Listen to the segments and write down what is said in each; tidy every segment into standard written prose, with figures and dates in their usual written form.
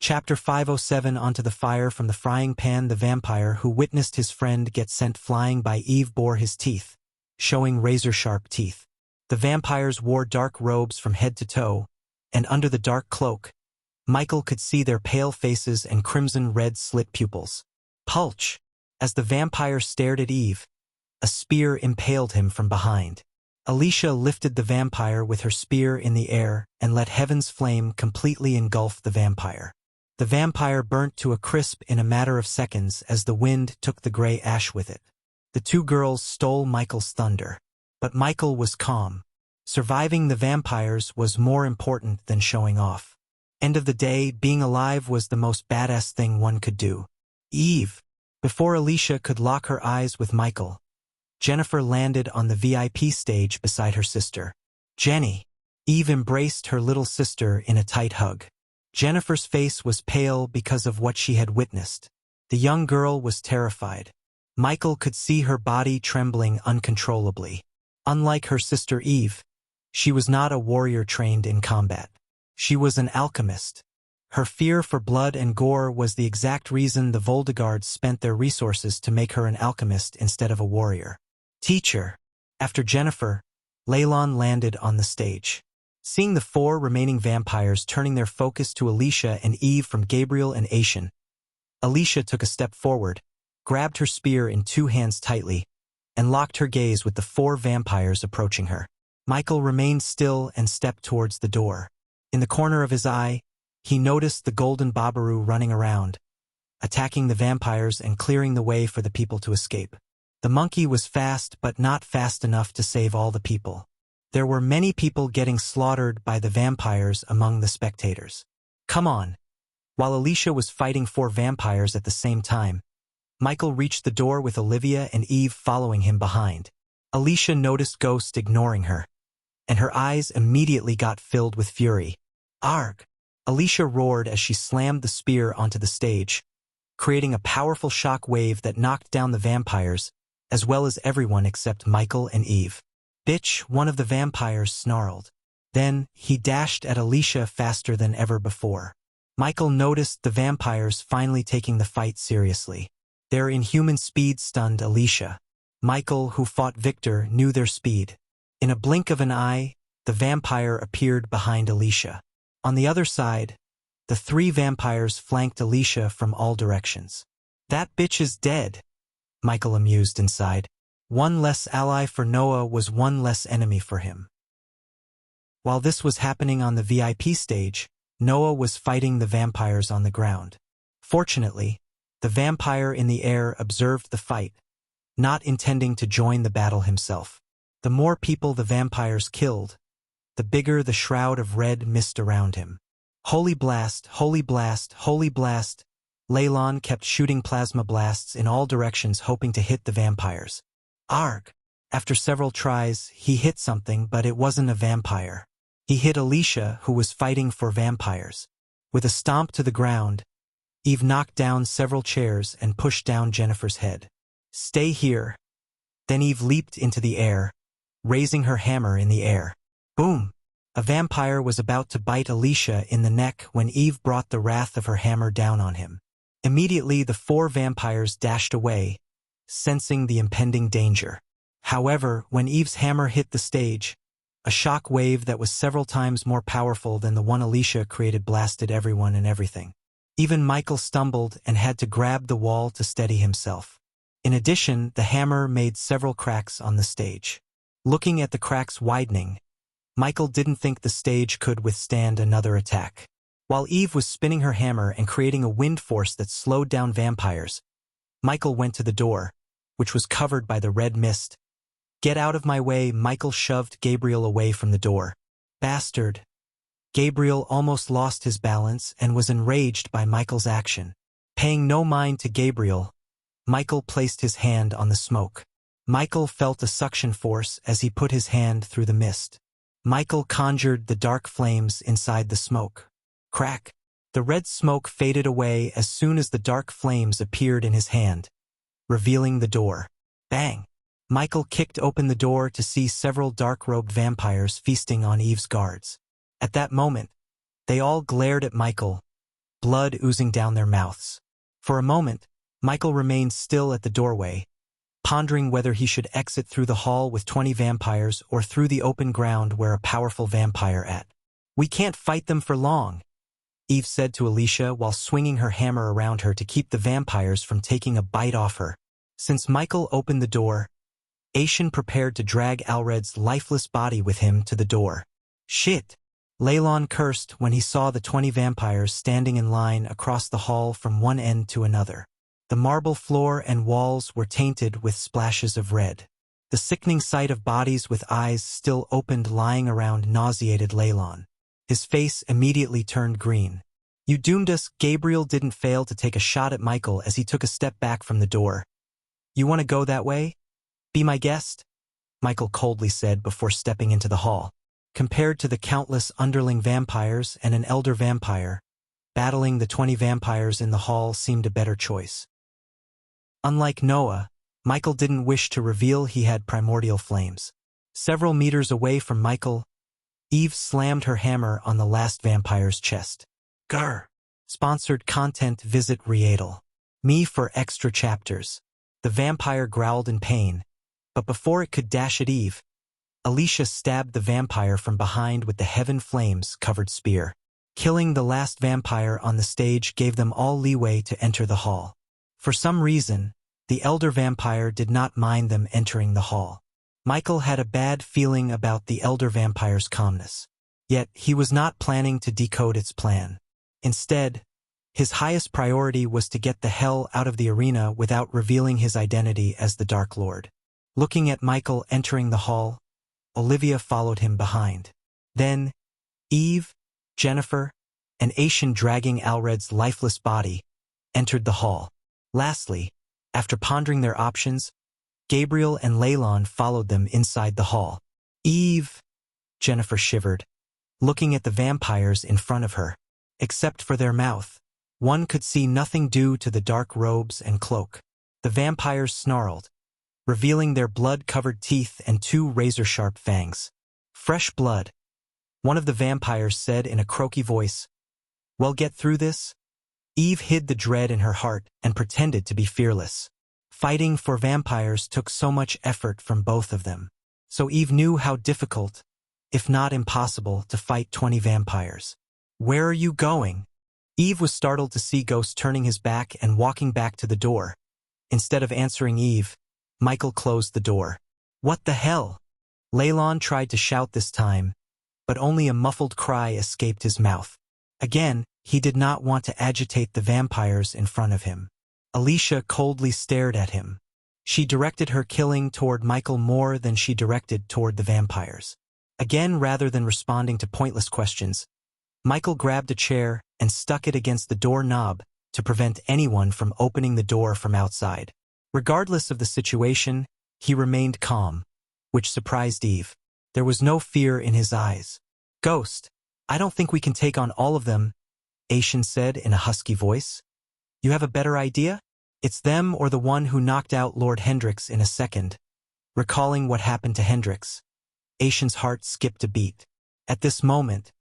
Chapter 507. Onto the fire from the frying pan. The vampire who witnessed his friend get sent flying by Eve bore his teeth, showing razor-sharp teeth. The vampires wore dark robes from head to toe, and under the dark cloak, Michael could see their pale faces and crimson-red slit pupils. Pulch! As the vampire stared at Eve, a spear impaled him from behind. Alicia lifted the vampire with her spear in the air and let heaven's flame completely engulf the vampire. The vampire burnt to a crisp in a matter of seconds as the wind took the gray ash with it. The two girls stole Michael's thunder. But Michael was calm. Surviving the vampires was more important than showing off. End of the day, being alive was the most badass thing one could do. Eve. Before Alicia could lock her eyes with Michael, Jennifer landed on the VIP stage beside her sister. Jenny. Eve embraced her little sister in a tight hug. Jennifer's face was pale because of what she had witnessed. The young girl was terrified. Michael could see her body trembling uncontrollably. Unlike her sister Eve, she was not a warrior trained in combat. She was an alchemist. Her fear for blood and gore was the exact reason the Voldegards spent their resources to make her an alchemist instead of a warrior. Teacher. After Jennifer, Leylon landed on the stage. Seeing the four remaining vampires turning their focus to Alicia and Eve from Gabriel and Asian, Alicia took a step forward, grabbed her spear in two hands tightly, and locked her gaze with the four vampires approaching her. Michael remained still and stepped towards the door. In the corner of his eye, he noticed the golden Babaru running around, attacking the vampires and clearing the way for the people to escape. The monkey was fast but not fast enough to save all the people. There were many people getting slaughtered by the vampires among the spectators. Come on! While Alicia was fighting four vampires at the same time, Michael reached the door with Olivia and Eve following him behind. Alicia noticed Ghost ignoring her, and her eyes immediately got filled with fury. Arg! Alicia roared as she slammed the spear onto the stage, creating a powerful shock wave that knocked down the vampires, as well as everyone except Michael and Eve. Bitch, one of the vampires snarled. Then, he dashed at Alicia faster than ever before. Michael noticed the vampires finally taking the fight seriously. Their inhuman speed stunned Alicia. Michael, who fought Victor, knew their speed. In a blink of an eye, the vampire appeared behind Alicia. On the other side, the three vampires flanked Alicia from all directions. That bitch is dead, Michael amused inside. One less ally for Noah was one less enemy for him. While this was happening on the VIP stage, Noah was fighting the vampires on the ground. Fortunately, the vampire in the air observed the fight, not intending to join the battle himself. The more people the vampires killed, the bigger the shroud of red mist around him. Holy blast, holy blast, holy blast! Leylon kept shooting plasma blasts in all directions hoping to hit the vampires. Arg! After several tries, he hit something, but it wasn't a vampire. He hit Alicia, who was fighting for vampires. With a stomp to the ground, Eve knocked down several chairs and pushed down Jennifer's head. Stay here. Then Eve leaped into the air, raising her hammer in the air. Boom! A vampire was about to bite Alicia in the neck when Eve brought the wrath of her hammer down on him. Immediately, the four vampires dashed away, sensing the impending danger. However, when Eve's hammer hit the stage, a shock wave that was several times more powerful than the one Alicia created blasted everyone and everything. Even Michael stumbled and had to grab the wall to steady himself. In addition, the hammer made several cracks on the stage. Looking at the cracks widening, Michael didn't think the stage could withstand another attack. While Eve was spinning her hammer and creating a wind force that slowed down vampires, Michael went to the door, which was covered by the red mist. Get out of my way! Michael shoved Gabriel away from the door. Bastard! Gabriel almost lost his balance and was enraged by Michael's action. Paying no mind to Gabriel, Michael placed his hand on the smoke. Michael felt a suction force as he put his hand through the mist. Michael conjured the dark flames inside the smoke. Crack! The red smoke faded away as soon as the dark flames appeared in his hand, revealing the door. Bang! Michael kicked open the door to see several dark-robed vampires feasting on Eve's guards. At that moment, they all glared at Michael, blood oozing down their mouths. For a moment, Michael remained still at the doorway, pondering whether he should exit through the hall with 20 vampires or through the open ground where a powerful vampire at. "We can't fight them for long," Eve said to Alicia while swinging her hammer around her to keep the vampires from taking a bite off her. Since Michael opened the door, Aishan prepared to drag Alred's lifeless body with him to the door. "Shit!" Leylon cursed when he saw the 20 vampires standing in line across the hall from one end to another. The marble floor and walls were tainted with splashes of red. The sickening sight of bodies with eyes still opened lying around nauseated Leylon. His face immediately turned green. "You doomed us." Gabriel didn't fail to take a shot at Michael as he took a step back from the door. "You want to go that way? Be my guest?" Michael coldly said before stepping into the hall. Compared to the countless underling vampires and an elder vampire, battling the 20 vampires in the hall seemed a better choice. Unlike Noah, Michael didn't wish to reveal he had primordial flames. Several meters away from Michael, Eve slammed her hammer on the last vampire's chest. "Grr! Sponsored content. Visit Readel. Me for extra chapters." The vampire growled in pain, but before it could dash at Eve, Alicia stabbed the vampire from behind with the heaven flames-covered spear. Killing the last vampire on the stage gave them all leeway to enter the hall. For some reason, the elder vampire did not mind them entering the hall. Michael had a bad feeling about the elder vampire's calmness. Yet he was not planning to decode its plan. Instead, his highest priority was to get the hell out of the arena without revealing his identity as the Dark Lord. Looking at Michael entering the hall, Olivia followed him behind. Then, Eve, Jennifer, and Aishan, dragging Alred's lifeless body, entered the hall. Lastly, after pondering their options, Gabriel and Leylon followed them inside the hall. "Eve," Jennifer shivered, looking at the vampires in front of her. Except for their mouth, one could see nothing due to the dark robes and cloak. The vampires snarled, revealing their blood-covered teeth and 2 razor-sharp fangs. "Fresh blood," one of the vampires said in a croaky voice. "Well, get through this?" Eve hid the dread in her heart and pretended to be fearless. Fighting for vampires took so much effort from both of them. So Eve knew how difficult, if not impossible, to fight 20 vampires. "Where are you going?" Eve was startled to see Ghost turning his back and walking back to the door. Instead of answering Eve, Michael closed the door. "What the hell?" Leylon tried to shout this time, but only a muffled cry escaped his mouth. Again, he did not want to agitate the vampires in front of him. Alicia coldly stared at him. She directed her killing toward Michael more than she directed toward the vampires. Again, rather than responding to pointless questions, Michael grabbed a chair and stuck it against the door knob to prevent anyone from opening the door from outside. Regardless of the situation, he remained calm, which surprised Eve. There was no fear in his eyes. "Ghost, I don't think we can take on all of them," Aishan said in a husky voice. "You have a better idea? It's them or the one who knocked out Lord Hendrix in a second." Recalling what happened to Hendrix, Aishan's heart skipped a beat. At this moment,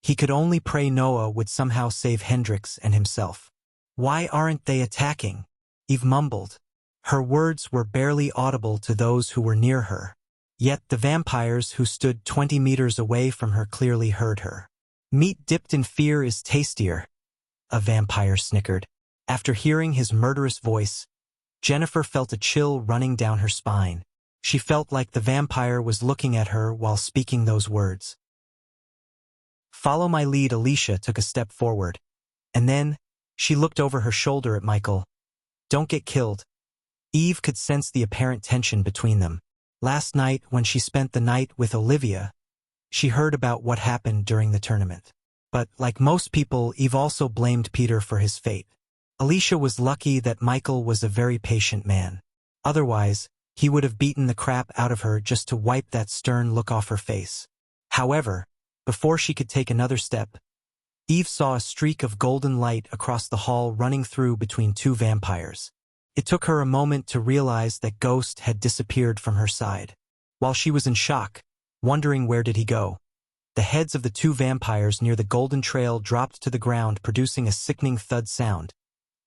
he could only pray Noah would somehow save Hendrix and himself. "Why aren't they attacking?" Eve mumbled. Her words were barely audible to those who were near her. Yet the vampires who stood 20 meters away from her clearly heard her. "Meat dipped in fear is tastier," a vampire snickered. After hearing his murderous voice, Jennifer felt a chill running down her spine. She felt like the vampire was looking at her while speaking those words. "Follow my lead." Alicia took a step forward, and then she looked over her shoulder at Michael. "Don't get killed." Eve could sense the apparent tension between them. Last night, when she spent the night with Olivia, she heard about what happened during the tournament. But, like most people, Eve also blamed Peter for his fate. Alicia was lucky that Michael was a very patient man. Otherwise, he would have beaten the crap out of her just to wipe that stern look off her face. However, before she could take another step, Eve saw a streak of golden light across the hall running through between 2 vampires. It took her a moment to realize that Ghost had disappeared from her side. While she was in shock, wondering where did he go, The heads of the two vampires near the golden trail dropped to the ground, producing a sickening thud sound.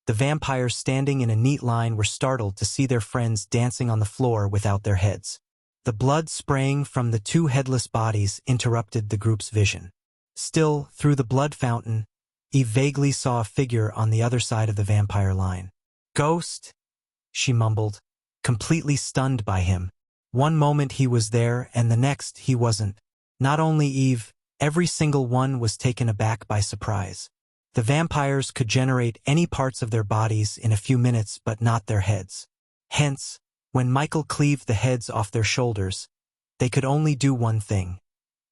The vampires standing in a neat line were startled to see their friends dancing on the floor without their heads. The blood spraying from the two headless bodies interrupted the group's vision. Still, through the blood fountain, Eve vaguely saw a figure on the other side of the vampire line. "Ghost," she mumbled, completely stunned by him. One moment he was there and the next he wasn't. Not only Eve, every single one was taken aback by surprise. The vampires could generate any parts of their bodies in a few minutes but not their heads. Hence, when Michael cleaved the heads off their shoulders, they could only do one thing: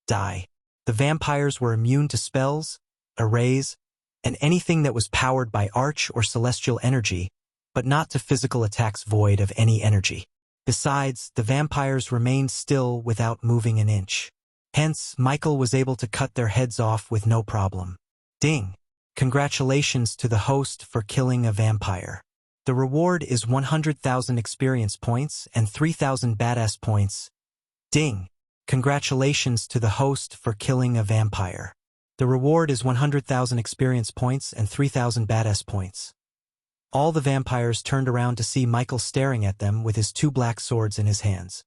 die. The vampires were immune to spells, arrays, and anything that was powered by arch or celestial energy, but not to physical attacks void of any energy. Besides, the vampires remained still without moving an inch. Hence, Michael was able to cut their heads off with no problem. Ding! Congratulations to the host for killing a vampire. The reward is 100,000 experience points and 3,000 badass points. Ding! Congratulations to the host for killing a vampire. The reward is 100,000 experience points and 3,000 badass points. All the vampires turned around to see Michael staring at them with his two black swords in his hands.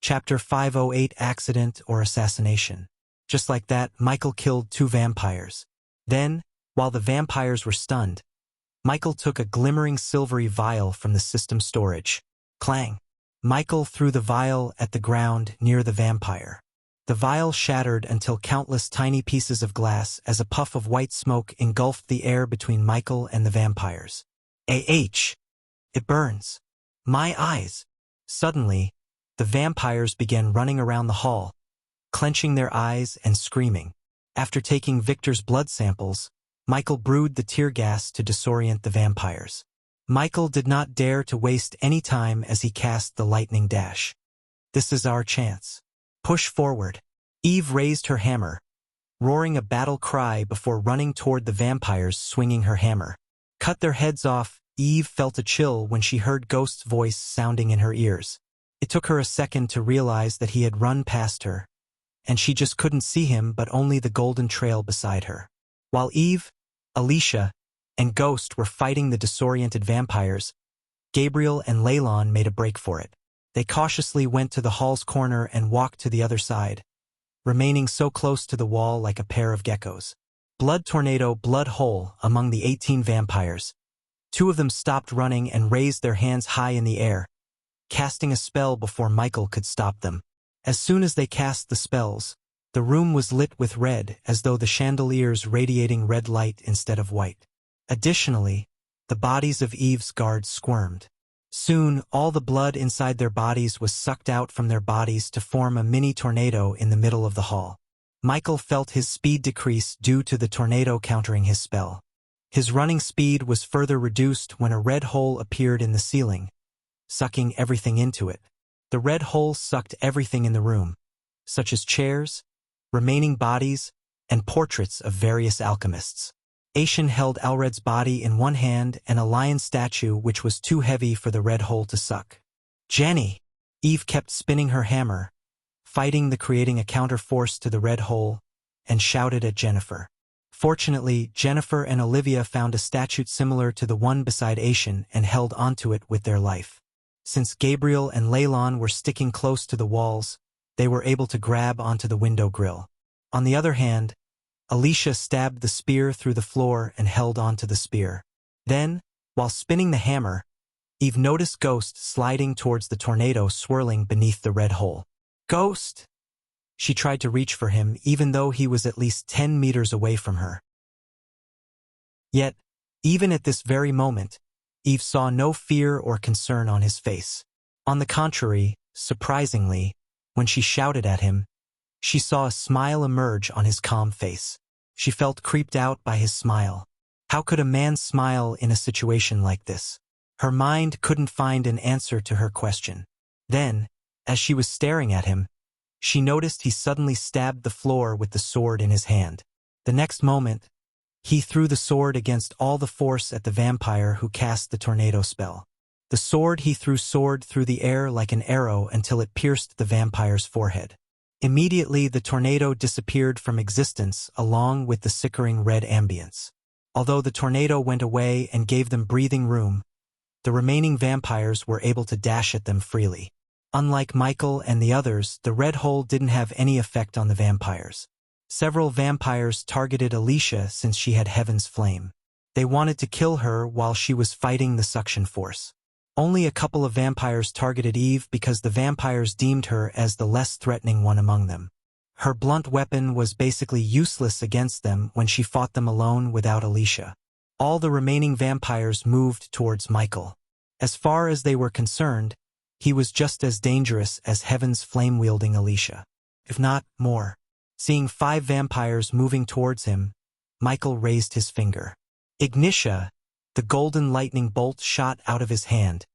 Chapter 508: Accident or Assassination. Just like that, Michael killed two vampires. Then, while the vampires were stunned, Michael took a glimmering silvery vial from the system storage. Clang! Michael threw the vial at the ground near the vampire. The vial shattered until countless tiny pieces of glass as a puff of white smoke engulfed the air between Michael and the vampires. It burns. My eyes! Suddenly, the vampires began running around the hall, clenching their eyes and screaming. After taking Victor's blood samples, Michael brewed the tear gas to disorient the vampires. Michael did not dare to waste any time as he cast the lightning dash. This is our chance. Push forward. Eve raised her hammer, roaring a battle cry before running toward the vampires, swinging her hammer. Cut their heads off. Eve felt a chill when she heard Ghost's voice sounding in her ears. It took her a second to realize that he had run past her, and she just couldn't see him but only the golden trail beside her. While Eve, Alicia, and Ghost were fighting the disoriented vampires, Gabriel and Leylon made a break for it. They cautiously went to the hall's corner and walked to the other side, remaining so close to the wall like a pair of geckos. Blood tornado, blood hole among the 18 vampires. Two of them stopped running and raised their hands high in the air, casting a spell before Michael could stop them. As soon as they cast the spells, the room was lit with red, as though the chandeliers radiating red light instead of white. Additionally, the bodies of Eve's guards squirmed. Soon, all the blood inside their bodies was sucked out from their bodies to form a mini tornado in the middle of the hall. Michael felt his speed decrease due to the tornado countering his spell. His running speed was further reduced when a red hole appeared in the ceiling, sucking everything into it. The red hole sucked everything in the room, such as chairs, remaining bodies, and portraits of various alchemists. Aishan held Alred's body in one hand and a lion statue which was too heavy for the red hole to suck. Jenny! Eve kept spinning her hammer, fighting the creating a counter-force to the red hole, and shouted at Jennifer. Fortunately, Jennifer and Olivia found a statue similar to the one beside Aishan and held onto it with their life. Since Gabriel and Leylon were sticking close to the walls, they were able to grab onto the window grill. On the other hand, Alicia stabbed the spear through the floor and held onto the spear. Then, while spinning the hammer, Eve noticed Ghost sliding towards the tornado swirling beneath the red hole. Ghost! She tried to reach for him even though he was at least 10 meters away from her. Yet, even at this very moment, Eve saw no fear or concern on his face. On the contrary, surprisingly, when she shouted at him, she saw a smile emerge on his calm face. She felt creeped out by his smile. How could a man smile in a situation like this? Her mind couldn't find an answer to her question. Then, as she was staring at him, she noticed he suddenly stabbed the floor with the sword in his hand. The next moment, he threw the sword against all the force at the vampire who cast the tornado spell. The sword he threw soared through the air like an arrow until it pierced the vampire's forehead. Immediately the tornado disappeared from existence along with the sickering red ambience. Although the tornado went away and gave them breathing room, the remaining vampires were able to dash at them freely. Unlike Michael and the others, the red hole didn't have any effect on the vampires. Several vampires targeted Alicia since she had Heaven's Flame. They wanted to kill her while she was fighting the suction force. Only a couple of vampires targeted Eve because the vampires deemed her as the less threatening one among them. Her blunt weapon was basically useless against them when she fought them alone without Alicia. All the remaining vampires moved towards Michael. As far as they were concerned, he was just as dangerous as Heaven's Flame-wielding Alicia, if not more. Seeing 5 vampires moving towards him, Michael raised his finger. Ignitia, the golden lightning bolt shot out of his hand,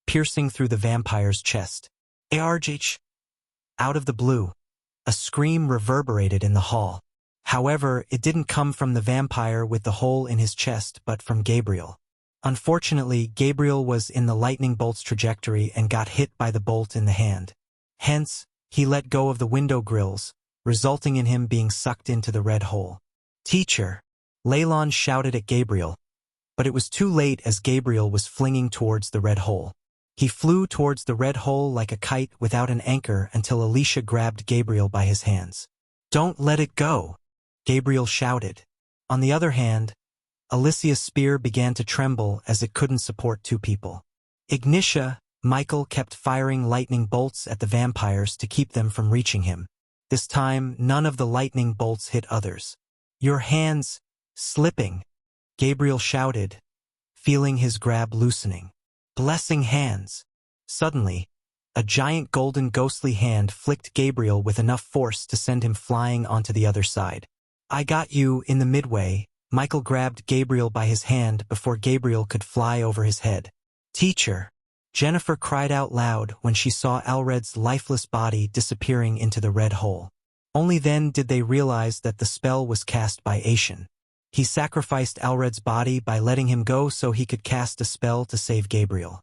piercing through the vampire's chest. ARGH! Out of the blue, a scream reverberated in the hall. However, it didn't come from the vampire with the hole in his chest but from Gabriel. Unfortunately, Gabriel was in the lightning bolt's trajectory and got hit by the bolt in the hand. Hence, he let go of the window grills, resulting in him being sucked into the red hole. "Teacher!" Leylon shouted at Gabriel, but it was too late as Gabriel was flinging towards the red hole. He flew towards the red hole like a kite without an anchor until Alicia grabbed Gabriel by his hands. "Don't let it go!" Gabriel shouted. On the other hand, Alicia's spear began to tremble as it couldn't support 2 people. Ignitia, Michael kept firing lightning bolts at the vampires to keep them from reaching him. This time, none of the lightning bolts hit others. "Your hands, slipping," Gabriel shouted, feeling his grab loosening. "Blessing hands." Suddenly, a giant golden ghostly hand flicked Gabriel with enough force to send him flying onto the other side. "I got you." In the midway, Michael grabbed Gabriel by his hand before Gabriel could fly over his head. "Teacher!" Jennifer cried out loud when she saw Alred's lifeless body disappearing into the red hole. Only then did they realize that the spell was cast by Aishin. He sacrificed Alred's body by letting him go so he could cast a spell to save Gabriel.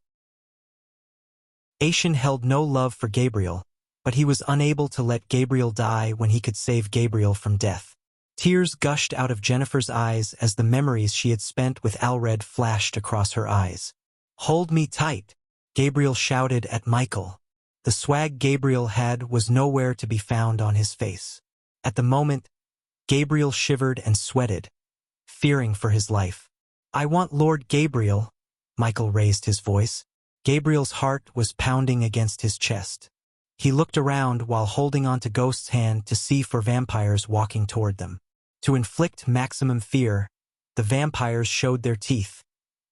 Aishin held no love for Gabriel, but he was unable to let Gabriel die when he could save Gabriel from death. Tears gushed out of Jennifer's eyes as the memories she had spent with Alred flashed across her eyes. "Hold me tight," Gabriel shouted at Michael. The swag Gabriel had was nowhere to be found on his face. At the moment, Gabriel shivered and sweated, fearing for his life. "I want Lord Gabriel," Michael raised his voice. Gabriel's heart was pounding against his chest. He looked around while holding onto Ghost's hand to see for vampires walking toward them. To inflict maximum fear, the vampires showed their teeth,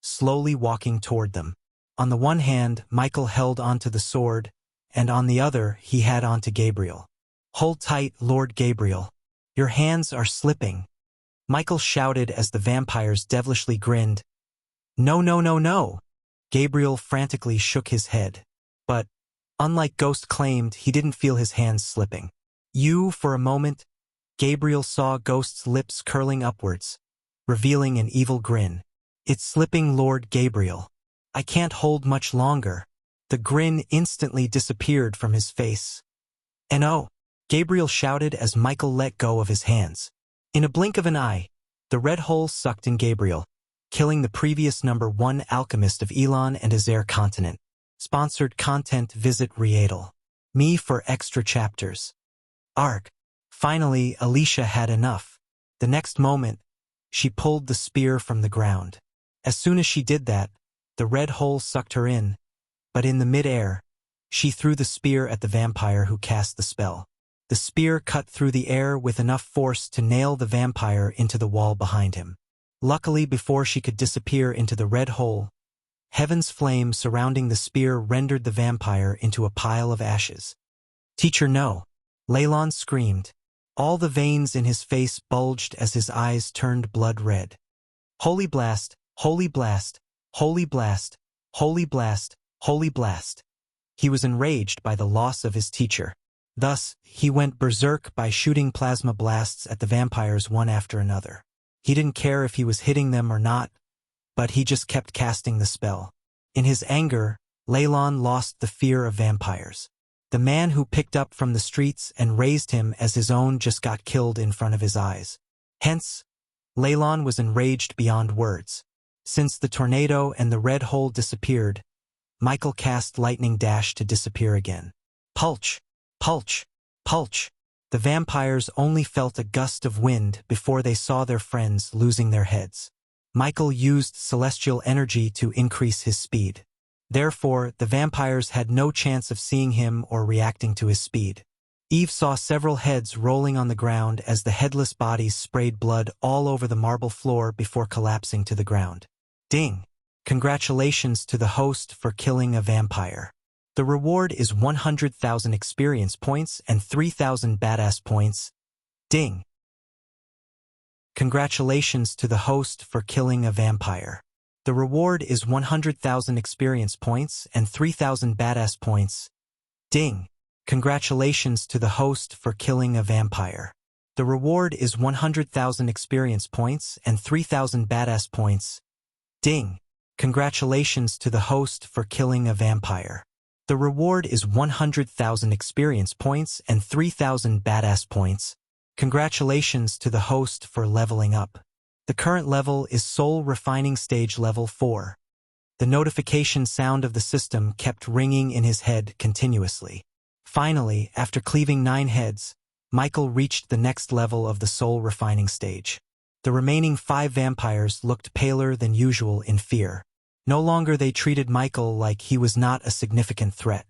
slowly walking toward them. On the one hand, Michael held onto the sword, and on the other, he had onto Gabriel. "Hold tight, Lord Gabriel. Your hands are slipping," Michael shouted as the vampires devilishly grinned. "No, no, no, no!" Gabriel frantically shook his head. But, unlike Ghost claimed, he didn't feel his hands slipping. For a moment, Gabriel saw Ghost's lips curling upwards, revealing an evil grin. "It's slipping, Lord Gabriel. I can't hold much longer." The grin instantly disappeared from his face. "And oh!" Gabriel shouted as Michael let go of his hands. In a blink of an eye, the red hole sucked in Gabriel, killing the previous #1 alchemist of Elon and Azer continent. Sponsored content. Visit Readel.me for extra chapters. Arc. Finally, Alicia had enough. The next moment, she pulled the spear from the ground. As soon as she did that, the red hole sucked her in, but in the mid-air, she threw the spear at the vampire who cast the spell. The spear cut through the air with enough force to nail the vampire into the wall behind him. Luckily, before she could disappear into the red hole, Heaven's flame surrounding the spear rendered the vampire into a pile of ashes. "Teacher, no!" Leylon screamed. All the veins in his face bulged as his eyes turned blood red. "Holy blast, holy blast, holy blast, holy blast, holy blast." He was enraged by the loss of his teacher. Thus, he went berserk by shooting plasma blasts at the vampires one after another. He didn't care if he was hitting them or not, but he just kept casting the spell. In his anger, Leylon lost the fear of vampires. the man who picked up from the streets and raised him as his own just got killed in front of his eyes. Hence, Leylon was enraged beyond words. Since the tornado and the red hole disappeared, Michael cast lightning dash to disappear again. Pulch! Pulch! Pulch! The vampires only felt a gust of wind before they saw their friends losing their heads. Michael used celestial energy to increase his speed. Therefore, the vampires had no chance of seeing him or reacting to his speed. Eve saw several heads rolling on the ground as the headless bodies sprayed blood all over the marble floor before collapsing to the ground. Ding! Congratulations to the host for killing a vampire. The reward is 100,000 experience points and 3,000 badass points. Ding! Congratulations to the host for killing a vampire. The reward is 100,000 experience points and 3,000 badass points. Ding! Congratulations to the host for killing a vampire. The reward is 100,000 experience points and 3,000 badass points. Ding! Congratulations to the host for killing a vampire. The reward is 100,000 experience points and 3,000 badass points. Congratulations to the host for leveling up. The current level is Soul Refining Stage Level 4. The notification sound of the system kept ringing in his head continuously. Finally, after cleaving 9 heads, Michael reached the next level of the Soul Refining Stage. The remaining 5 vampires looked paler than usual in fear. No longer they treated Michael like he was not a significant threat.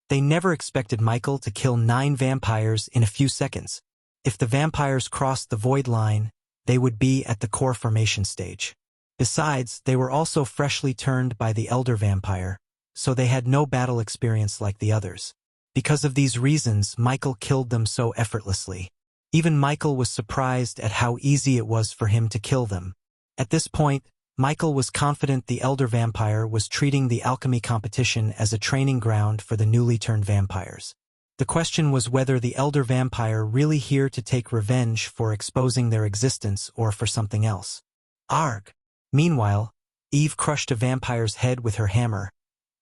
They never expected Michael to kill 9 vampires in a few seconds. If the vampires crossed the void line, they would be at the core formation stage. Besides, they were also freshly turned by the elder vampire, so they had no battle experience like the others. Because of these reasons, Michael killed them so effortlessly. Even Michael was surprised at how easy it was for him to kill them. At this point, Michael was confident the elder vampire was treating the alchemy competition as a training ground for the newly turned vampires. The question was whether the elder vampire really here to take revenge for exposing their existence or for something else. Arg! Meanwhile, Eve crushed a vampire's head with her hammer,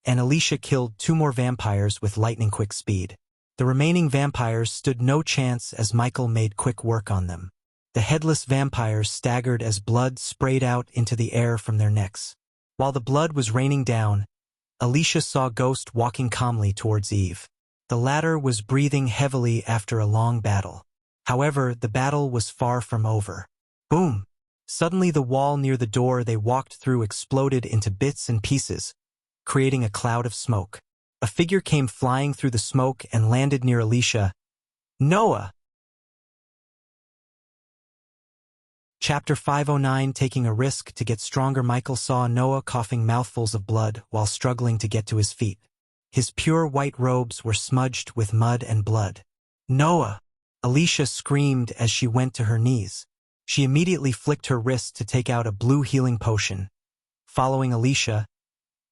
and Alicia killed 2 more vampires with lightning-quick speed. The remaining vampires stood no chance as Michael made quick work on them. The headless vampires staggered as blood sprayed out into the air from their necks. While the blood was raining down, Alicia saw Ghost walking calmly towards Eve. The latter was breathing heavily after a long battle. However, the battle was far from over. Boom! Suddenly the wall near the door they walked through exploded into bits and pieces, creating a cloud of smoke. A figure came flying through the smoke and landed near Alicia. Noah! Chapter 509. Taking a risk to get stronger. Michael saw Noah coughing mouthfuls of blood while struggling to get to his feet. His pure white robes were smudged with mud and blood. Noah! Alicia screamed as she went to her knees. She immediately flicked her wrist to take out a blue healing potion. Following Alicia,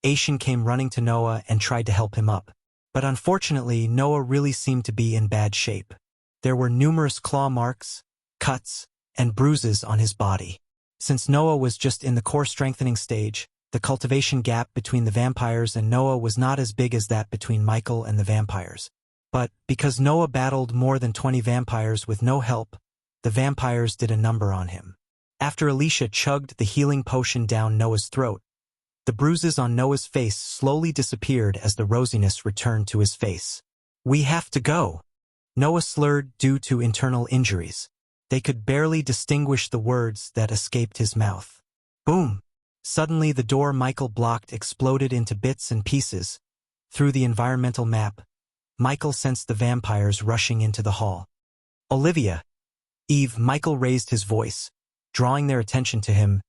Aishin came running to Noah and tried to help him up. But unfortunately, Noah really seemed to be in bad shape. There were numerous claw marks, cuts, and bruises on his body. Since Noah was just in the core strengthening stage, the cultivation gap between the vampires and Noah was not as big as that between Michael and the vampires. But, because Noah battled more than 20 vampires with no help, the vampires did a number on him. After Alicia chugged the healing potion down Noah's throat, the bruises on Noah's face slowly disappeared as the rosiness returned to his face. We have to go. Noah slurred due to internal injuries. They could barely distinguish the words that escaped his mouth. Boom! Suddenly the door Michael blocked exploded into bits and pieces. Through the environmental map, Michael sensed the vampires rushing into the hall. Olivia! Eve! Michael raised his voice, drawing their attention to him.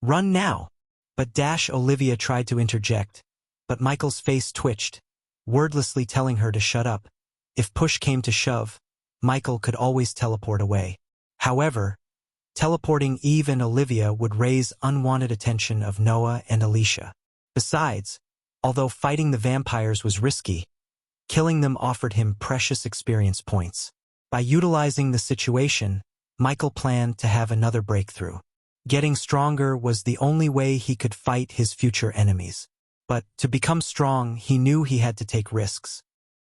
Run now! But Olivia tried to interject, but Michael's face twitched, wordlessly telling her to shut up. If push came to shove, Michael could always teleport away. However, teleporting Eve and Olivia would raise unwanted attention of Noah and Alicia. Besides, although fighting the vampires was risky, killing them offered him precious experience points. By utilizing the situation, Michael planned to have another breakthrough. Getting stronger was the only way he could fight his future enemies. But to become strong, he knew he had to take risks.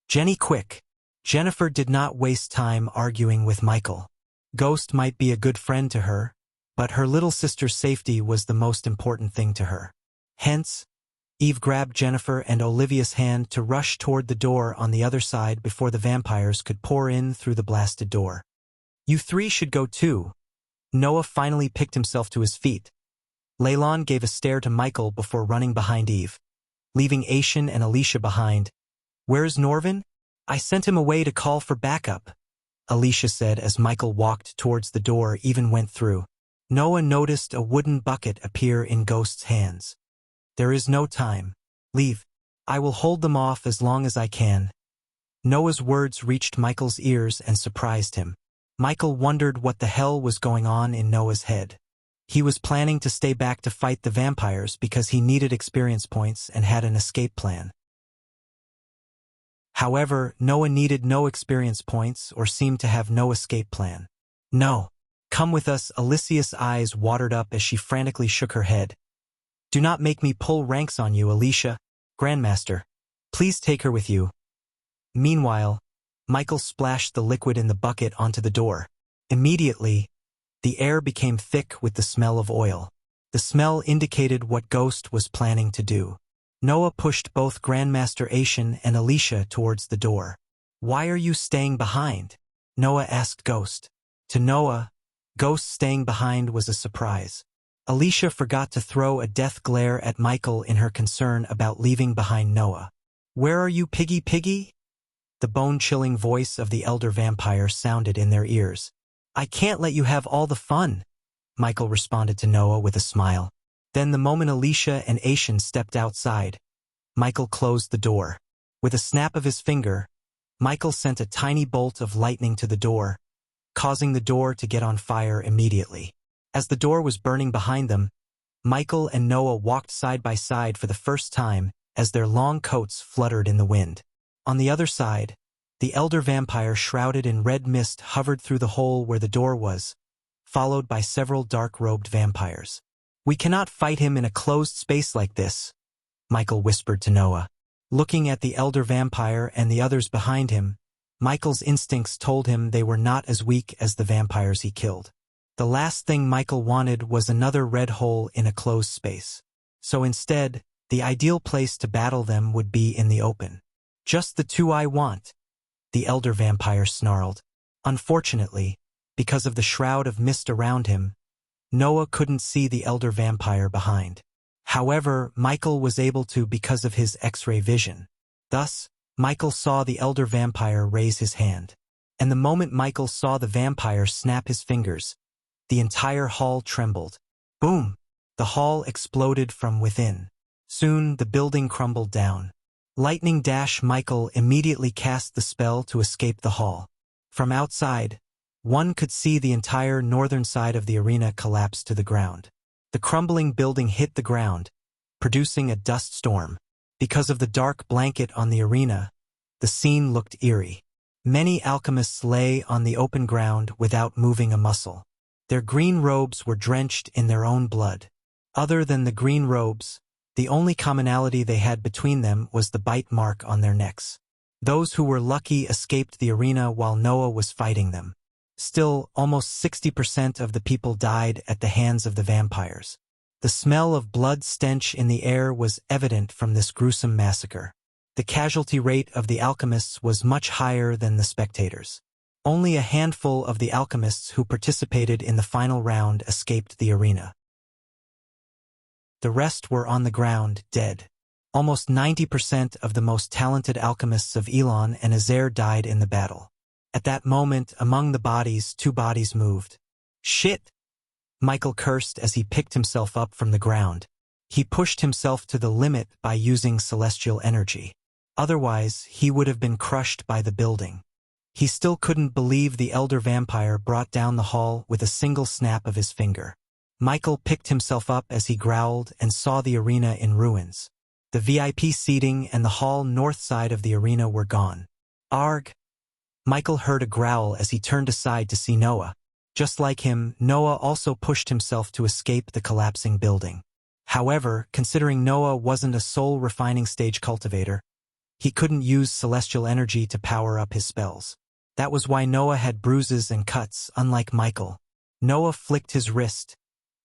Jenny, quick. Jennifer did not waste time arguing with Michael. Ghost might be a good friend to her, but her little sister's safety was the most important thing to her. Hence, Eve grabbed Jennifer and Olivia's hand to rush toward the door on the other side before the vampires could pour in through the blasted door. You three should go too. Noah finally picked himself to his feet. Leylon gave a stare to Michael before running behind Eve, leaving Aishan and Alicia behind. Where's Norvin? I sent him away to call for backup, Alicia said as Michael walked towards the door even went through. Noah noticed a wooden bucket appear in Ghost's hands. There is no time. Leave. I will hold them off as long as I can. Noah's words reached Michael's ears and surprised him. Michael wondered what the hell was going on in Noah's head. He was planning to stay back to fight the vampires because he needed experience points and had an escape plan. However, Noah needed no experience points or seemed to have no escape plan. No. Come with us. Alicia's eyes watered up as she frantically shook her head. Do not make me pull ranks on you, Alicia. Grandmaster, please take her with you. Meanwhile, Michael splashed the liquid in the bucket onto the door. Immediately, the air became thick with the smell of oil. The smell indicated what Ghost was planning to do. Noah pushed both Grandmaster Aishan and Alicia towards the door. Why are you staying behind? Noah asked Ghost. To Noah, Ghost staying behind was a surprise. Alicia forgot to throw a death glare at Michael in her concern about leaving behind Noah. Where are you, Piggy? The bone-chilling voice of the elder vampire sounded in their ears. I can't let you have all the fun, Michael responded to Noah with a smile. Then the moment Alicia and Aishan stepped outside, Michael closed the door. With a snap of his finger, Michael sent a tiny bolt of lightning to the door, causing the door to get on fire immediately. As the door was burning behind them, Michael and Noah walked side by side for the first time as their long coats fluttered in the wind. On the other side, the elder vampire shrouded in red mist hovered through the hole where the door was, followed by several dark-robed vampires. We cannot fight him in a closed space like this, Michael whispered to Noah. Looking at the elder vampire and the others behind him, Michael's instincts told him they were not as weak as the vampires he killed. The last thing Michael wanted was another red hole in a closed space. So instead, the ideal place to battle them would be in the open. Just the two I want, the elder vampire snarled. Unfortunately, because of the shroud of mist around him, Noah couldn't see the elder vampire behind. However, Michael was able to because of his X-ray vision. Thus, Michael saw the elder vampire raise his hand. And the moment Michael saw the vampire snap his fingers, the entire hall trembled. Boom! The hall exploded from within. Soon, the building crumbled down. Lightning Dash Michael immediately cast the spell to escape the hall. From outside, one could see the entire northern side of the arena collapse to the ground. The crumbling building hit the ground, producing a dust storm. Because of the dark blanket on the arena, the scene looked eerie. Many alchemists lay on the open ground without moving a muscle. Their green robes were drenched in their own blood. Other than the green robes, the only commonality they had between them was the bite mark on their necks. Those who were lucky escaped the arena while Noah was fighting them. Still, almost 60% of the people died at the hands of the vampires. The smell of blood stench in the air was evident from this gruesome massacre. The casualty rate of the alchemists was much higher than the spectators. Only a handful of the alchemists who participated in the final round escaped the arena. The rest were on the ground, dead. Almost 90% of the most talented alchemists of Elon and Azair died in the battle. At that moment, among the bodies, 2 bodies moved. Shit! Michael cursed as he picked himself up from the ground. He pushed himself to the limit by using celestial energy. Otherwise, he would have been crushed by the building. He still couldn't believe the elder vampire brought down the hall with a single snap of his finger. Michael picked himself up as he growled and saw the arena in ruins. The VIP seating and the hall north side of the arena were gone. Arg! Michael heard a growl as he turned aside to see Noah. Just like him, Noah also pushed himself to escape the collapsing building. However, considering Noah wasn't a soul refining stage cultivator, He couldn't use celestial energy to power up his spells. That was why Noah had bruises and cuts, unlike Michael. Noah flicked his wrist,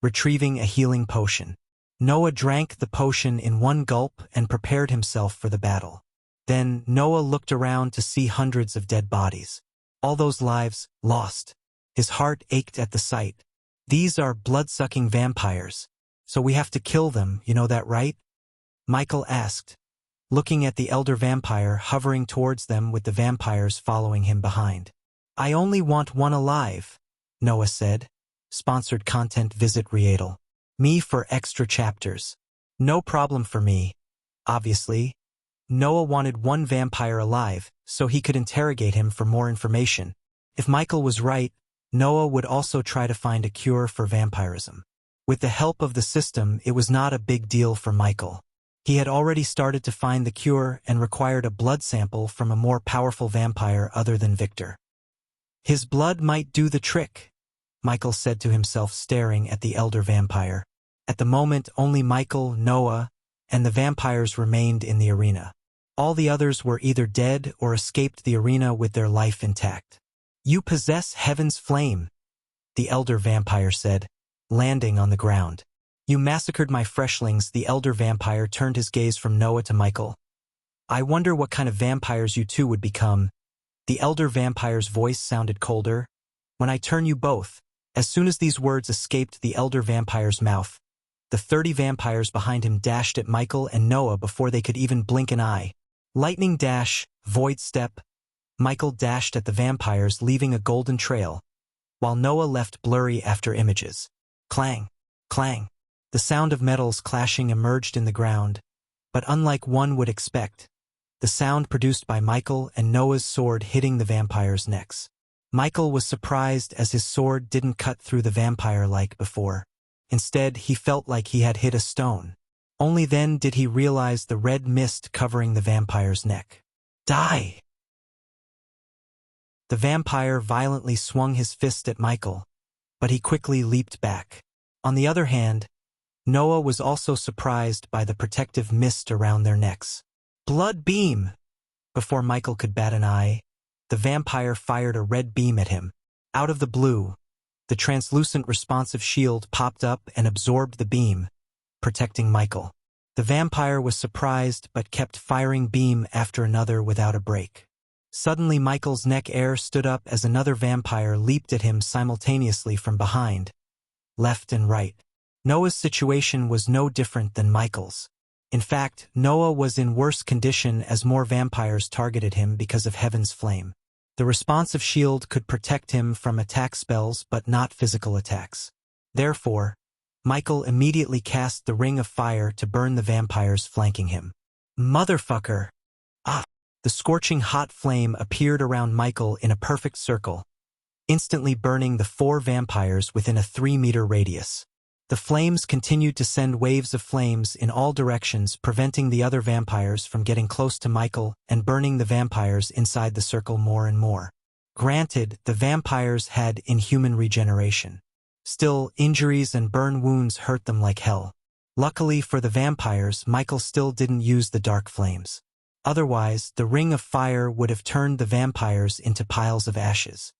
retrieving a healing potion. Noah drank the potion in one gulp and prepared himself for the battle. Then Noah looked around to see hundreds of dead bodies. All those lives lost. His heart ached at the sight. These are blood-sucking vampires. So we have to kill them, you know that, right? Michael asked, looking at the elder vampire hovering towards them with the vampires following him behind. I only want one alive, Noah said. Sponsored content, visit Riedel. Me for extra chapters. No problem for me. Obviously, Noah wanted one vampire alive, so he could interrogate him for more information. If Michael was right, Noah would also try to find a cure for vampirism. With the help of the system, it was not a big deal for Michael. He had already started to find the cure and required a blood sample from a more powerful vampire other than Victor. His blood might do the trick, Michael said to himself, staring at the elder vampire. At the moment, only Michael, Noah, and the vampires remained in the arena. All the others were either dead or escaped the arena with their life intact. You possess heaven's flame, the elder vampire said, landing on the ground. You massacred my freshlings. The elder vampire turned his gaze from Noah to Michael. I wonder what kind of vampires you two would become. The elder vampire's voice sounded colder. When I turn you both. As soon as these words escaped the elder vampire's mouth, the 30 vampires behind him dashed at Michael and Noah before they could even blink an eye. Lightning dash, void step. Michael dashed at the vampires, leaving a golden trail, while Noah left blurry after images. Clang, clang. The sound of metals clashing emerged in the ground, but unlike one would expect, the sound produced by Michael and Noah's sword hitting the vampires' necks. Michael was surprised as his sword didn't cut through the vampire like before. Instead, he felt like he had hit a stone. Only then did he realize the red mist covering the vampire's neck. Die! The vampire violently swung his fist at Michael, but he quickly leaped back. On the other hand, Noah was also surprised by the protective mist around their necks. Blood beam! Before Michael could bat an eye, the vampire fired a red beam at him. Out of the blue, the translucent responsive shield popped up and absorbed the beam, protecting Michael. The vampire was surprised but kept firing beam after another without a break. Suddenly Michael's neck hair stood up as another vampire leaped at him simultaneously from behind, left and right. Noah's situation was no different than Michael's. In fact, Noah was in worse condition as more vampires targeted him because of Heaven's Flame. The responsive shield could protect him from attack spells but not physical attacks. Therefore, Michael immediately cast the Ring of Fire to burn the vampires flanking him. Motherfucker! Ah! The scorching hot flame appeared around Michael in a perfect circle, instantly burning the 4 vampires within a 3-meter radius. The flames continued to send waves of flames in all directions, preventing the other vampires from getting close to Michael and burning the vampires inside the circle more and more. Granted, the vampires had inhuman regeneration. Still, injuries and burn wounds hurt them like hell. Luckily for the vampires, Michael still didn't use the dark flames. Otherwise, the Ring of Fire would have turned the vampires into piles of ashes.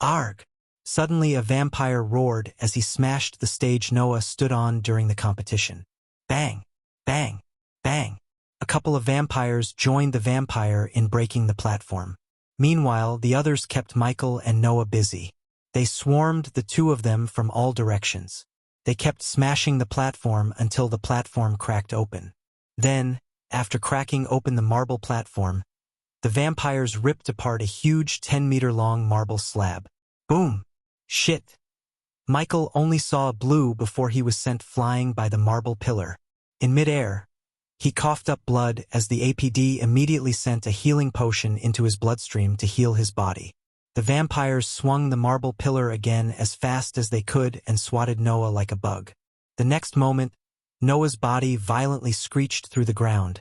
Arg! Suddenly a vampire roared as he smashed the stage Noah stood on during the competition. Bang! Bang! Bang! A couple of vampires joined the vampire in breaking the platform. Meanwhile, the others kept Michael and Noah busy. They swarmed the two of them from all directions. They kept smashing the platform until the platform cracked open. Then, after cracking open the marble platform, the vampires ripped apart a huge 10-meter-long marble slab. Boom! Shit! Michael only saw blue before he was sent flying by the marble pillar. In midair, he coughed up blood as the APD immediately sent a healing potion into his bloodstream to heal his body. The vampires swung the marble pillar again as fast as they could and swatted Noah like a bug. The next moment, Noah's body violently screeched through the ground,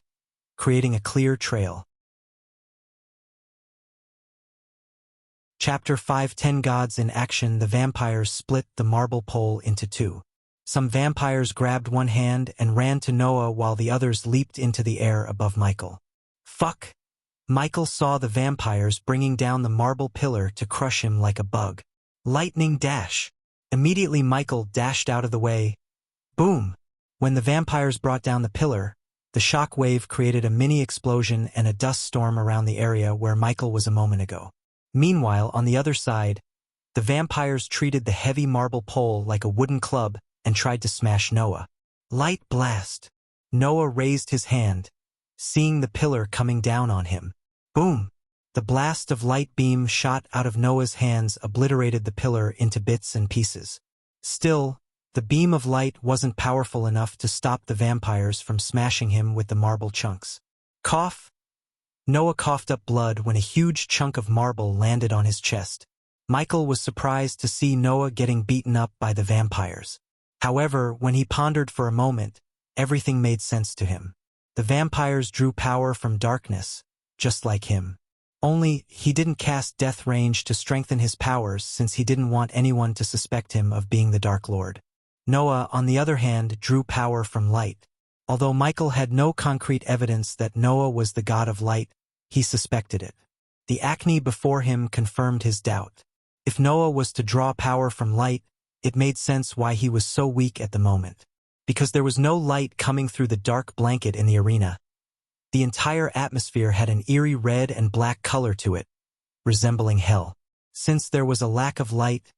creating a clear trail. Chapter 5 10 Gods in Action. The vampires split the marble pole into 2. Some vampires grabbed one hand and ran to Noah while the others leaped into the air above Michael. Fuck! Michael saw the vampires bringing down the marble pillar to crush him like a bug. Lightning dash. Immediately Michael dashed out of the way. Boom! When the vampires brought down the pillar, the shock wave created a mini explosion and a dust storm around the area where Michael was a moment ago. Meanwhile, on the other side, the vampires treated the heavy marble pole like a wooden club and tried to smash Noah. Light blast. Noah raised his hand, seeing the pillar coming down on him. Boom! The blast of light beam shot out of Noah's hands obliterated the pillar into bits and pieces. Still, the beam of light wasn't powerful enough to stop the vampires from smashing him with the marble chunks. Cough! Noah coughed up blood when a huge chunk of marble landed on his chest. Michael was surprised to see Noah getting beaten up by the vampires. However, when he pondered for a moment, everything made sense to him. The vampires drew power from darkness, just like him. Only, he didn't cast Death Range to strengthen his powers since he didn't want anyone to suspect him of being the Dark Lord. Noah, on the other hand, drew power from light. Although Michael had no concrete evidence that Noah was the god of light, he suspected it. The acne before him confirmed his doubt. If Noah was to draw power from light, it made sense why he was so weak at the moment. Because there was no light coming through the dark blanket in the arena. The entire atmosphere had an eerie red and black color to it, resembling hell. Since there was a lack of light,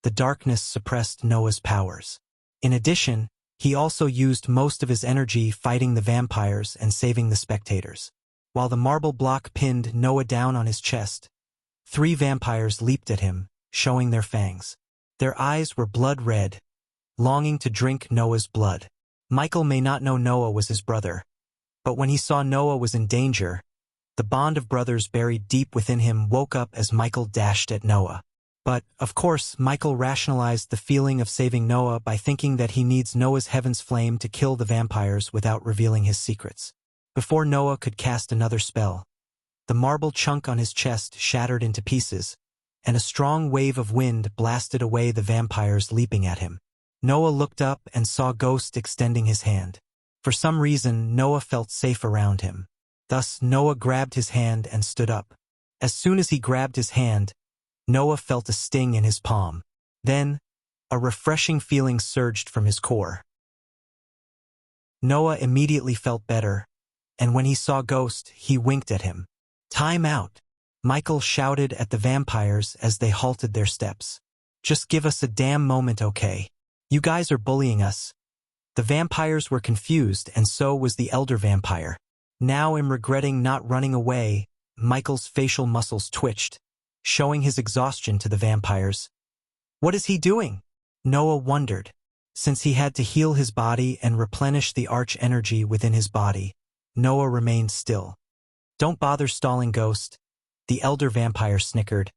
the darkness suppressed Noah's powers. In addition, he also used most of his energy fighting the vampires and saving the spectators. While the marble block pinned Noah down on his chest, 3 vampires leaped at him, showing their fangs. Their eyes were blood red, longing to drink Noah's blood. Michael may not know Noah was his brother, but when he saw Noah was in danger, the bond of brothers buried deep within him woke up as Michael dashed at Noah. But, of course, Michael rationalized the feeling of saving Noah by thinking that he needs Noah's heaven's flame to kill the vampires without revealing his secrets. Before Noah could cast another spell, the marble chunk on his chest shattered into pieces, and a strong wave of wind blasted away the vampires leaping at him. Noah looked up and saw Ghost extending his hand. For some reason, Noah felt safe around him. Thus, Noah grabbed his hand and stood up. As soon as he grabbed his hand, Noah felt a sting in his palm. Then, a refreshing feeling surged from his core. Noah immediately felt better, and when he saw Ghost, he winked at him. "Time out!" Michael shouted at the vampires as they halted their steps. "Just give us a damn moment, okay? You guys are bullying us." The vampires were confused, and so was the elder vampire. Now, in regretting not running away, Michael's facial muscles twitched, showing his exhaustion to the vampires. What is he doing? Noah wondered. Since he had to heal his body and replenish the arch energy within his body, Noah remained still. "Don't bother stalling, Ghost," the elder vampire snickered.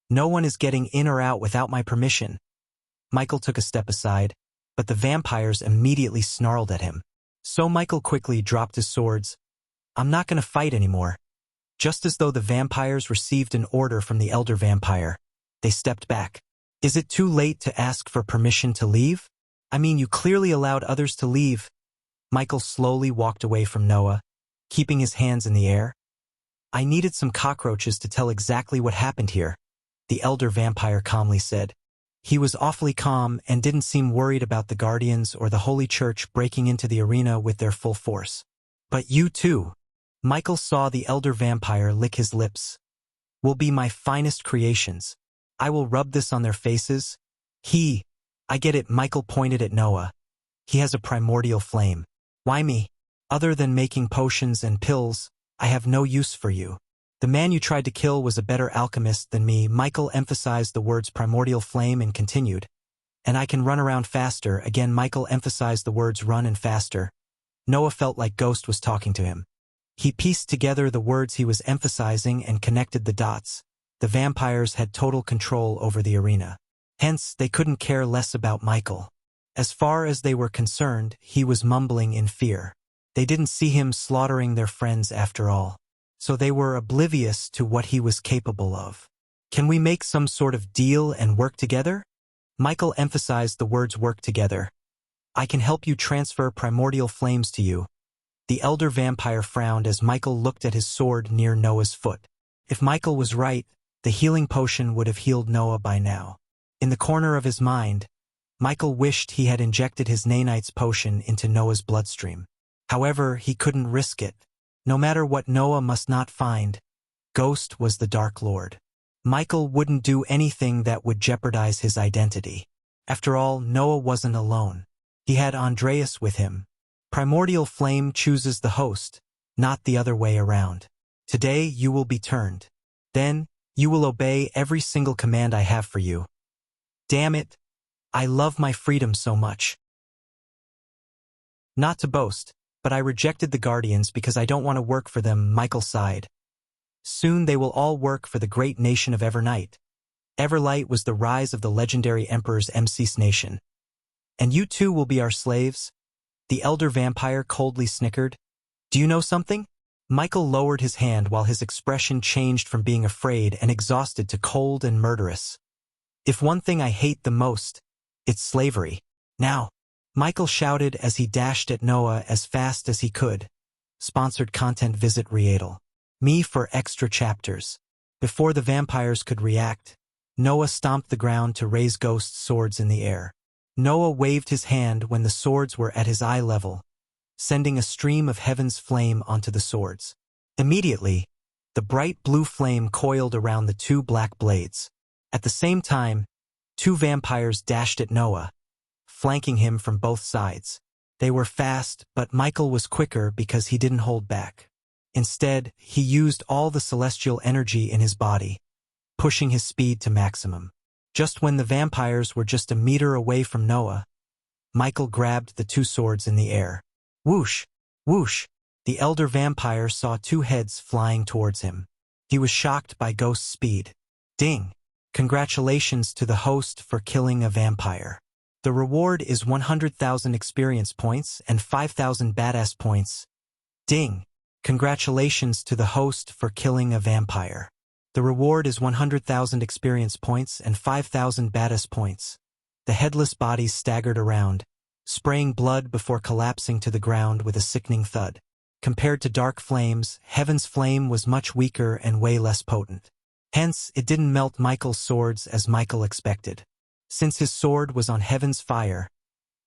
"No one is getting in or out without my permission." Michael took a step aside, but the vampires immediately snarled at him. So Michael quickly dropped his swords. "I'm not going to fight anymore." Just as though the vampires received an order from the elder vampire, they stepped back. "Is it too late to ask for permission to leave? I mean, you clearly allowed others to leave." Michael slowly walked away from Noah, keeping his hands in the air. "I needed some cockroaches to tell exactly what happened here," the elder vampire calmly said. He was awfully calm and didn't seem worried about the Guardians or the Holy Church breaking into the arena with their full force. "But you too." Michael saw the elder vampire lick his lips. "Will be my finest creations. I will rub this on their faces." I get it," Michael pointed at Noah. "He has a primordial flame. Why me? Other than making potions and pills, I have no use for you. The man you tried to kill was a better alchemist than me." Michael emphasized the words primordial flame and continued. "And I can run around faster." Again, Michael emphasized the words run and faster. Noah felt like Ghost was talking to him. He pieced together the words he was emphasizing and connected the dots. The vampires had total control over the arena. Hence, they couldn't care less about Michael. As far as they were concerned, he was mumbling in fear. They didn't see him slaughtering their friends after all. So they were oblivious to what he was capable of. "Can we make some sort of deal and work together?" Michael emphasized the words work together. "I can help you transfer primordial flames to you." The elder vampire frowned as Michael looked at his sword near Noah's foot. If Michael was right, the healing potion would have healed Noah by now. In the corner of his mind, Michael wished he had injected his Nanite's potion into Noah's bloodstream. However, he couldn't risk it. No matter what Noah must not find, Ghost was the Dark Lord. Michael wouldn't do anything that would jeopardize his identity. After all, Noah wasn't alone. He had Andreas with him. Primordial Flame chooses the host, not the other way around. Today you will be turned. Then, you will obey every single command I have for you. Damn it, I love my freedom so much. Not to boast, but I rejected the Guardians because I don't want to work for them, Michael sighed. Soon they will all work for the great nation of Evernight. Everlight was the rise of the legendary Emperor's MC's nation. And you too will be our slaves? The elder vampire coldly snickered. Do you know something? Michael lowered his hand while his expression changed from being afraid and exhausted to cold and murderous. If one thing I hate the most, it's slavery. Now, Michael shouted as he dashed at Noah as fast as he could. Sponsored content, visit Riedel. Me for extra chapters. Before the vampires could react, Noah stomped the ground to raise Ghost's swords in the air. Noah waved his hand when the swords were at his eye level, sending a stream of heaven's flame onto the swords. Immediately, the bright blue flame coiled around the two black blades. At the same time, two vampires dashed at Noah, flanking him from both sides. They were fast, but Michael was quicker because he didn't hold back. Instead, he used all the celestial energy in his body, pushing his speed to maximum. Just when the vampires were just a meter away from Noah, Michael grabbed the two swords in the air. Whoosh! Whoosh! The elder vampire saw two heads flying towards him. He was shocked by Ghost's speed. Ding! Congratulations to the host for killing a vampire. The reward is 100,000 experience points and 5,000 badass points. Ding! Congratulations to the host for killing a vampire. The reward is 100,000 experience points and 5,000 badass points. The headless bodies staggered around, spraying blood before collapsing to the ground with a sickening thud. Compared to Dark Flame's, Heaven's Flame was much weaker and way less potent. Hence, it didn't melt Michael's swords as Michael expected. Since his sword was on Heaven's fire,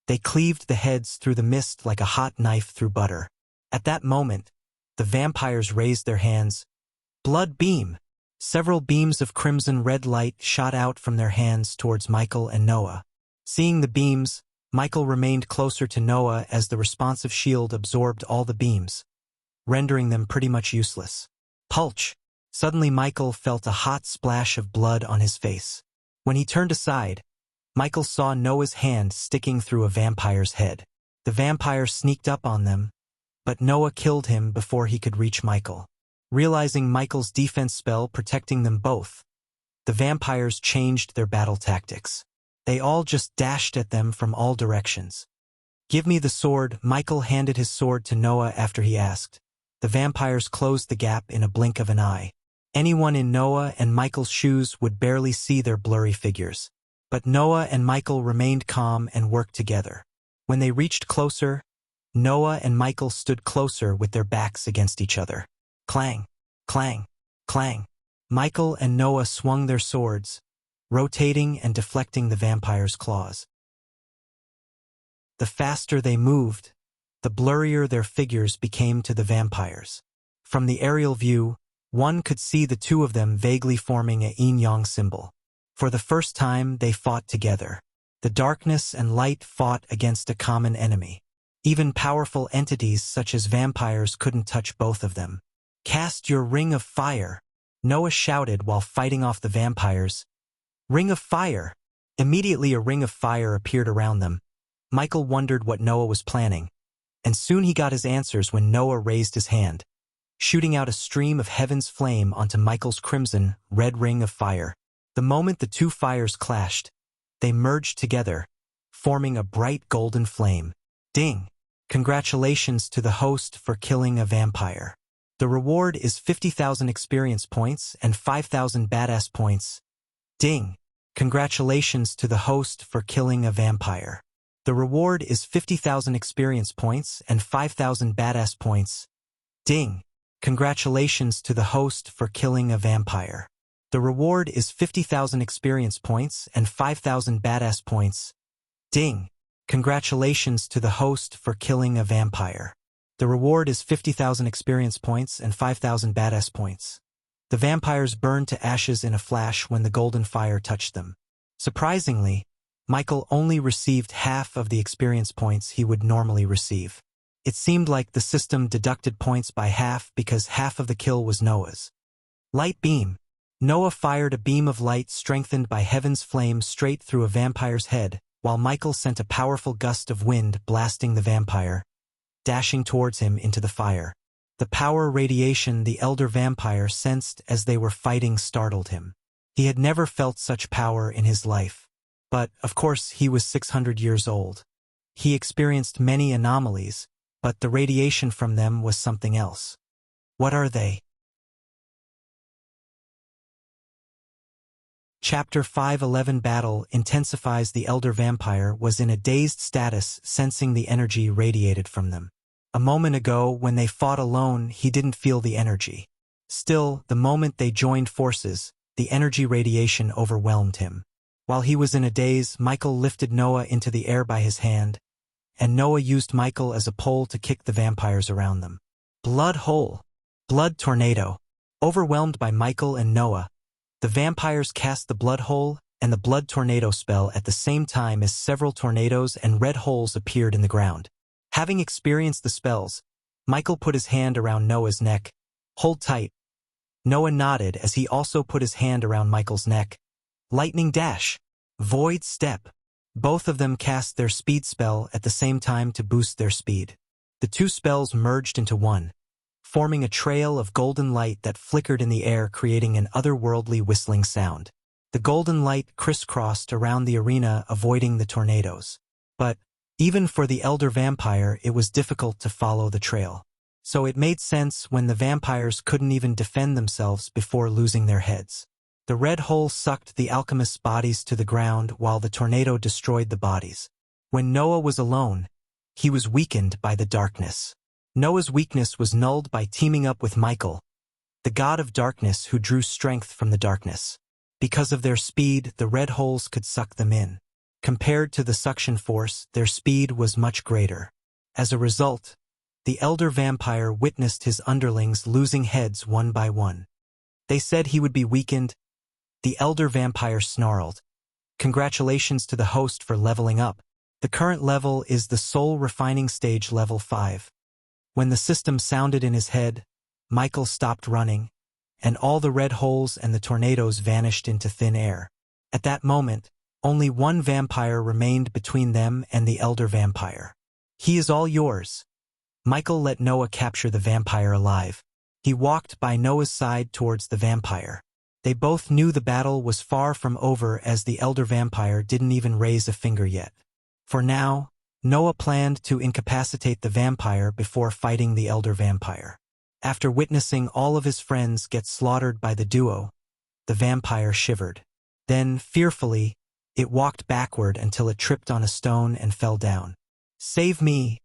they cleaved the heads through the mist like a hot knife through butter. At that moment, the vampires raised their hands. Blood beam! Several beams of crimson red light shot out from their hands towards Michael and Noah. Seeing the beams, Michael remained closer to Noah as the responsive shield absorbed all the beams, rendering them pretty much useless. Pulch! Suddenly Michael felt a hot splash of blood on his face. When he turned aside, Michael saw Noah's hand sticking through a vampire's head. The vampire sneaked up on them, but Noah killed him before he could reach Michael. Realizing Michael's defense spell protecting them both, the vampires changed their battle tactics. They all just dashed at them from all directions. Give me the sword. Michael handed his sword to Noah after he asked. The vampires closed the gap in a blink of an eye. Anyone in Noah and Michael's shoes would barely see their blurry figures. But Noah and Michael remained calm and worked together. When they reached closer, Noah and Michael stood closer with their backs against each other. Clang, clang, clang. Michael and Noah swung their swords, rotating and deflecting the vampire's claws. The faster they moved, the blurrier their figures became to the vampires. From the aerial view, one could see the two of them vaguely forming a yin-yang symbol. For the first time, they fought together. The darkness and light fought against a common enemy. Even powerful entities such as vampires couldn't touch both of them. Cast your ring of fire, Noah shouted while fighting off the vampires. Ring of fire! Immediately a ring of fire appeared around them. Michael wondered what Noah was planning, and soon he got his answers when Noah raised his hand, shooting out a stream of heaven's flame onto Michael's crimson, red ring of fire. The moment the two fires clashed, they merged together, forming a bright golden flame. Ding! Congratulations to the host for killing a vampire. The reward is 50,000 experience points and 5,000 badass points. Ding! Congratulations to the host for killing a vampire. The reward is 50,000 experience points and 5,000 badass points. Ding! Congratulations to the host for killing a vampire. The reward is 50,000 experience points and 5,000 badass points. Ding! Congratulations to the host for killing a vampire. The reward is 50,000 experience points and 5,000 badass points. The vampires burned to ashes in a flash when the golden fire touched them. Surprisingly, Michael only received half of the experience points he would normally receive. It seemed like the system deducted points by half because half of the kill was Noah's. Light beam. Noah fired a beam of light strengthened by heaven's flame straight through a vampire's head, while Michael sent a powerful gust of wind blasting the vampire, dashing towards him into the fire. The power radiation the elder vampire sensed as they were fighting startled him. He had never felt such power in his life. But, of course, he was 600 years old. He experienced many anomalies, but the radiation from them was something else. What are they? Chapter 5:11 Battle intensifies. The elder vampire was in a dazed status, sensing the energy radiated from them. A moment ago, when they fought alone, he didn't feel the energy. Still, the moment they joined forces, the energy radiation overwhelmed him. While he was in a daze, Michael lifted Noah into the air by his hand, and Noah used Michael as a pole to kick the vampires around them. Blood hole. Blood tornado. Overwhelmed by Michael and Noah, the vampires cast the blood hole and the blood tornado spell at the same time as several tornadoes and red holes appeared in the ground. Having experienced the spells, Michael put his hand around Noah's neck. Hold tight. Noah nodded as he also put his hand around Michael's neck. Lightning dash. Void step. Both of them cast their speed spell at the same time to boost their speed. The two spells merged into one, forming a trail of golden light that flickered in the air, creating an otherworldly whistling sound. The golden light crisscrossed around the arena, avoiding the tornadoes. But, even for the elder vampire, it was difficult to follow the trail. So it made sense when the vampires couldn't even defend themselves before losing their heads. The red hole sucked the alchemists' bodies to the ground while the tornado destroyed the bodies. When Noah was alone, he was weakened by the darkness. Noah's weakness was nulled by teaming up with Michael, the god of darkness who drew strength from the darkness. Because of their speed, the red holes could suck them in. Compared to the suction force, their speed was much greater. As a result, the elder vampire witnessed his underlings losing heads one by one. They said he would be weakened. The elder vampire snarled. Congratulations to the host for leveling up. The current level is the soul refining stage level 5. When the system sounded in his head, Michael stopped running, and all the red holes and the tornadoes vanished into thin air. At that moment, only one vampire remained between them and the elder vampire. He is all yours. Michael let Noah capture the vampire alive. He walked by Noah's side towards the vampire. They both knew the battle was far from over as the elder vampire didn't even raise a finger yet. For now, Noah planned to incapacitate the vampire before fighting the elder vampire. After witnessing all of his friends get slaughtered by the duo, the vampire shivered. Then, fearfully, it walked backward until it tripped on a stone and fell down. Save me!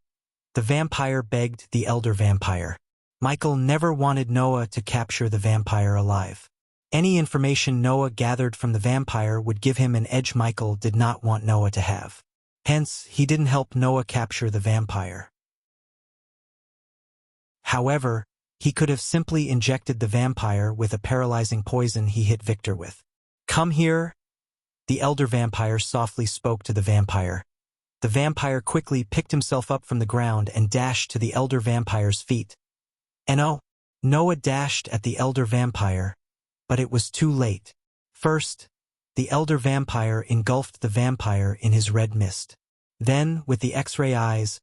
The vampire begged the elder vampire. Michael never wanted Noah to capture the vampire alive. Any information Noah gathered from the vampire would give him an edge Michael did not want Noah to have. Hence, he didn't help Noah capture the vampire. However, he could have simply injected the vampire with a paralyzing poison he hit Victor with. Come here! The elder vampire softly spoke to the vampire. The vampire quickly picked himself up from the ground and dashed to the elder vampire's feet. And oh! Noah dashed at the elder vampire, but it was too late. First, the elder vampire engulfed the vampire in his red mist. Then, with the X-ray eyes,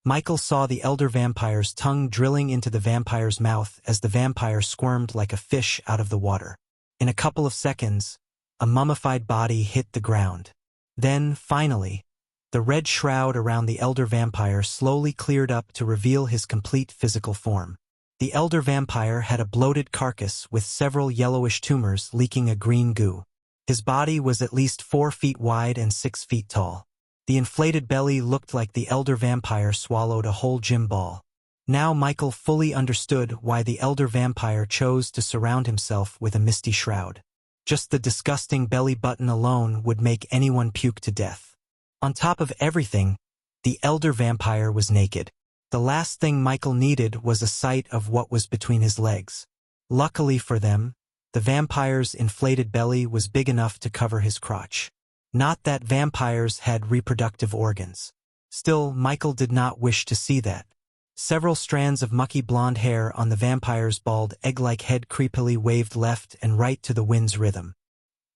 Michael saw the elder vampire's tongue drilling into the vampire's mouth as the vampire squirmed like a fish out of the water. In a couple of seconds, a mummified body hit the ground. Then, finally, the red shroud around the elder vampire slowly cleared up to reveal his complete physical form. The elder vampire had a bloated carcass with several yellowish tumors leaking a green goo. His body was at least 4 feet wide and 6 feet tall. The inflated belly looked like the elder vampire swallowed a whole gym ball. Now Michael fully understood why the elder vampire chose to surround himself with a misty shroud. Just the disgusting belly button alone would make anyone puke to death. On top of everything, the elder vampire was naked. The last thing Michael needed was a sight of what was between his legs. Luckily for them, the vampire's inflated belly was big enough to cover his crotch. Not that vampires had reproductive organs. Still, Michael did not wish to see that. Several strands of mucky blonde hair on the vampire's bald egg-like head creepily waved left and right to the wind's rhythm.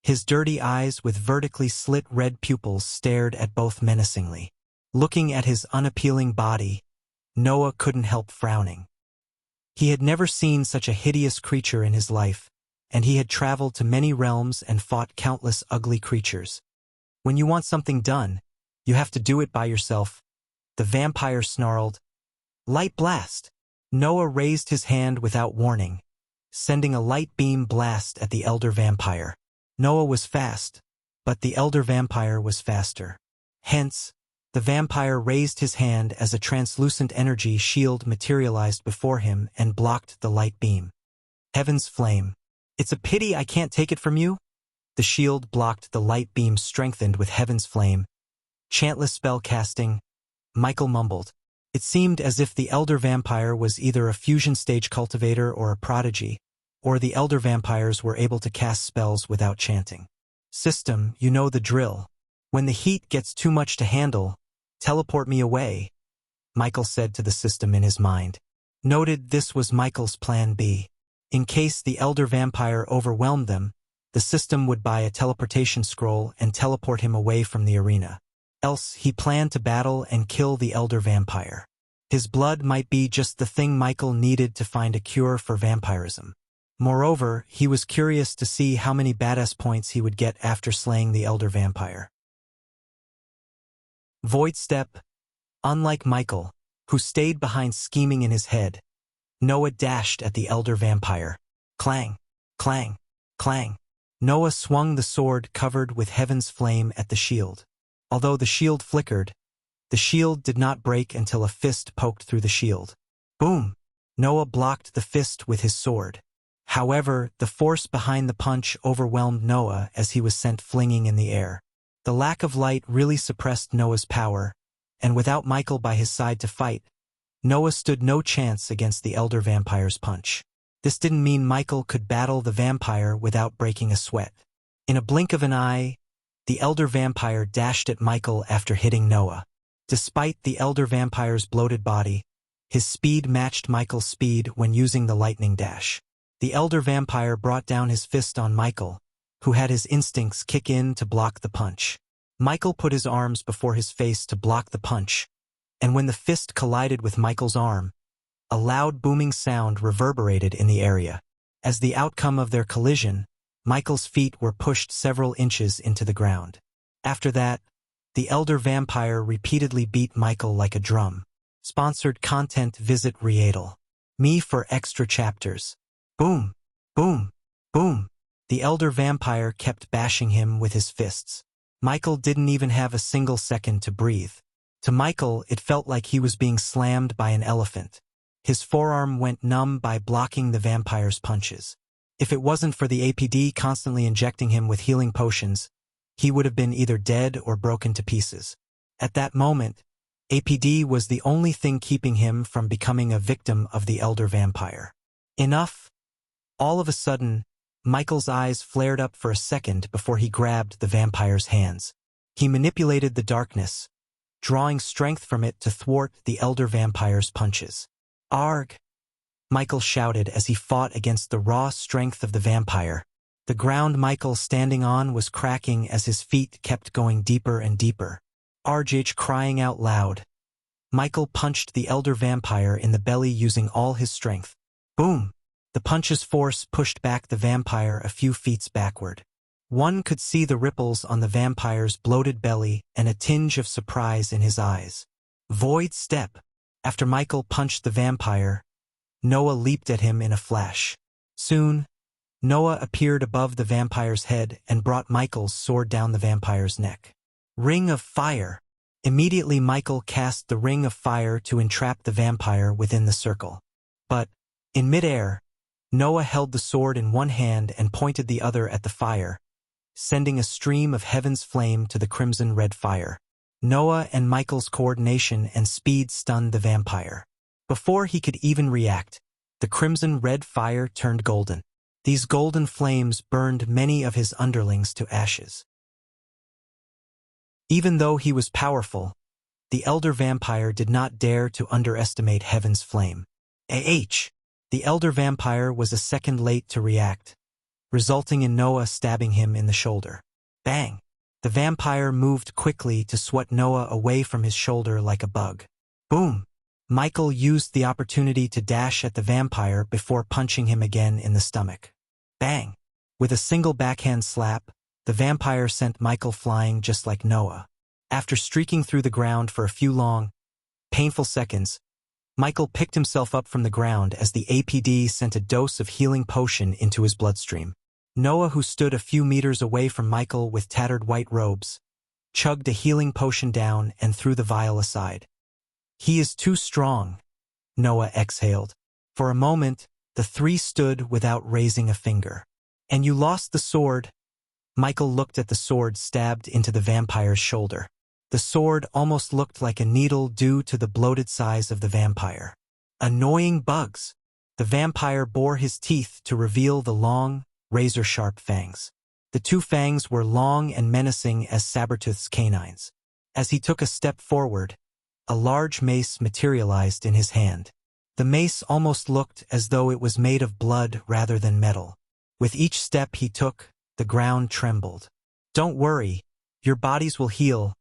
His dirty eyes with vertically slit red pupils stared at both menacingly. Looking at his unappealing body, Noah couldn't help frowning. He had never seen such a hideous creature in his life, and he had traveled to many realms and fought countless ugly creatures. When you want something done, you have to do it by yourself, the vampire snarled. Light blast! Noah raised his hand without warning, sending a light beam blast at the elder vampire. Noah was fast, but the elder vampire was faster. Hence, the vampire raised his hand as a translucent energy shield materialized before him and blocked the light beam. Heaven's flame. It's a pity I can't take it from you. The shield blocked the light beam strengthened with Heaven's flame. Chantless spell casting, Michael mumbled. It seemed as if the elder vampire was either a fusion stage cultivator or a prodigy, or the elder vampires were able to cast spells without chanting. System, you know the drill. When the heat gets too much to handle, teleport me away, Michael said to the system in his mind. Noted this was Michael's plan B. In case the elder vampire overwhelmed them, the system would buy a teleportation scroll and teleport him away from the arena. Else, he planned to battle and kill the elder vampire. His blood might be just the thing Michael needed to find a cure for vampirism. Moreover, he was curious to see how many badass points he would get after slaying the elder vampire. Void step. Unlike Michael, who stayed behind scheming in his head, Noah dashed at the elder vampire. Clang, clang, clang. Noah swung the sword covered with Heaven's flame at the shield. Although the shield flickered, the shield did not break until a fist poked through the shield. Boom! Noah blocked the fist with his sword. However, the force behind the punch overwhelmed Noah as he was sent flinging in the air. The lack of light really suppressed Noah's power, and without Michael by his side to fight, Noah stood no chance against the elder vampire's punch. This didn't mean Michael could battle the vampire without breaking a sweat. In a blink of an eye, the elder vampire dashed at Michael after hitting Noah. Despite the elder vampire's bloated body, his speed matched Michael's speed when using the lightning dash. The elder vampire brought down his fist on Michael, who had his instincts kick in to block the punch. Michael put his arms before his face to block the punch, and when the fist collided with Michael's arm, a loud booming sound reverberated in the area. As the outcome of their collision, Michael's feet were pushed several inches into the ground. After that, the elder vampire repeatedly beat Michael like a drum. Sponsored content. Visit Readle.me for extra chapters. Boom, boom, boom. The elder vampire kept bashing him with his fists. Michael didn't even have a single second to breathe. To Michael, it felt like he was being slammed by an elephant. His forearm went numb by blocking the vampire's punches. If it wasn't for the APD constantly injecting him with healing potions, he would have been either dead or broken to pieces. At that moment, APD was the only thing keeping him from becoming a victim of the elder vampire. Enough. All of a sudden, Michael's eyes flared up for a second before he grabbed the vampire's hands. He manipulated the darkness, drawing strength from it to thwart the elder vampire's punches. Arg! Michael shouted as he fought against the raw strength of the vampire. The ground Michael standing on was cracking as his feet kept going deeper and deeper. RJ crying out loud. Michael punched the elder vampire in the belly using all his strength. Boom! The punch's force pushed back the vampire a few feet backward. One could see the ripples on the vampire's bloated belly and a tinge of surprise in his eyes. Void step. After Michael punched the vampire, Noah leaped at him in a flash. Soon, Noah appeared above the vampire's head and brought Michael's sword down the vampire's neck. Ring of fire. Immediately Michael cast the ring of fire to entrap the vampire within the circle. But, in midair, Noah held the sword in one hand and pointed the other at the fire, sending a stream of heaven's flame to the crimson-red fire. Noah and Michael's coordination and speed stunned the vampire. Before he could even react, the crimson-red fire turned golden. These golden flames burned many of his underlings to ashes. Even though he was powerful, the elder vampire did not dare to underestimate heaven's flame. The elder vampire was a second late to react, resulting in Noah stabbing him in the shoulder. Bang! The vampire moved quickly to swat Noah away from his shoulder like a bug. Boom! Michael used the opportunity to dash at the vampire before punching him again in the stomach. Bang! With a single backhand slap, the vampire sent Michael flying just like Noah. After streaking through the ground for a few long, painful seconds, Michael picked himself up from the ground as the APD sent a dose of healing potion into his bloodstream. Noah, who stood a few meters away from Michael with tattered white robes, chugged a healing potion down and threw the vial aside. "He is too strong," Noah exhaled. For a moment, the three stood without raising a finger. "And you lost the sword?" Michael looked at the sword stabbed into the vampire's shoulder. The sword almost looked like a needle due to the bloated size of the vampire. Annoying bugs! The vampire bore his teeth to reveal the long, razor-sharp fangs. The two fangs were long and menacing as Sabertooth's canines. As he took a step forward, a large mace materialized in his hand. The mace almost looked as though it was made of blood rather than metal. With each step he took, the ground trembled. "Don't worry, your bodies will heal."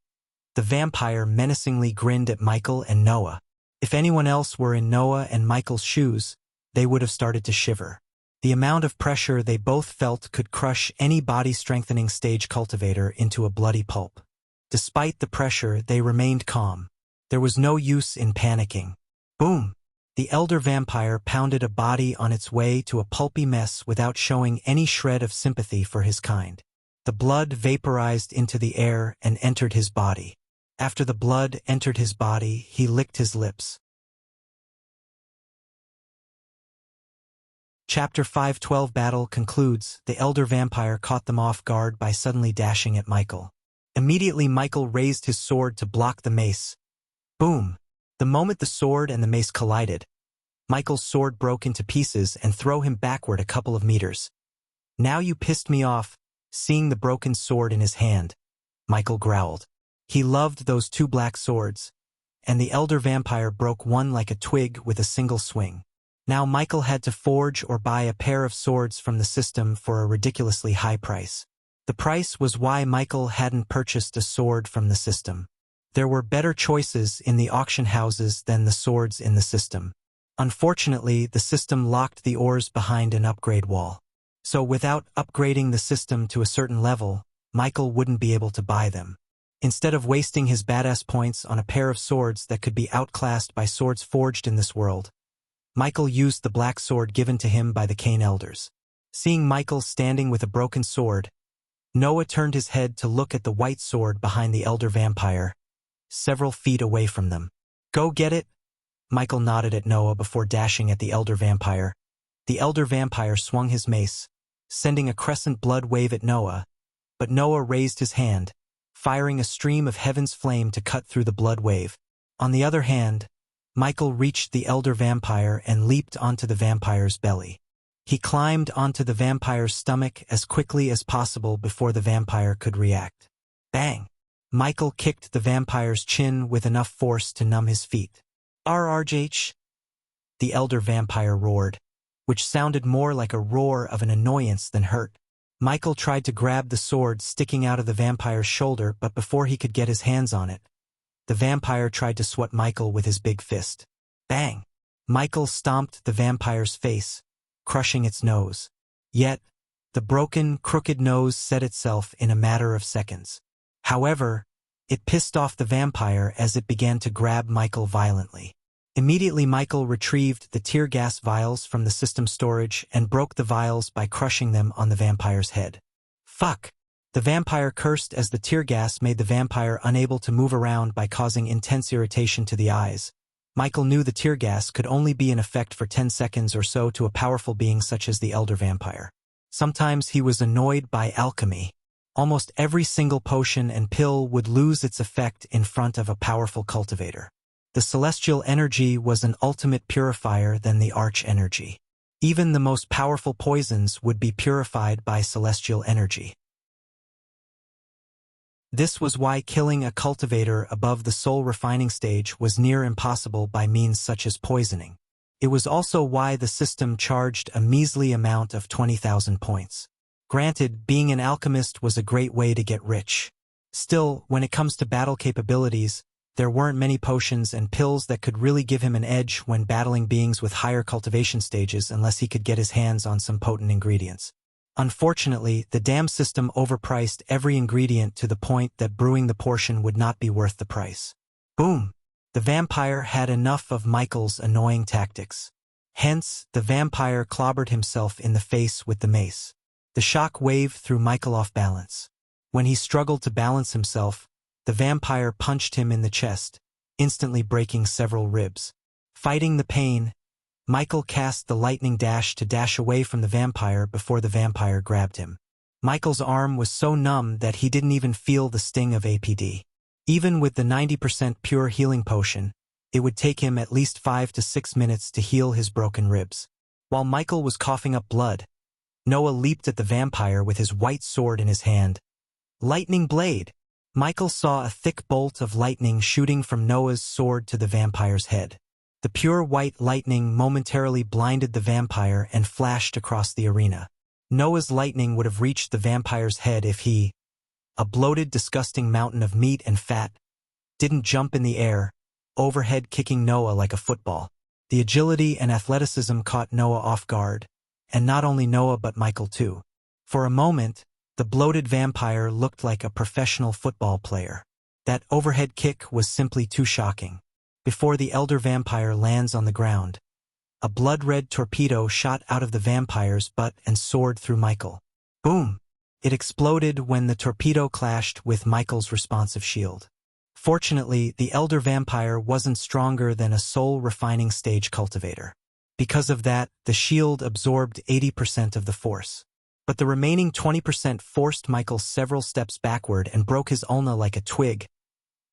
The vampire menacingly grinned at Michael and Noah. If anyone else were in Noah and Michael's shoes, they would have started to shiver. The amount of pressure they both felt could crush any body-strengthening stage cultivator into a bloody pulp. Despite the pressure, they remained calm. There was no use in panicking. Boom! The elder vampire pounded a body on its way to a pulpy mess without showing any shred of sympathy for his kind. The blood vaporized into the air and entered his body. After the blood entered his body, he licked his lips. Chapter 5:12 Battle concludes. The elder vampire caught them off guard by suddenly dashing at Michael. Immediately Michael raised his sword to block the mace. Boom! The moment the sword and the mace collided, Michael's sword broke into pieces and threw him backward a couple of meters. "Now you pissed me off," seeing the broken sword in his hand, Michael growled. He loved those two black swords, and the elder vampire broke one like a twig with a single swing. Now Michael had to forge or buy a pair of swords from the system for a ridiculously high price. The price was why Michael hadn't purchased a sword from the system. There were better choices in the auction houses than the swords in the system. Unfortunately, the system locked the ores behind an upgrade wall. So without upgrading the system to a certain level, Michael wouldn't be able to buy them. Instead of wasting his badass points on a pair of swords that could be outclassed by swords forged in this world, Michael used the black sword given to him by the Cain Elders. Seeing Michael standing with a broken sword, Noah turned his head to look at the white sword behind the elder vampire, several feet away from them. "Go get it?" Michael nodded at Noah before dashing at the elder vampire. The elder vampire swung his mace, sending a crescent blood wave at Noah, but Noah raised his hand, firing a stream of heaven's flame to cut through the blood wave. On the other hand, Michael reached the elder vampire and leaped onto the vampire's belly. He climbed onto the vampire's stomach as quickly as possible before the vampire could react. Bang! Michael kicked the vampire's chin with enough force to numb his feet. "RRH!" the elder vampire roared, which sounded more like a roar of an annoyance than hurt. Michael tried to grab the sword sticking out of the vampire's shoulder, but before he could get his hands on it, the vampire tried to swat Michael with his big fist. Bang! Michael stomped the vampire's face, crushing its nose. Yet, the broken, crooked nose set itself in a matter of seconds. However, it pissed off the vampire as it began to grab Michael violently. Immediately Michael retrieved the tear gas vials from the system storage and broke the vials by crushing them on the vampire's head. "Fuck!" The vampire cursed as the tear gas made the vampire unable to move around by causing intense irritation to the eyes. Michael knew the tear gas could only be in effect for 10 seconds or so to a powerful being such as the elder vampire. Sometimes he was annoyed by alchemy. Almost every single potion and pill would lose its effect in front of a powerful cultivator. The celestial energy was an ultimate purifier than the arch energy. Even the most powerful poisons would be purified by celestial energy. This was why killing a cultivator above the soul refining stage was near impossible by means such as poisoning. It was also why the system charged a measly amount of 20,000 points. Granted, being an alchemist was a great way to get rich. Still, when it comes to battle capabilities, there weren't many potions and pills that could really give him an edge when battling beings with higher cultivation stages unless he could get his hands on some potent ingredients. Unfortunately, the damn system overpriced every ingredient to the point that brewing the portion would not be worth the price. Boom! The vampire had enough of Michael's annoying tactics. Hence, the vampire clobbered himself in the face with the mace. The shock wave threw Michael off balance. When he struggled to balance himself, the vampire punched him in the chest, instantly breaking several ribs. Fighting the pain, Michael cast the lightning dash to dash away from the vampire before the vampire grabbed him. Michael's arm was so numb that he didn't even feel the sting of APD. Even with the 90% pure healing potion, it would take him at least 5 to 6 minutes to heal his broken ribs. While Michael was coughing up blood, Noah leaped at the vampire with his white sword in his hand. Lightning blade! Michael saw a thick bolt of lightning shooting from Noah's sword to the vampire's head. The pure white lightning momentarily blinded the vampire and flashed across the arena. Noah's lightning would have reached the vampire's head if he, a bloated, disgusting mountain of meat and fat, didn't jump in the air, overhead kicking Noah like a football. The agility and athleticism caught Noah off guard, and not only Noah but Michael too. For a moment, the bloated vampire looked like a professional football player. That overhead kick was simply too shocking. Before the elder vampire lands on the ground, a blood-red torpedo shot out of the vampire's butt and soared through Michael. Boom! It exploded when the torpedo clashed with Michael's responsive shield. Fortunately, the elder vampire wasn't stronger than a soul-refining stage cultivator. Because of that, the shield absorbed 80% of the force. But the remaining 20% forced Michael several steps backward and broke his ulna like a twig.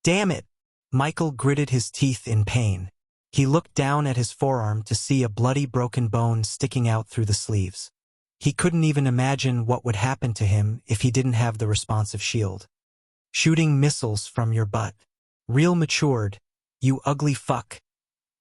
Damn it! Michael gritted his teeth in pain. He looked down at his forearm to see a bloody broken bone sticking out through the sleeves. He couldn't even imagine what would happen to him if he didn't have the responsive shield. Shooting missiles from your butt. Real matured, you ugly fuck.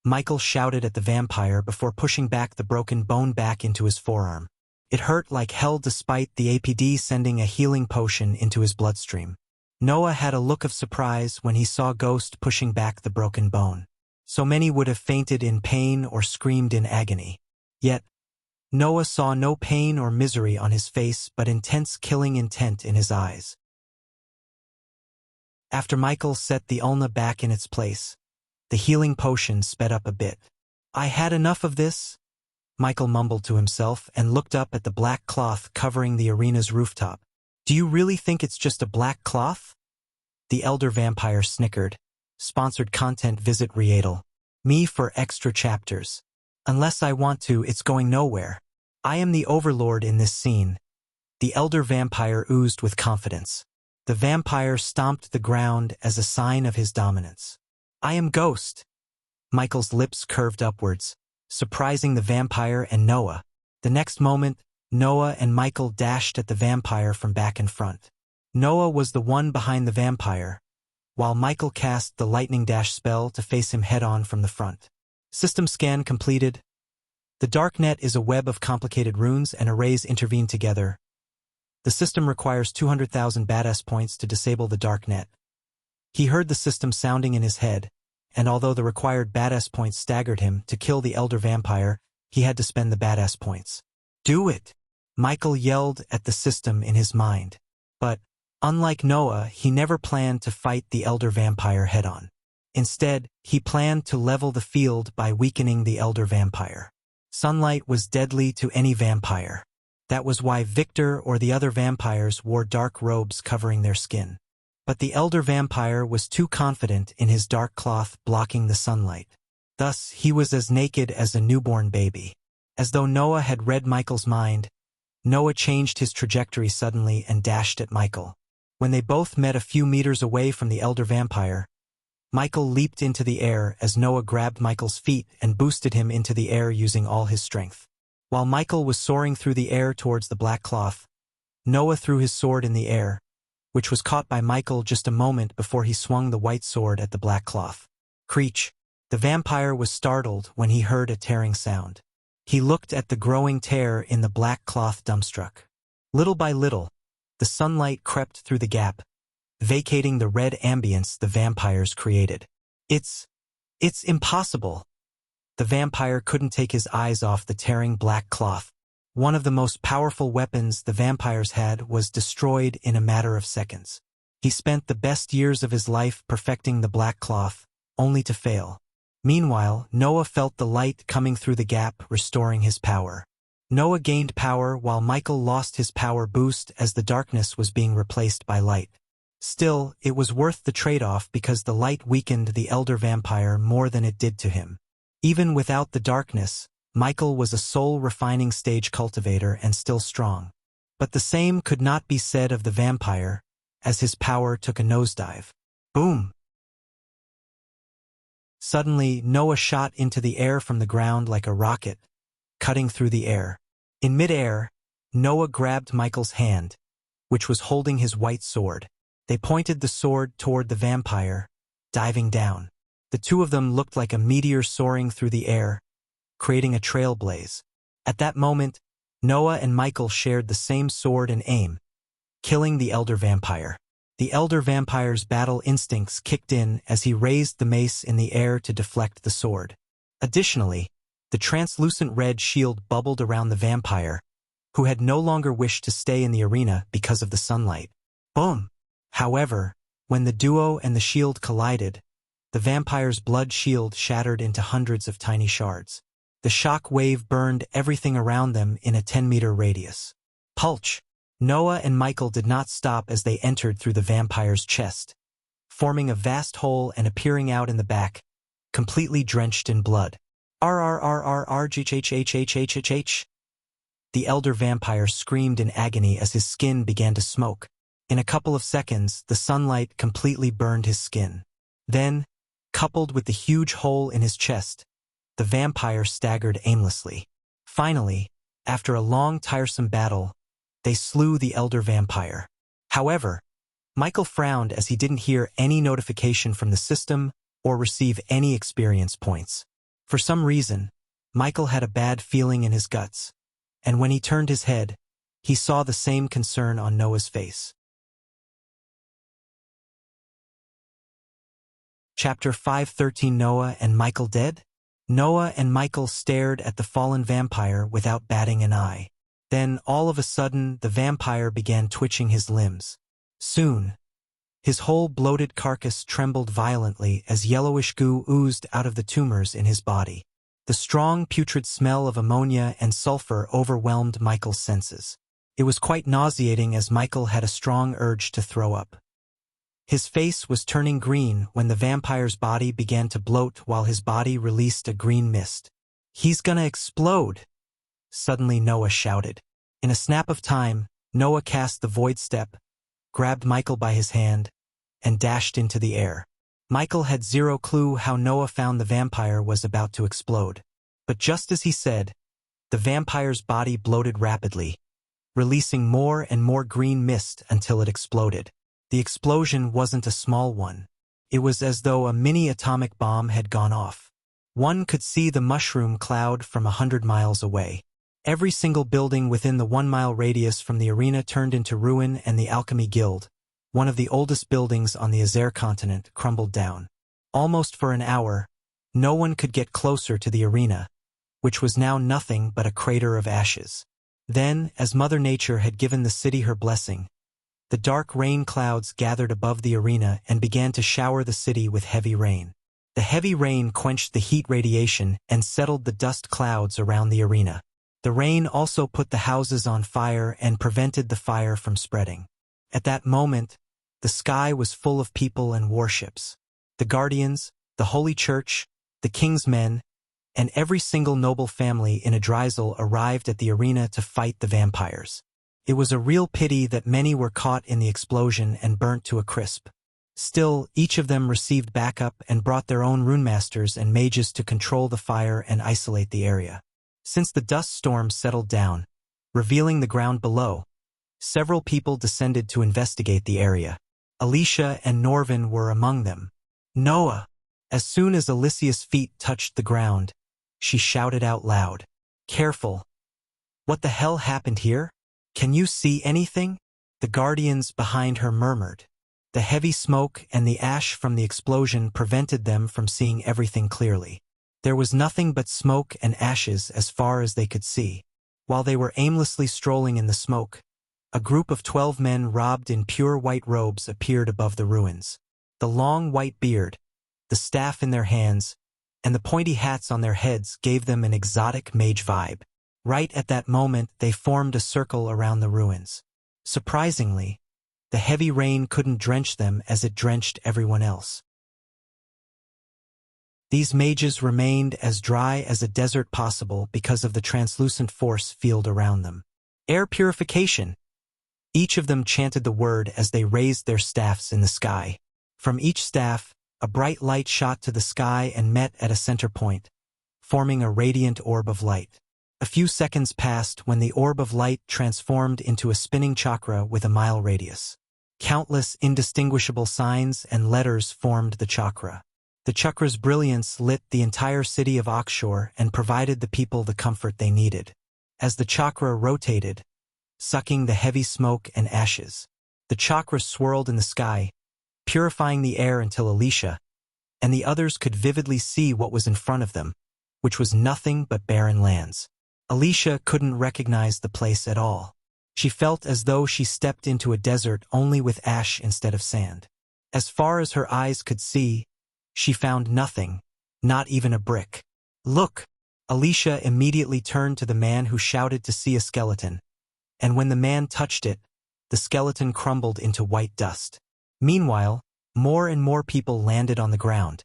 Michael shouted at the vampire before pushing back the broken bone back into his forearm. It hurt like hell despite the APD sending a healing potion into his bloodstream. Noah had a look of surprise when he saw Ghost pushing back the broken bone. So many would have fainted in pain or screamed in agony. Yet, Noah saw no pain or misery on his face but intense killing intent in his eyes. After Michael set the ulna back in its place, the healing potion sped up a bit. I had enough of this, Michael mumbled to himself and looked up at the black cloth covering the arena's rooftop. Do you really think it's just a black cloth? The elder vampire snickered. Sponsored content, visit Riedel. Me for extra chapters. Unless I want to, it's going nowhere. I am the overlord in this scene. The elder vampire oozed with confidence. The vampire stomped the ground as a sign of his dominance. I am Ghost. Michael's lips curved upwards, surprising the vampire and Noah. The next moment, Noah and Michael dashed at the vampire from back and front. Noah was the one behind the vampire, while Michael cast the lightning dash spell to face him head-on from the front. System scan completed. The dark net is a web of complicated runes and arrays intervened together. The system requires 200,000 badass points to disable the dark net. He heard the system sounding in his head, and although the required badass points staggered him, to kill the elder vampire, he had to spend the badass points. Do it! Michael yelled at the system in his mind. But, unlike Noah, he never planned to fight the elder vampire head-on. Instead, he planned to level the field by weakening the elder vampire. Sunlight was deadly to any vampire. That was why Victor or the other vampires wore dark robes covering their skin. But the elder vampire was too confident in his dark cloth blocking the sunlight. Thus, he was as naked as a newborn baby. As though Noah had read Michael's mind, Noah changed his trajectory suddenly and dashed at Michael. When they both met a few meters away from the elder vampire, Michael leaped into the air as Noah grabbed Michael's feet and boosted him into the air using all his strength. While Michael was soaring through the air towards the black cloth, Noah threw his sword in the air, which was caught by Michael just a moment before he swung the white sword at the black cloth. Creech! The vampire was startled when he heard a tearing sound. He looked at the growing tear in the black cloth dumbstruck. Little by little, the sunlight crept through the gap, vacating the red ambience the vampires created. It's impossible. The vampire couldn't take his eyes off the tearing black cloth. One of the most powerful weapons the vampires had was destroyed in a matter of seconds. He spent the best years of his life perfecting the black cloth, only to fail. Meanwhile, Noah felt the light coming through the gap, restoring his power. Noah gained power while Michael lost his power boost as the darkness was being replaced by light. Still, it was worth the trade-off because the light weakened the elder vampire more than it did to him. Even without the darkness, Michael was a soul-refining stage cultivator and still strong. But the same could not be said of the vampire, as his power took a nosedive. Boom! Suddenly, Noah shot into the air from the ground like a rocket, cutting through the air. In mid-air, Noah grabbed Michael's hand, which was holding his white sword. They pointed the sword toward the vampire, diving down. The two of them looked like a meteor soaring through the air, creating a trailblaze. At that moment, Noah and Michael shared the same sword and aim, killing the elder vampire. The elder vampire's battle instincts kicked in as he raised the mace in the air to deflect the sword. Additionally, the translucent red shield bubbled around the vampire, who had no longer wished to stay in the arena because of the sunlight. Boom! However, when the duo and the shield collided, the vampire's blood shield shattered into hundreds of tiny shards. The shock wave burned everything around them in a 10-meter radius. Pulch! Noah and Michael did not stop as they entered through the vampire's chest, forming a vast hole and appearing out in the back, completely drenched in blood. RRRRRGHHHHHH. The elder vampire screamed in agony as his skin began to smoke. In a couple of seconds, the sunlight completely burned his skin. Then, coupled with the huge hole in his chest, the vampire staggered aimlessly. Finally, after a long, tiresome battle, they slew the elder vampire. However, Michael frowned as he didn't hear any notification from the system or receive any experience points. For some reason, Michael had a bad feeling in his guts, and when he turned his head, he saw the same concern on Noah's face. Chapter 5:13 Noah and Michael dead? Noah and Michael stared at the fallen vampire without batting an eye. Then, all of a sudden, the vampire began twitching his limbs. Soon, his whole bloated carcass trembled violently as yellowish goo oozed out of the tumors in his body. The strong, putrid smell of ammonia and sulfur overwhelmed Michael's senses. It was quite nauseating as Michael had a strong urge to throw up. His face was turning green when the vampire's body began to bloat while his body released a green mist. "He's gonna explode!" Suddenly Noah shouted. In a snap of time, Noah cast the void step, grabbed Michael by his hand, and dashed into the air. Michael had zero clue how Noah found the vampire was about to explode. But just as he said, the vampire's body bloated rapidly, releasing more and more green mist until it exploded. The explosion wasn't a small one. It was as though a mini atomic bomb had gone off. One could see the mushroom cloud from 100 miles away. Every single building within the 1-mile radius from the arena turned into ruin, and the Alchemy Guild, one of the oldest buildings on the Azer continent, crumbled down. Almost for an hour, no one could get closer to the arena, which was now nothing but a crater of ashes. Then, as Mother Nature had given the city her blessing, the dark rain clouds gathered above the arena and began to shower the city with heavy rain. The heavy rain quenched the heat radiation and settled the dust clouds around the arena. The rain also put the houses on fire and prevented the fire from spreading. At that moment, the sky was full of people and warships. The guardians, the holy church, the king's men, and every single noble family in Adrisel arrived at the arena to fight the vampires. It was a real pity that many were caught in the explosion and burnt to a crisp. Still, each of them received backup and brought their own runemasters and mages to control the fire and isolate the area. Since the dust storm settled down, revealing the ground below, several people descended to investigate the area. Alicia and Norvin were among them. Noah! As soon as Alicia's feet touched the ground, she shouted out loud. Careful! What the hell happened here? Can you see anything? The guardians behind her murmured. The heavy smoke and the ash from the explosion prevented them from seeing everything clearly. There was nothing but smoke and ashes as far as they could see. While they were aimlessly strolling in the smoke, a group of 12 men robed in pure white robes appeared above the ruins. The long white beard, the staff in their hands, and the pointy hats on their heads gave them an exotic mage vibe. Right at that moment, they formed a circle around the ruins. Surprisingly, the heavy rain couldn't drench them as it drenched everyone else. These mages remained as dry as a desert possible because of the translucent force field around them. Air purification! Each of them chanted the word as they raised their staffs in the sky. From each staff, a bright light shot to the sky and met at a center point, forming a radiant orb of light. A few seconds passed when the orb of light transformed into a spinning chakra with a mile radius. Countless indistinguishable signs and letters formed the chakra. The chakra's brilliance lit the entire city of Oxshore and provided the people the comfort they needed. As the chakra rotated, sucking the heavy smoke and ashes, the chakra swirled in the sky, purifying the air until Alicia and the others could vividly see what was in front of them, which was nothing but barren lands. Alicia couldn't recognize the place at all. She felt as though she stepped into a desert only with ash instead of sand. As far as her eyes could see, she found nothing, not even a brick. Look! Alicia immediately turned to the man who shouted to see a skeleton, and when the man touched it, the skeleton crumbled into white dust. Meanwhile, more and more people landed on the ground,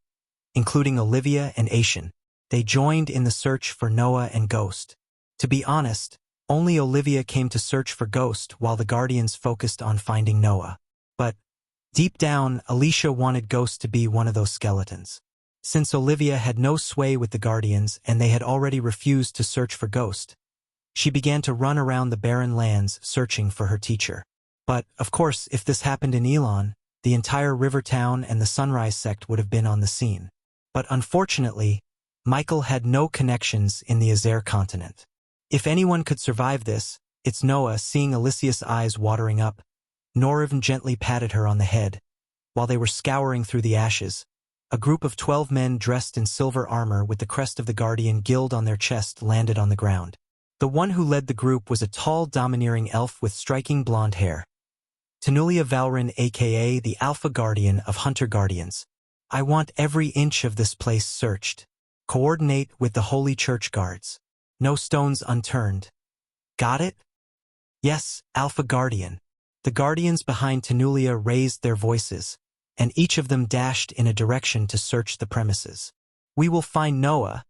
including Olivia and Aishan. They joined in the search for Noah and Ghost. To be honest, only Olivia came to search for Ghost while the Guardians focused on finding Noah. But, deep down, Alicia wanted Ghost to be one of those skeletons. Since Olivia had no sway with the Guardians and they had already refused to search for Ghost, she began to run around the barren lands searching for her teacher. But, of course, if this happened in Elon, the entire river town and the Sunrise sect would have been on the scene. But unfortunately, Michael had no connections in the Azer continent. If anyone could survive this, it's Noah. Seeing Alicia's eyes watering up, Norvin gently patted her on the head. While they were scouring through the ashes, a group of 12 men dressed in silver armor with the crest of the Guardian Guild on their chest landed on the ground. The one who led the group was a tall, domineering elf with striking blonde hair. Tenulia Valrin, aka the Alpha Guardian of Hunter Guardians. I want every inch of this place searched. Coordinate with the Holy Church Guards. No stones unturned. Got it? Yes, Alpha Guardian. The Guardians behind Tenulia raised their voices, and each of them dashed in a direction to search the premises. We will find Noah,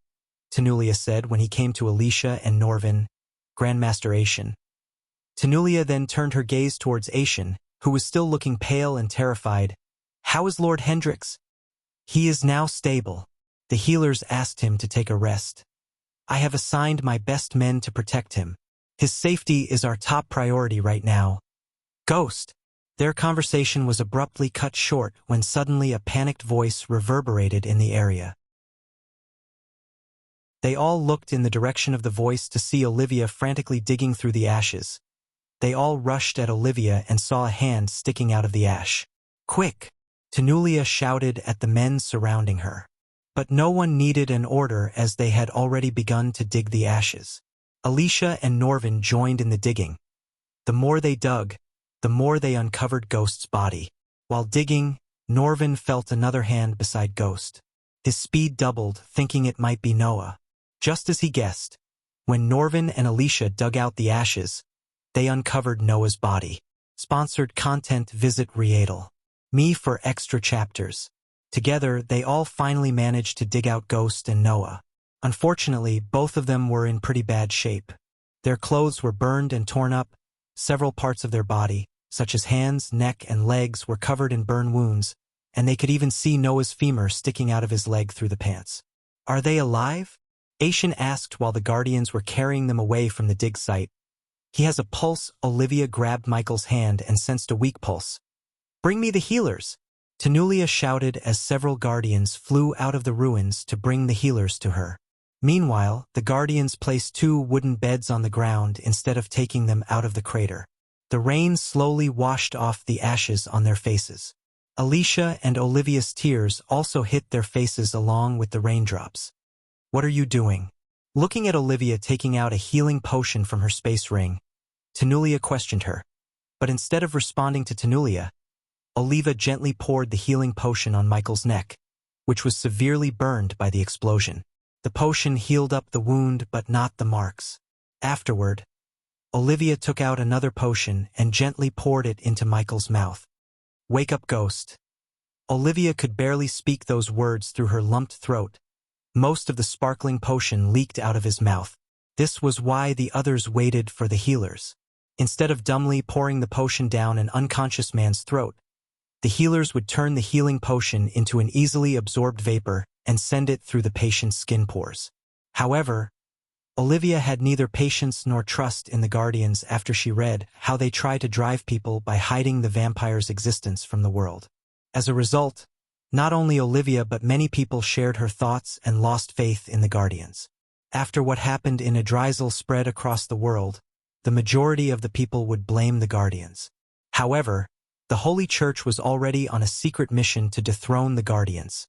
Tenulia said when he came to Alicia and Norvin, Grandmaster Aishan. Tenulia then turned her gaze towards Aishan, who was still looking pale and terrified. How is Lord Hendrix? He is now stable. The healers asked him to take a rest. I have assigned my best men to protect him. His safety is our top priority right now. Ghost! Their conversation was abruptly cut short when suddenly a panicked voice reverberated in the area. They all looked in the direction of the voice to see Olivia frantically digging through the ashes. They all rushed at Olivia and saw a hand sticking out of the ash. Quick! Tenulia shouted at the men surrounding her. But no one needed an order as they had already begun to dig the ashes. Alicia and Norvin joined in the digging. The more they dug, the more they uncovered Ghost's body. While digging, Norvin felt another hand beside Ghost. His speed doubled, thinking it might be Noah. Just as he guessed, When Norvin and Alicia dug out the ashes, they uncovered Noah's body. Sponsored content. Visit Riedel. Me for extra chapters. Together, they all finally managed to dig out Ghost and Noah. Unfortunately, both of them were in pretty bad shape. Their clothes were burned and torn up. Several parts of their body, such as hands, neck, and legs, were covered in burn wounds, and they could even see Noah's femur sticking out of his leg through the pants. Are they alive? Aishan asked while the Guardians were carrying them away from the dig site. He has a pulse. Olivia grabbed Michael's hand and sensed a weak pulse. Bring me the healers! Tanulia shouted as several Guardians flew out of the ruins to bring the healers to her. Meanwhile, the Guardians placed 2 wooden beds on the ground instead of taking them out of the crater. The rain slowly washed off the ashes on their faces. Alicia and Olivia's tears also hit their faces along with the raindrops. What are you doing? Looking at Olivia taking out a healing potion from her space ring, Tanulia questioned her. But instead of responding to Tanulia, Oliva gently poured the healing potion on Michael's neck, which was severely burned by the explosion. The potion healed up the wound but not the marks. Afterward, Olivia took out another potion and gently poured it into Michael's mouth. Wake up, Ghost. Olivia could barely speak those words through her lumped throat. Most of the sparkling potion leaked out of his mouth. This was why the others waited for the healers. Instead of dumbly pouring the potion down an unconscious man's throat, the healers would turn the healing potion into an easily absorbed vapor and send it through the patient's skin pores. However, Olivia had neither patience nor trust in the Guardians after she read how they try to drive people by hiding the vampire's existence from the world. As a result, not only Olivia but many people shared her thoughts and lost faith in the Guardians. After what happened in Adrizel spread across the world, the majority of the people would blame the Guardians. However, the Holy Church was already on a secret mission to dethrone the Guardians.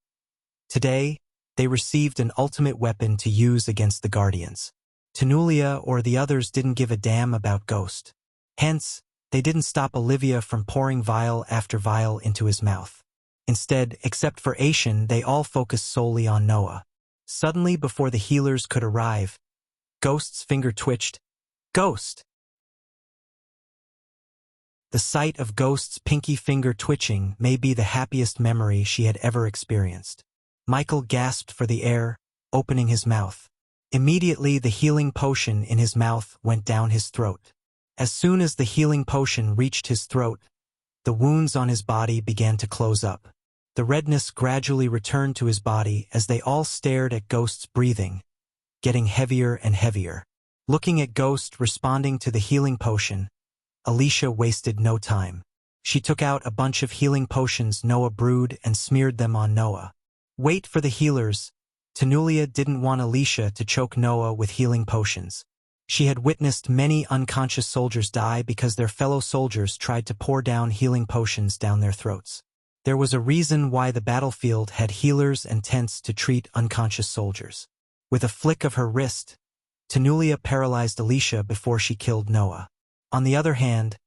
Today, they received an ultimate weapon to use against the Guardians. Tanulia or the others didn't give a damn about Ghost. Hence, they didn't stop Olivia from pouring vial after vial into his mouth. Instead, except for Aishan, they all focused solely on Noah. Suddenly, before the healers could arrive, Ghost's finger twitched. Ghost! The sight of Ghost's pinky finger twitching may be the happiest memory she had ever experienced. Michael gasped for the air, opening his mouth. Immediately, the healing potion in his mouth went down his throat. As soon as the healing potion reached his throat, the wounds on his body began to close up. The redness gradually returned to his body as they all stared at Ghost's breathing, getting heavier and heavier. Looking at Ghost responding to the healing potion, Alicia wasted no time. She took out a bunch of healing potions Noah brewed and smeared them on Noah. Wait for the healers. Tanulia didn't want Alicia to choke Noah with healing potions. She had witnessed many unconscious soldiers die because their fellow soldiers tried to pour down healing potions down their throats. There was a reason why the battlefield had healers and tents to treat unconscious soldiers. With a flick of her wrist, Tanulia paralyzed Alicia before she killed Noah. On the other hand,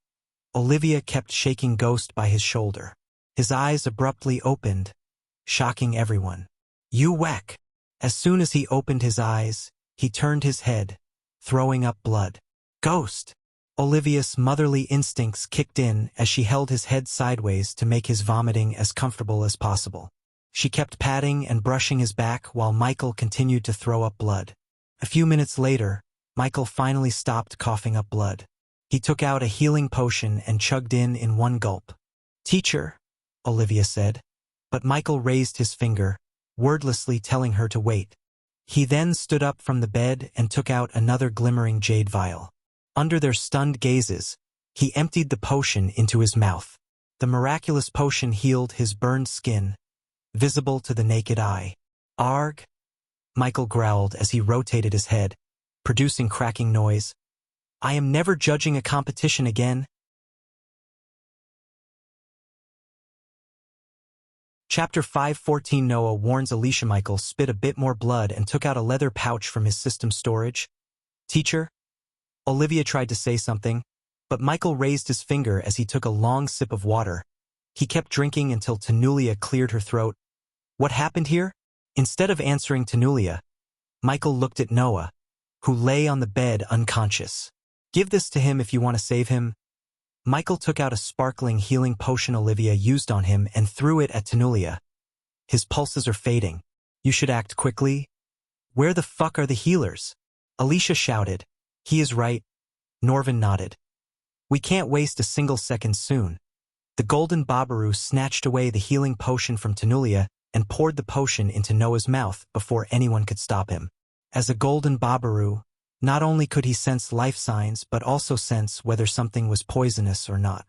Olivia kept shaking Ghost by his shoulder. His eyes abruptly opened, shocking everyone. You whack! As soon as he opened his eyes, he turned his head, throwing up blood. Ghost! Olivia's motherly instincts kicked in as she held his head sideways to make his vomiting as comfortable as possible. She kept patting and brushing his back while Michael continued to throw up blood. A few minutes later, Michael finally stopped coughing up blood. He took out a healing potion and chugged in one gulp. Teacher, Olivia said. But Michael raised his finger, wordlessly telling her to wait. He then stood up from the bed and took out another glimmering jade vial. Under their stunned gazes, he emptied the potion into his mouth. The miraculous potion healed his burned skin, visible to the naked eye. Arg! Michael growled as he rotated his head, producing cracking noise. I am never judging a competition again. Chapter 5:14 Noah warns Alicia. Michael spit a bit more blood and took out a leather pouch from his system storage. Teacher? Olivia tried to say something, but Michael raised his finger as he took a long sip of water. He kept drinking until Tanulia cleared her throat. What happened here? Instead of answering Tanulia, Michael looked at Noah, who lay on the bed unconscious. Give this to him if you want to save him. Michael took out a sparkling healing potion Olivia used on him and threw it at Tanulia. His pulses are fading. You should act quickly. Where the fuck are the healers? Alicia shouted. He is right. Norvin nodded. We can't waste a single second soon. The golden Babaru snatched away the healing potion from Tanulia and poured the potion into Noah's mouth before anyone could stop him. As a golden Babaru, not only could he sense life signs but also sense whether something was poisonous or not.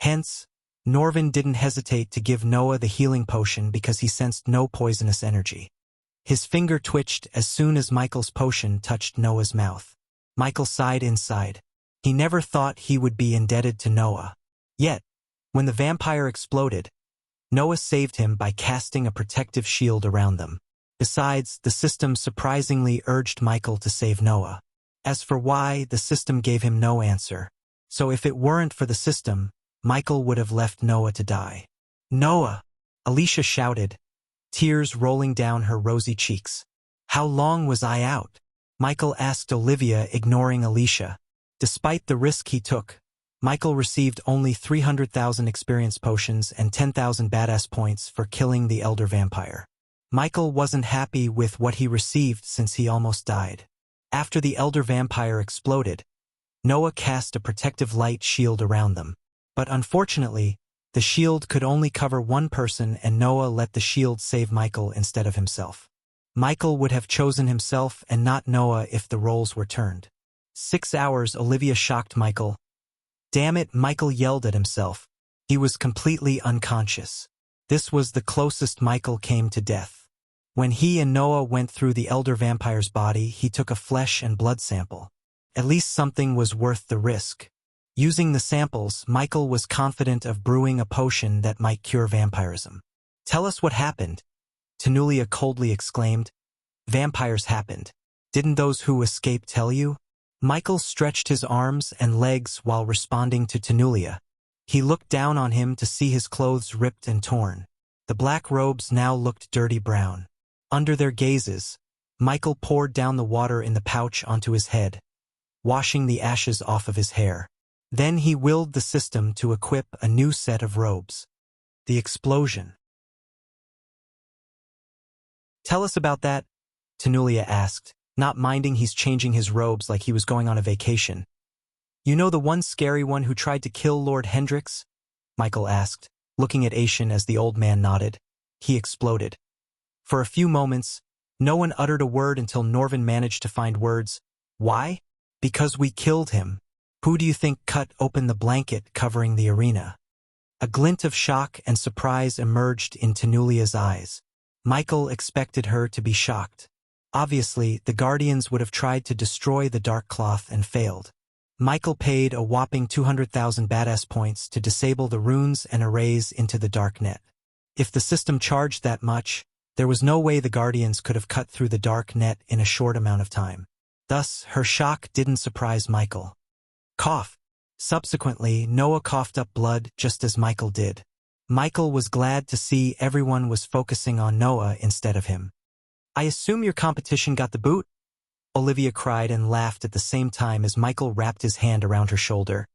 Hence, Norvin didn't hesitate to give Noah the healing potion because he sensed no poisonous energy. His finger twitched as soon as Michael's potion touched Noah's mouth. Michael sighed inside. He never thought he would be indebted to Noah. Yet, when the vampire exploded, Noah saved him by casting a protective shield around them. Besides, the system surprisingly urged Michael to save Noah. As for why, the system gave him no answer. So if it weren't for the system, Michael would have left Noah to die. Noah! Alicia shouted, tears rolling down her rosy cheeks. How long was I out? Michael asked Olivia, ignoring Alicia. Despite the risk he took, Michael received only 300,000 experience potions and 10,000 badass points for killing the elder vampire. Michael wasn't happy with what he received since he almost died. After the elder vampire exploded, Noah cast a protective light shield around them. But unfortunately, the shield could only cover one person and Noah let the shield save Michael instead of himself. Michael would have chosen himself and not Noah if the roles were turned. 6 hours. Olivia shocked Michael. Damn it, Michael yelled at himself. He was completely unconscious. This was the closest Michael came to death. When he and Noah went through the elder vampire's body, he took a flesh and blood sample. At least something was worth the risk. Using the samples, Michael was confident of brewing a potion that might cure vampirism. Tell us what happened, Tanulia coldly exclaimed. Vampires happened. Didn't those who escaped tell you? Michael stretched his arms and legs while responding to Tanulia. He looked down on him to see his clothes ripped and torn. The black robes now looked dirty brown. Under their gazes, Michael poured down the water in the pouch onto his head, washing the ashes off of his hair. Then he willed the system to equip a new set of robes. The explosion. Tell us about that, Tanulia asked, not minding he's changing his robes like he was going on a vacation. You know the one scary one who tried to kill Lord Hendrix? Michael asked, looking at Aishin as the old man nodded. He exploded. For a few moments, no one uttered a word until Norvin managed to find words. Why? Because we killed him. Who do you think cut open the blanket covering the arena? A glint of shock and surprise emerged in Tanulia's eyes. Michael expected her to be shocked. Obviously, the Guardians would have tried to destroy the dark cloth and failed. Michael paid a whopping 200,000 badass points to disable the runes and arrays into the dark net. If the system charged that much, there was no way the Guardians could have cut through the dark net in a short amount of time. Thus, her shock didn't surprise Michael. Cough. Subsequently, Noah coughed up blood just as Michael did. Michael was glad to see everyone was focusing on Noah instead of him. I assume your competition got the boot? Olivia cried and laughed at the same time as Michael wrapped his hand around her shoulder.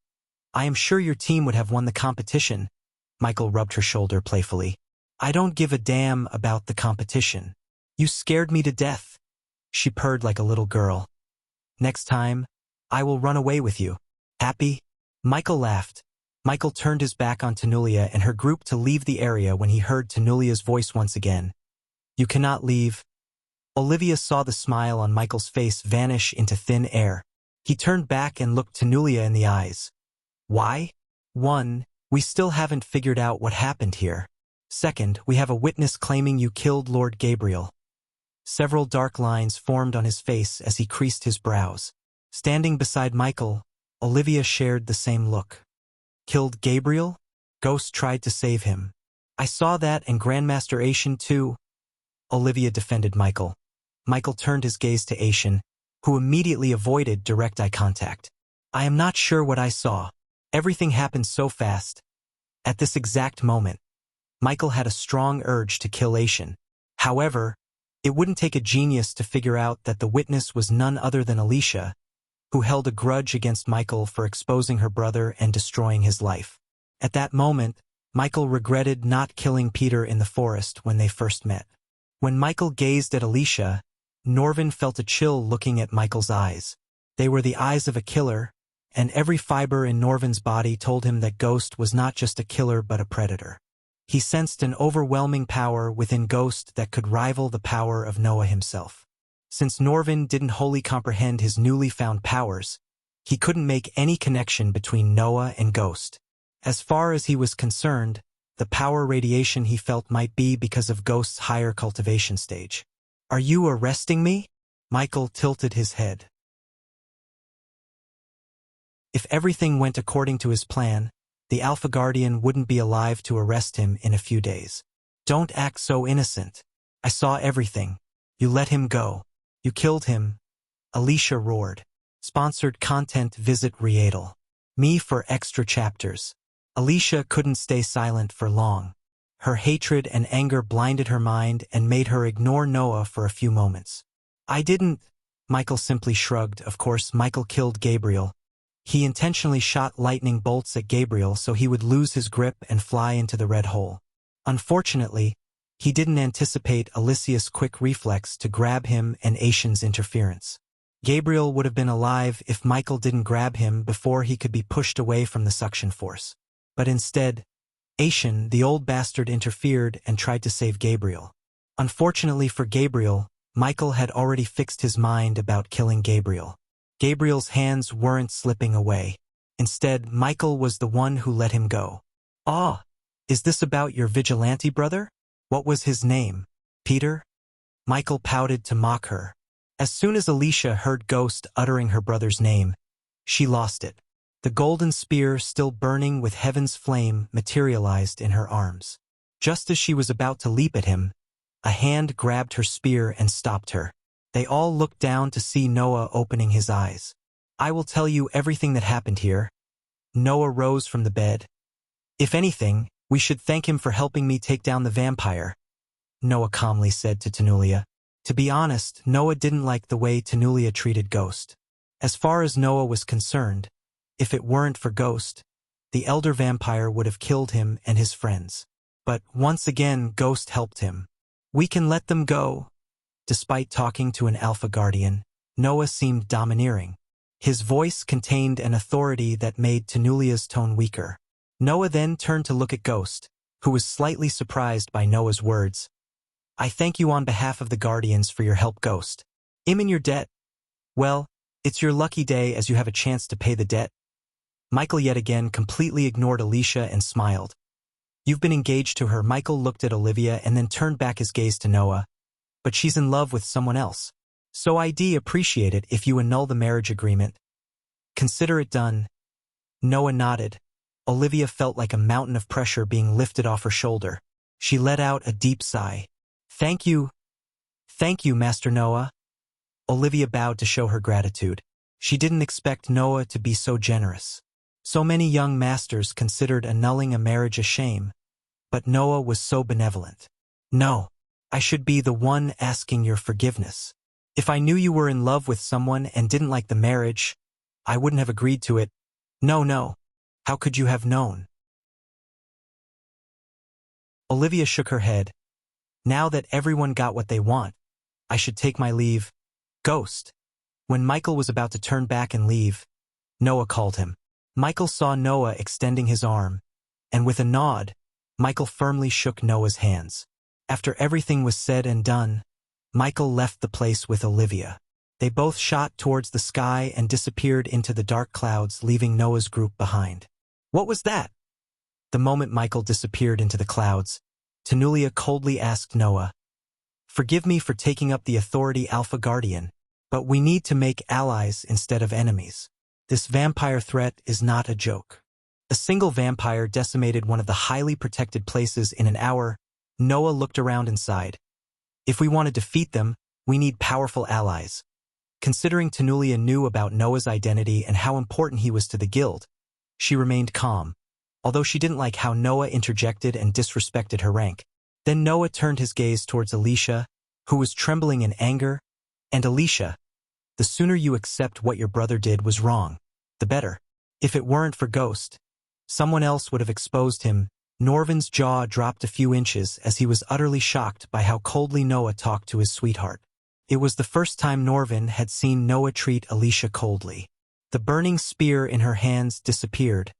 I am sure your team would have won the competition. Michael rubbed her shoulder playfully. I don't give a damn about the competition. You scared me to death. She purred like a little girl. Next time, I will run away with you. Happy? Michael laughed. Michael turned his back on Tanulia and her group to leave the area when he heard Tanulia's voice once again. You cannot leave. Olivia saw the smile on Michael's face vanish into thin air. He turned back and looked Tanulia in the eyes. Why? 1. We still haven't figured out what happened here. 2nd, we have a witness claiming you killed Lord Gabriel. Several dark lines formed on his face as he creased his brows. Standing beside Michael, Olivia shared the same look. Killed Gabriel? Ghost tried to save him. I saw that and Grandmaster Aishin too. Olivia defended Michael. Michael turned his gaze to Aishin, who immediately avoided direct eye contact. I am not sure what I saw. Everything happened so fast. At this exact moment, Michael had a strong urge to kill Aishin. However, It wouldn't take a genius to figure out that the witness was none other than Alicia, who held a grudge against Michael for exposing her brother and destroying his life. At that moment, Michael regretted not killing Peter in the forest when they first met. When Michael gazed at Alicia, Norvin felt a chill looking at Michael's eyes. They were the eyes of a killer, and every fiber in Norvin's body told him that Ghost was not just a killer but a predator. He sensed an overwhelming power within Ghost that could rival the power of Noah himself. Since Norvin didn't wholly comprehend his newly found powers, he couldn't make any connection between Noah and Ghost. As far as he was concerned, the power radiation he felt might be because of Ghost's higher cultivation stage. "Are you arresting me?" Michael tilted his head. If everything went according to his plan, the Alpha Guardian wouldn't be alive to arrest him in a few days. "Don't act so innocent. I saw everything. You let him go. You killed him," Alicia roared. Sponsored content. Visit Riedel. Me for extra chapters. Alicia couldn't stay silent for long. Her hatred and anger blinded her mind and made her ignore Noah for a few moments. "I didn't," Michael simply shrugged. Of course, Michael killed Gabriel. He intentionally shot lightning bolts at Gabriel so he would lose his grip and fly into the red hole. Unfortunately, he didn't anticipate Alicia's quick reflex to grab him and Aishan's interference. Gabriel would have been alive if Michael didn't grab him before he could be pushed away from the suction force. But instead, Aishan, the old bastard, interfered and tried to save Gabriel. Unfortunately for Gabriel, Michael had already fixed his mind about killing Gabriel. Gabriel's hands weren't slipping away. Instead, Michael was the one who let him go. "Ah, is this about your vigilante brother? What was his name? Peter?" Michael pouted to mock her. As soon as Alicia heard Ghost uttering her brother's name, she lost it. The golden spear, still burning with heaven's flame, materialized in her arms. Just as she was about to leap at him, a hand grabbed her spear and stopped her. They all looked down to see Noah opening his eyes. "I will tell you everything that happened here." Noah rose from the bed. "If anything, we should thank him for helping me take down the vampire," Noah calmly said to Tanulia. To be honest, Noah didn't like the way Tanulia treated Ghost. As far as Noah was concerned, if it weren't for Ghost, the elder vampire would have killed him and his friends. But once again, Ghost helped him. "We can let them go." Despite talking to an Alpha Guardian, Noah seemed domineering. His voice contained an authority that made Tanulia's tone weaker. Noah then turned to look at Ghost, who was slightly surprised by Noah's words. "I thank you on behalf of the Guardians for your help, Ghost. I'm in your debt." "Well, it's your lucky day as you have a chance to pay the debt." Michael yet again completely ignored Alicia and smiled. "You've been engaged to her." Michael looked at Olivia and then turned back his gaze to Noah. "But she's in love with someone else. So I'd appreciate it if you annul the marriage agreement." "Consider it done." Noah nodded. Olivia felt like a mountain of pressure being lifted off her shoulder. She let out a deep sigh. "Thank you. Thank you, Master Noah." Olivia bowed to show her gratitude. She didn't expect Noah to be so generous. So many young masters considered annulling a marriage a shame, but Noah was so benevolent. "No, I should be the one asking your forgiveness. If I knew you were in love with someone and didn't like the marriage, I wouldn't have agreed to it." No. How could you have known?" Olivia shook her head. "Now that everyone got what they want, I should take my leave." "Ghost." When Michael was about to turn back and leave, Noah called him. Michael saw Noah extending his arm, and with a nod, Michael firmly shook Noah's hands. After everything was said and done, Michael left the place with Olivia. They both shot towards the sky and disappeared into the dark clouds, leaving Noah's group behind. "What was that?" The moment Michael disappeared into the clouds, Tanulia coldly asked Noah, "Forgive me for taking up the authority, Alpha Guardian, but we need to make allies instead of enemies. This vampire threat is not a joke." A single vampire decimated one of the highly protected places in an hour. Noah looked around and sighed. "If we want to defeat them, we need powerful allies." Considering Tanulia knew about Noah's identity and how important he was to the guild, she remained calm, although she didn't like how Noah interjected and disrespected her rank. Then Noah turned his gaze towards Alicia, who was trembling in anger, and Alicia, the sooner you accept what your brother did was wrong, the better. If it weren't for Ghost, someone else would have exposed him. Norvin's jaw dropped a few inches as he was utterly shocked by how coldly Noah talked to his sweetheart. It was the first time Norvin had seen Noah treat Alicia coldly. The burning spear in her hands disappeared,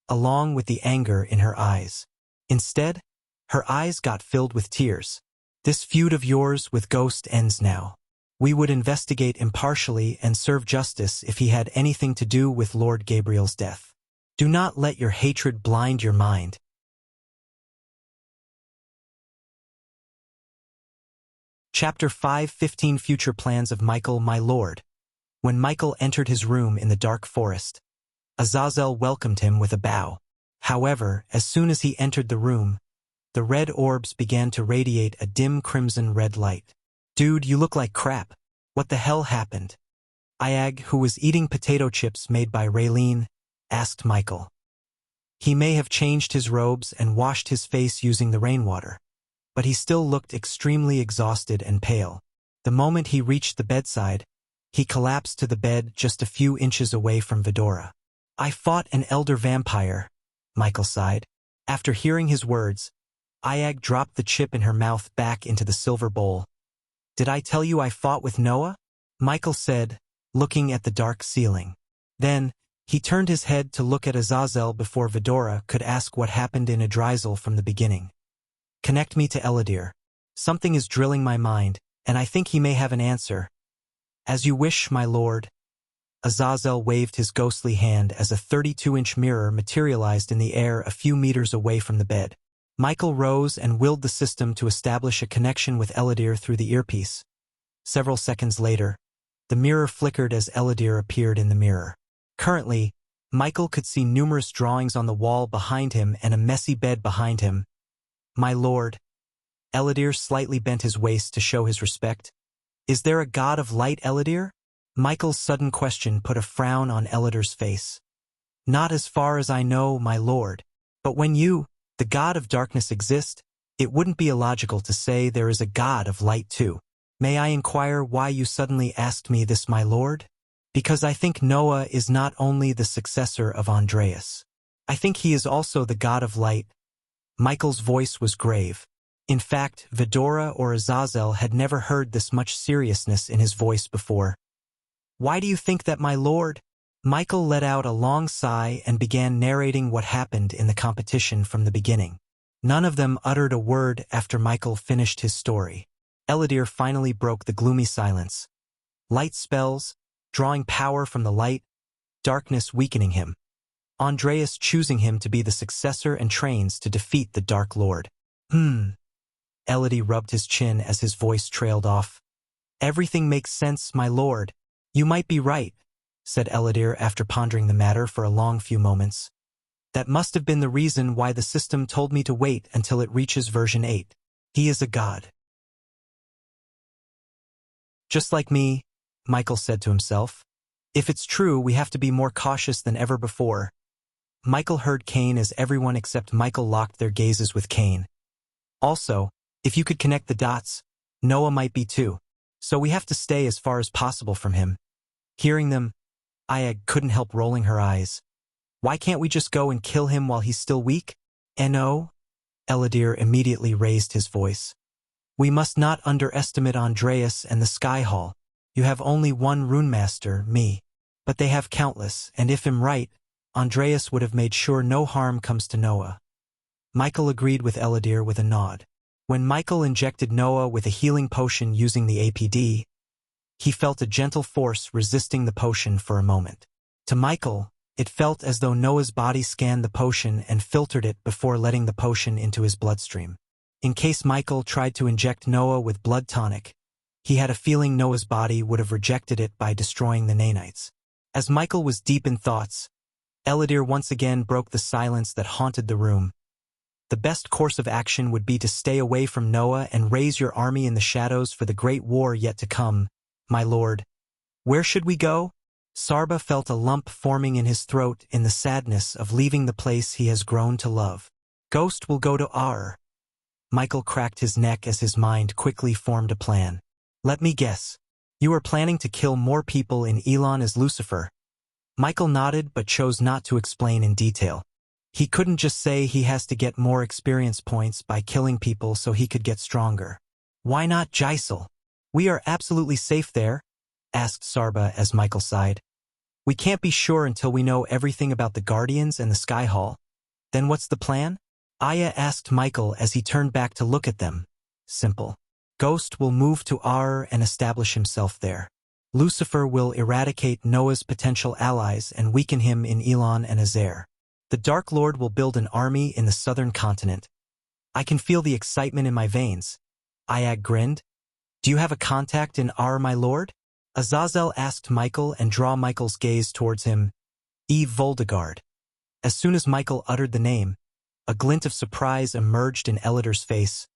along with the anger in her eyes. Instead, her eyes got filled with tears. This feud of yours with Ghost ends now. We would investigate impartially and serve justice if he had anything to do with Lord Gabriel's death. Do not let your hatred blind your mind. Chapter 5:15 Future Plans of Michael, my lord. When Michael entered his room in the dark forest, Azazel welcomed him with a bow. However, as soon as he entered the room, the red orbs began to radiate a dim crimson red light. Dude, you look like crap. What the hell happened? Iag, who was eating potato chips made by Raylene, asked Michael. He may have changed his robes and washed his face using the rainwater, but he still looked extremely exhausted and pale. The moment he reached the bedside, he collapsed to the bed just a few inches away from Vidora. I fought an elder vampire, Michael sighed. After hearing his words, Iag dropped the chip in her mouth back into the silver bowl. Did I tell you I fought with Noah? Michael said, looking at the dark ceiling. Then, he turned his head to look at Azazel before Vidora could ask what happened in Adrizel from the beginning. Connect me to Eladir. Something is drilling my mind, and I think he may have an answer. As you wish, my lord. Azazel waved his ghostly hand as a 32-inch mirror materialized in the air a few meters away from the bed. Michael rose and willed the system to establish a connection with Eladir through the earpiece. Several seconds later, the mirror flickered as Eladir appeared in the mirror. Currently, Michael could see numerous drawings on the wall behind him and a messy bed behind him. My lord. Eladir slightly bent his waist to show his respect. Is there a god of light, Eladir? Michael's sudden question put a frown on Eladir's face. Not as far as I know, my lord. But when you, the god of darkness, exist, it wouldn't be illogical to say there is a god of light too. May I inquire why you suddenly asked me this, my lord? Because I think Noah is not only the successor of Andreas. I think he is also the god of light. Michael's voice was grave. In fact, Vidora or Azazel had never heard this much seriousness in his voice before. Why do you think that, my lord? Michael let out a long sigh and began narrating what happened in the competition from the beginning. None of them uttered a word after Michael finished his story. Eladir finally broke the gloomy silence. Light spells, drawing power from the light, darkness weakening him. Andreas choosing him to be the successor and trains to defeat the Dark Lord. Eladir rubbed his chin as his voice trailed off. Everything makes sense, my lord. You might be right, said Eladir after pondering the matter for a long few moments. That must have been the reason why the system told me to wait until it reaches version 8. He is a god. Just like me, Michael said to himself. If it's true, we have to be more cautious than ever before. Michael heard Cain as everyone except Michael locked their gazes with Cain. Also, if you could connect the dots, Noah might be too. So we have to stay as far as possible from him. Hearing them, Iag couldn't help rolling her eyes. Why can't we just go and kill him while he's still weak? No? Eladir immediately raised his voice. We must not underestimate Andreas and the Sky Hall. You have only one runemaster, me. But they have countless, and if I'm right, Andreas would have made sure no harm comes to Noah. Michael agreed with Eladir with a nod. When Michael injected Noah with a healing potion using the APD, he felt a gentle force resisting the potion for a moment. To Michael, it felt as though Noah's body scanned the potion and filtered it before letting the potion into his bloodstream. In case Michael tried to inject Noah with blood tonic, he had a feeling Noah's body would have rejected it by destroying the nanites. As Michael was deep in thoughts, Eladir once again broke the silence that haunted the room. The best course of action would be to stay away from Noah and raise your army in the shadows for the great war yet to come, my lord. Where should we go? Sarba felt a lump forming in his throat in the sadness of leaving the place he has grown to love. Ghost will go to Ar. Michael cracked his neck as his mind quickly formed a plan. Let me guess. You are planning to kill more people in Elon as Lucifer. Michael nodded but chose not to explain in detail. He couldn't just say he has to get more experience points by killing people so he could get stronger. Why not Jisal? We are absolutely safe there, asked Sarba as Michael sighed. We can't be sure until we know everything about the Guardians and the Sky Hall. Then what's the plan? Aya asked Michael as he turned back to look at them. Simple. Ghost will move to Ar and establish himself there. Lucifer will eradicate Noah's potential allies and weaken him in Elon and Azair. The Dark Lord will build an army in the southern continent. I can feel the excitement in my veins. Ayag grinned. Do you have a contact in Ar, my lord? Azazel asked Michael and draw Michael's gaze towards him. Eve Voldegard. As soon as Michael uttered the name, a glint of surprise emerged in Elidar's face.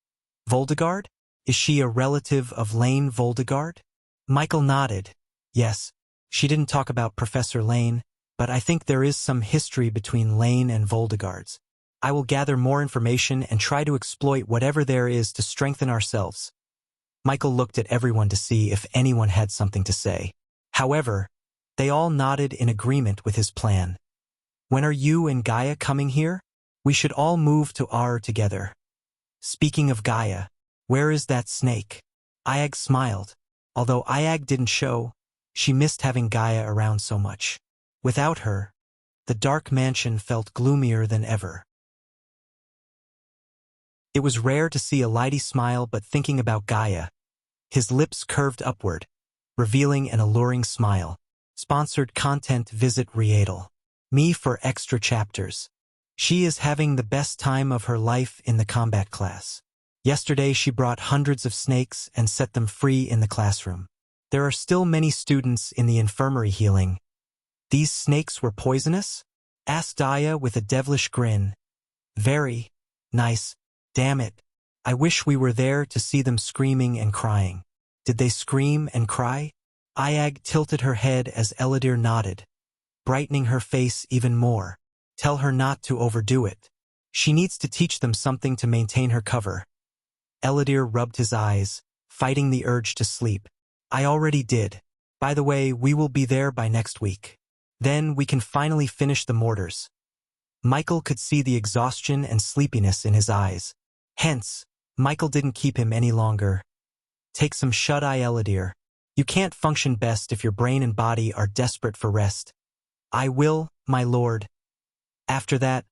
Voldegard? Is she a relative of Lane Voldegard? Michael nodded. Yes, she didn't talk about Professor Lane, but I think there is some history between Lane and Voldegards. I will gather more information and try to exploit whatever there is to strengthen ourselves. Michael looked at everyone to see if anyone had something to say. However, they all nodded in agreement with his plan. When are you and Gaia coming here? We should all move to Ar together. Speaking of Gaia, where is that snake? Ayag smiled. Although Ayag didn't show, she missed having Gaia around so much. Without her, the dark mansion felt gloomier than ever. It was rare to see a Lighty smile, but thinking about Gaia, his lips curved upward, revealing an alluring smile. Sponsored content. Visit Riedel. Me for extra chapters. She is having the best time of her life in the combat class. Yesterday she brought hundreds of snakes and set them free in the classroom. There are still many students in the infirmary healing. These snakes were poisonous? Asked Aya with a devilish grin. Very nice. Damn it. I wish we were there to see them screaming and crying. Did they scream and cry? Ayag tilted her head as Elidir nodded, brightening her face even more. Tell her not to overdo it. She needs to teach them something to maintain her cover. Elidir rubbed his eyes, fighting the urge to sleep. I already did. By the way, we will be there by next week. Then we can finally finish the mortars. Michael could see the exhaustion and sleepiness in his eyes. Hence, Michael didn't keep him any longer. Take some shut-eye, Elidir. You can't function best if your brain and body are desperate for rest. I will, my lord. After that,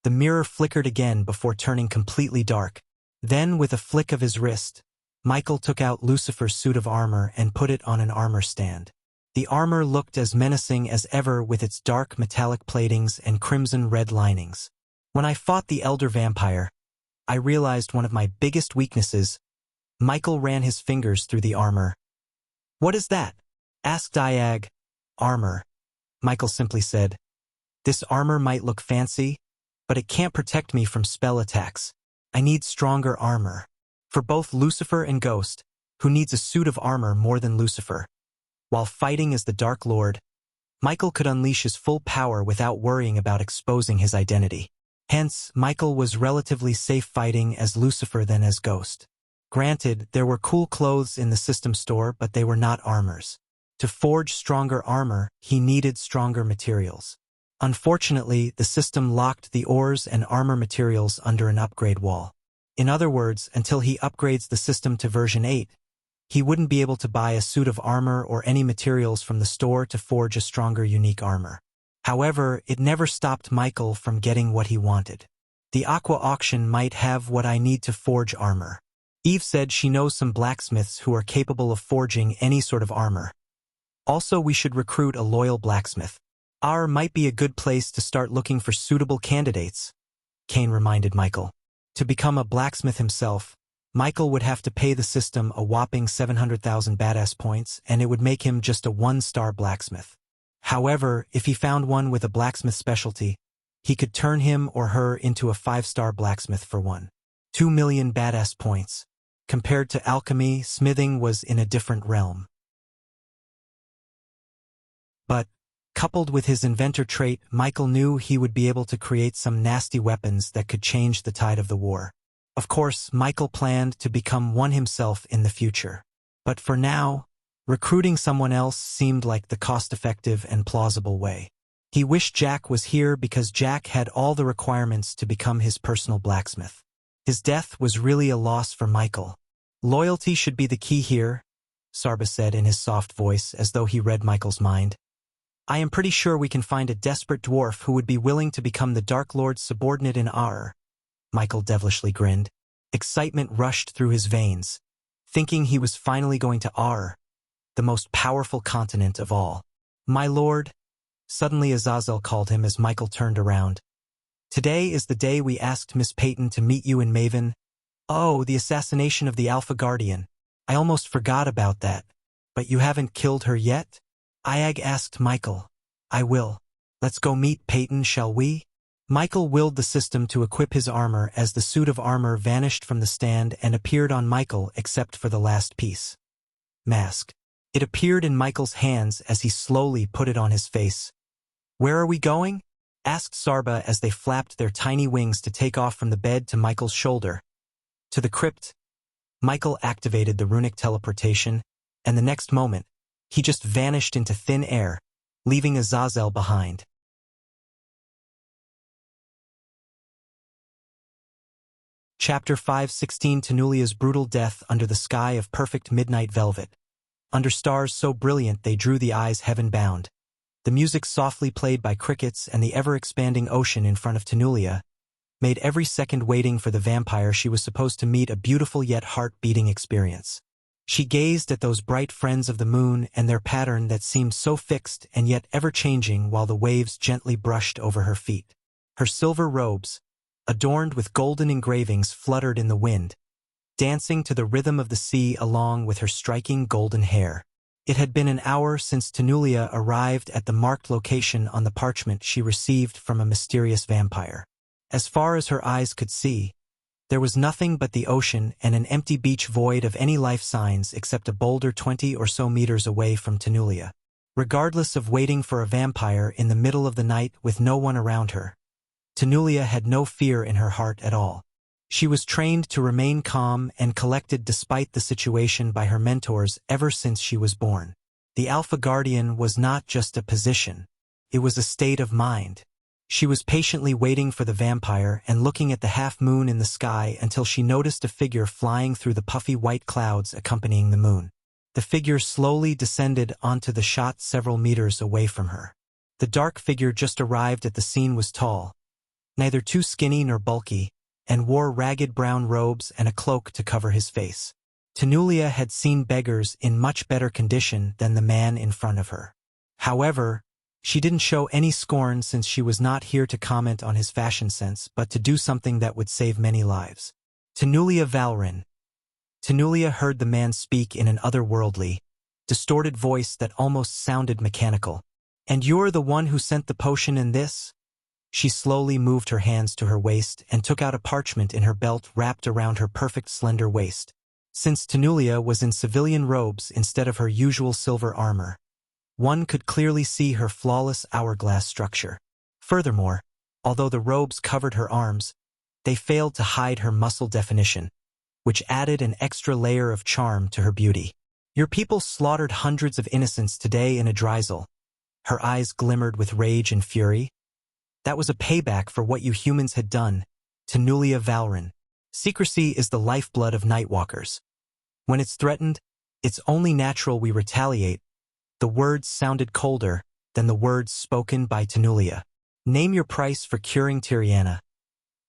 the mirror flickered again before turning completely dark. Then, with a flick of his wrist, Michael took out Lucifer's suit of armor and put it on an armor stand. The armor looked as menacing as ever with its dark metallic platings and crimson-red linings. When I fought the Elder Vampire, I realized one of my biggest weaknesses. Michael ran his fingers through the armor. What is that? Asked Ayag. Armor. Michael simply said. This armor might look fancy, but it can't protect me from spell attacks. I need stronger armor. For both Lucifer and Ghost, who needs a suit of armor more than Lucifer. While fighting as the Dark Lord, Michael could unleash his full power without worrying about exposing his identity. Hence, Michael was relatively safe fighting as Lucifer than as Ghost. Granted, there were cool clothes in the system store, but they were not armors. To forge stronger armor, he needed stronger materials. Unfortunately, the system locked the ores and armor materials under an upgrade wall. In other words, until he upgrades the system to version 8, he wouldn't be able to buy a suit of armor or any materials from the store to forge a stronger unique armor. However, it never stopped Michael from getting what he wanted. The Aqua auction might have what I need to forge armor. Eve said she knows some blacksmiths who are capable of forging any sort of armor. Also, we should recruit a loyal blacksmith. Ar might be a good place to start looking for suitable candidates, Kane reminded Michael. To become a blacksmith himself, Michael would have to pay the system a whopping 700,000 badass points, and it would make him just a 1-star blacksmith. However, if he found one with a blacksmith specialty, he could turn him or her into a 5-star blacksmith for 2 million badass points. Compared to alchemy, smithing was in a different realm. But, coupled with his inventor trait, Michael knew he would be able to create some nasty weapons that could change the tide of the war. Of course, Michael planned to become one himself in the future. But for now, recruiting someone else seemed like the cost-effective and plausible way. He wished Jack was here because Jack had all the requirements to become his personal blacksmith. His death was really a loss for Michael. Loyalty should be the key here, Sarba said in his soft voice as though he read Michael's mind. I am pretty sure we can find a desperate dwarf who would be willing to become the Dark Lord's subordinate in Ar. Michael devilishly grinned. Excitement rushed through his veins, thinking he was finally going to Ar, the most powerful continent of all. My lord, suddenly Azazel called him as Michael turned around. Today is the day we asked Miss Peyton to meet you in Maven. Oh, the assassination of the Alpha Guardian. I almost forgot about that. But you haven't killed her yet? Iag asked Michael. I will. Let's go meet Peyton, shall we? Michael willed the system to equip his armor as the suit of armor vanished from the stand and appeared on Michael except for the last piece. Mask. It appeared in Michael's hands as he slowly put it on his face. Where are we going? Asked Sarba as they flapped their tiny wings to take off from the bed to Michael's shoulder. To the crypt. Michael activated the runic teleportation, and the next moment, he just vanished into thin air, leaving Azazel behind. Chapter 5:16 Tanulia's brutal death under the sky of perfect midnight velvet. Under stars so brilliant they drew the eyes heaven-bound. The music softly played by crickets and the ever-expanding ocean in front of Tanulia made every second waiting for the vampire she was supposed to meet a beautiful yet heart-beating experience. She gazed at those bright friends of the moon and their pattern that seemed so fixed and yet ever-changing while the waves gently brushed over her feet. Her silver robes, adorned with golden engravings, fluttered in the wind, dancing to the rhythm of the sea along with her striking golden hair. It had been an hour since Tanulia arrived at the marked location on the parchment she received from a mysterious vampire. As far as her eyes could see, there was nothing but the ocean and an empty beach void of any life signs except a boulder 20 or so meters away from Tanulia. Regardless of waiting for a vampire in the middle of the night with no one around her, Tanulia had no fear in her heart at all. She was trained to remain calm and collected despite the situation by her mentors ever since she was born. The Alpha Guardian was not just a position, it was a state of mind. She was patiently waiting for the vampire and looking at the half-moon in the sky until she noticed a figure flying through the puffy white clouds accompanying the moon. The figure slowly descended onto the shot several meters away from her. The dark figure just arrived at the scene was tall, neither too skinny nor bulky, and wore ragged brown robes and a cloak to cover his face. Tanulia had seen beggars in much better condition than the man in front of her. However, she didn't show any scorn since she was not here to comment on his fashion sense but to do something that would save many lives. Tanulia Valrin. Tanulia heard the man speak in an otherworldly, distorted voice that almost sounded mechanical. And you're the one who sent the potion in this? She slowly moved her hands to her waist and took out a parchment in her belt wrapped around her perfect slender waist. Since Tanulia was in civilian robes instead of her usual silver armor, one could clearly see her flawless hourglass structure. Furthermore, although the robes covered her arms, they failed to hide her muscle definition, which added an extra layer of charm to her beauty. Your people slaughtered hundreds of innocents today in a drizzle. Her eyes glimmered with rage and fury. That was a payback for what you humans had done, Tanulia Valrin. Secrecy is the lifeblood of Nightwalkers. When it's threatened, it's only natural we retaliate. The words sounded colder than the words spoken by Tanulia. Name your price for curing Tiriana.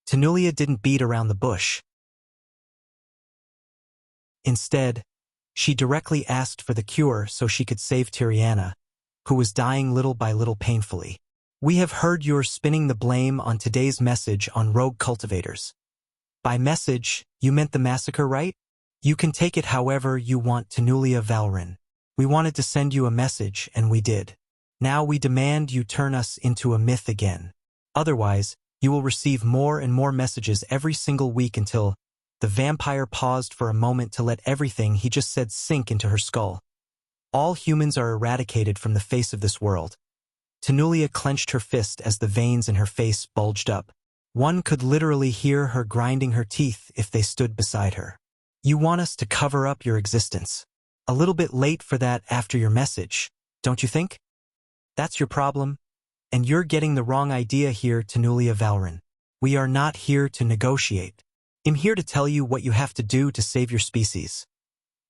Tanulia didn't beat around the bush. Instead, she directly asked for the cure so she could save Tiriana, who was dying little by little painfully. We have heard you're spinning the blame on today's message on rogue cultivators. By message, you meant the massacre, right? You can take it however you want, Tanulia Valrin. We wanted to send you a message, and we did. Now we demand you turn us into a myth again. Otherwise, you will receive more and more messages every single week until... The vampire paused for a moment to let everything he just said sink into her skull. All humans are eradicated from the face of this world. Tanulia clenched her fist as the veins in her face bulged up. One could literally hear her grinding her teeth if they stood beside her. You want us to cover up your existence. A little bit late for that after your message, don't you think? That's your problem. And you're getting the wrong idea here, Tanulia Valrin. We are not here to negotiate. I'm here to tell you what you have to do to save your species.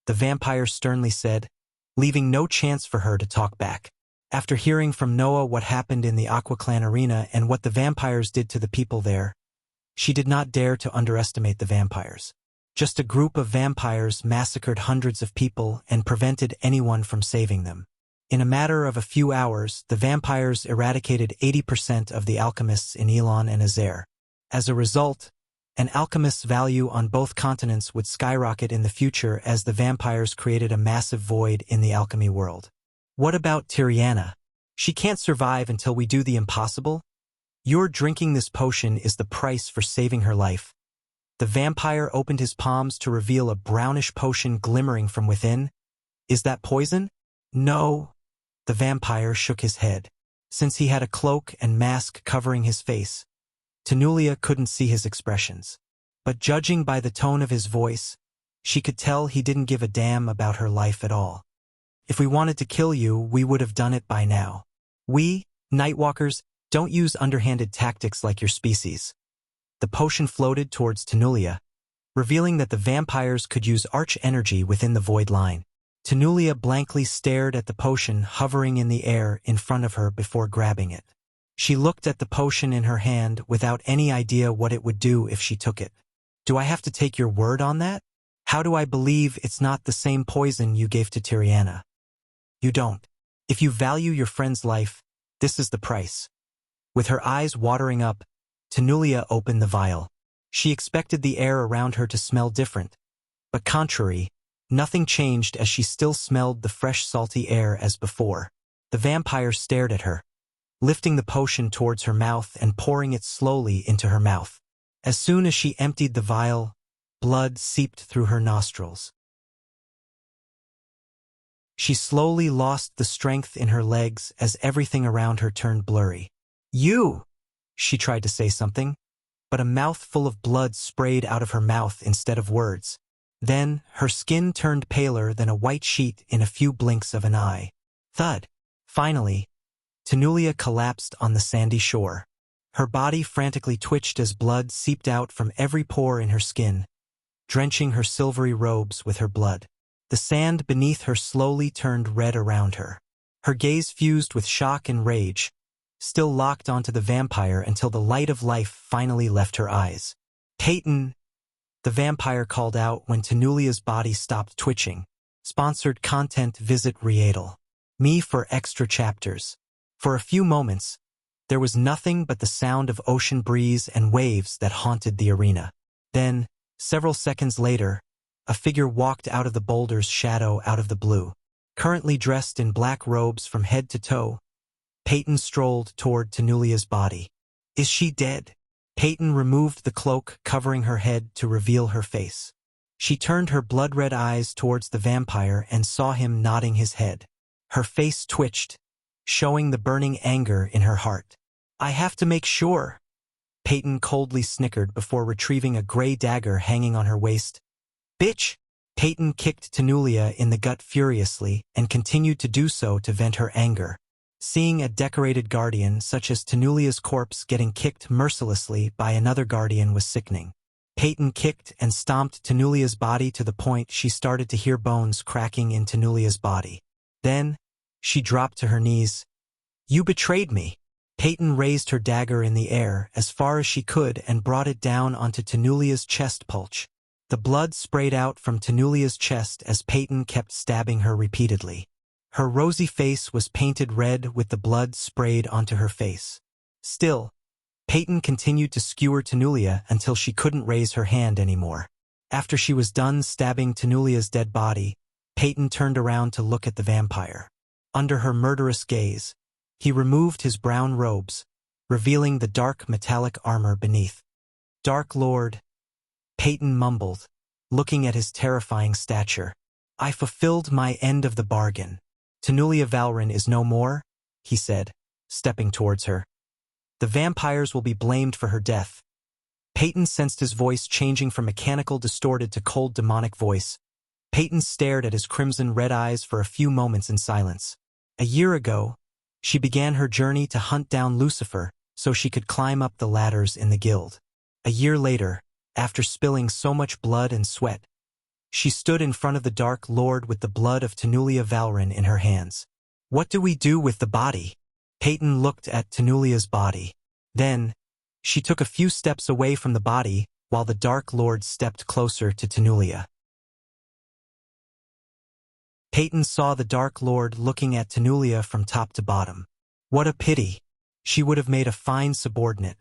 The vampire sternly said, leaving no chance for her to talk back. After hearing from Noah what happened in the Aqua Clan arena and what the vampires did to the people there, she did not dare to underestimate the vampires. Just a group of vampires massacred hundreds of people and prevented anyone from saving them. In a matter of a few hours, the vampires eradicated 80% of the alchemists in Elon and Azer. As a result, an alchemist's value on both continents would skyrocket in the future as the vampires created a massive void in the alchemy world. What about Tiriana? She can't survive until we do the impossible? Your drinking this potion is the price for saving her life. The vampire opened his palms to reveal a brownish potion glimmering from within. Is that poison? No. The vampire shook his head. Since he had a cloak and mask covering his face, Tanulia couldn't see his expressions. But judging by the tone of his voice, she could tell he didn't give a damn about her life at all. If we wanted to kill you, we would have done it by now. We, Nightwalkers, don't use underhanded tactics like your species. The potion floated towards Tanulia, revealing that the vampires could use arch energy within the void line. Tanulia blankly stared at the potion hovering in the air in front of her before grabbing it. She looked at the potion in her hand without any idea what it would do if she took it. Do I have to take your word on that? How do I believe it's not the same poison you gave to Tiriana? You don't. If you value your friend's life, this is the price. With her eyes watering up, Tanulia opened the vial. She expected the air around her to smell different, but contrary, nothing changed as she still smelled the fresh salty air as before. The vampire stared at her, lifting the potion towards her mouth and pouring it slowly into her mouth. As soon as she emptied the vial, blood seeped through her nostrils. She slowly lost the strength in her legs as everything around her turned blurry. You! She tried to say something, but a mouthful of blood sprayed out of her mouth instead of words. Then, her skin turned paler than a white sheet in a few blinks of an eye. Thud! Finally, Tanulia collapsed on the sandy shore. Her body frantically twitched as blood seeped out from every pore in her skin, drenching her silvery robes with her blood. The sand beneath her slowly turned red around her. Her gaze fused with shock and rage, still locked onto the vampire until the light of life finally left her eyes. Peyton! The vampire called out when Tanulia's body stopped twitching. Sponsored content. Visit Readel. Me for extra chapters. For a few moments, there was nothing but the sound of ocean breeze and waves that haunted the arena. Then, several seconds later, a figure walked out of the boulder's shadow out of the blue. Currently dressed in black robes from head to toe, Peyton strolled toward Tanulia's body. Is she dead? Peyton removed the cloak covering her head to reveal her face. She turned her blood-red eyes towards the vampire and saw him nodding his head. Her face twitched, showing the burning anger in her heart. I have to make sure. Peyton coldly snickered before retrieving a gray dagger hanging on her waist. Bitch! Peyton kicked Tanulia in the gut furiously and continued to do so to vent her anger. Seeing a decorated guardian such as Tanulia's corpse getting kicked mercilessly by another guardian was sickening. Peyton kicked and stomped Tanulia's body to the point she started to hear bones cracking in Tanulia's body. Then, she dropped to her knees. You betrayed me. Peyton raised her dagger in the air as far as she could and brought it down onto Tanulia's chest pulch. The blood sprayed out from Tanulia's chest as Peyton kept stabbing her repeatedly. Her rosy face was painted red with the blood sprayed onto her face. Still, Peyton continued to skewer Tanulia until she couldn't raise her hand anymore. After she was done stabbing Tanulia's dead body, Peyton turned around to look at the vampire. Under her murderous gaze, he removed his brown robes, revealing the dark metallic armor beneath. Dark Lord, Peyton mumbled, looking at his terrifying stature. I fulfilled my end of the bargain. Tanulia Valrin is no more, he said, stepping towards her. The vampires will be blamed for her death, Peyton sensed his voice changing from mechanical distorted to cold demonic voice. Peyton stared at his crimson red eyes for a few moments in silence. A year ago, she began her journey to hunt down Lucifer so she could climb up the ladders in the guild. A year later, after spilling so much blood and sweat, she stood in front of the Dark Lord with the blood of Tenulia Valrin in her hands. What do we do with the body? Peyton looked at Tenulia's body. Then, she took a few steps away from the body while the Dark Lord stepped closer to Tenulia. Peyton saw the Dark Lord looking at Tenulia from top to bottom. What a pity. She would have made a fine subordinate.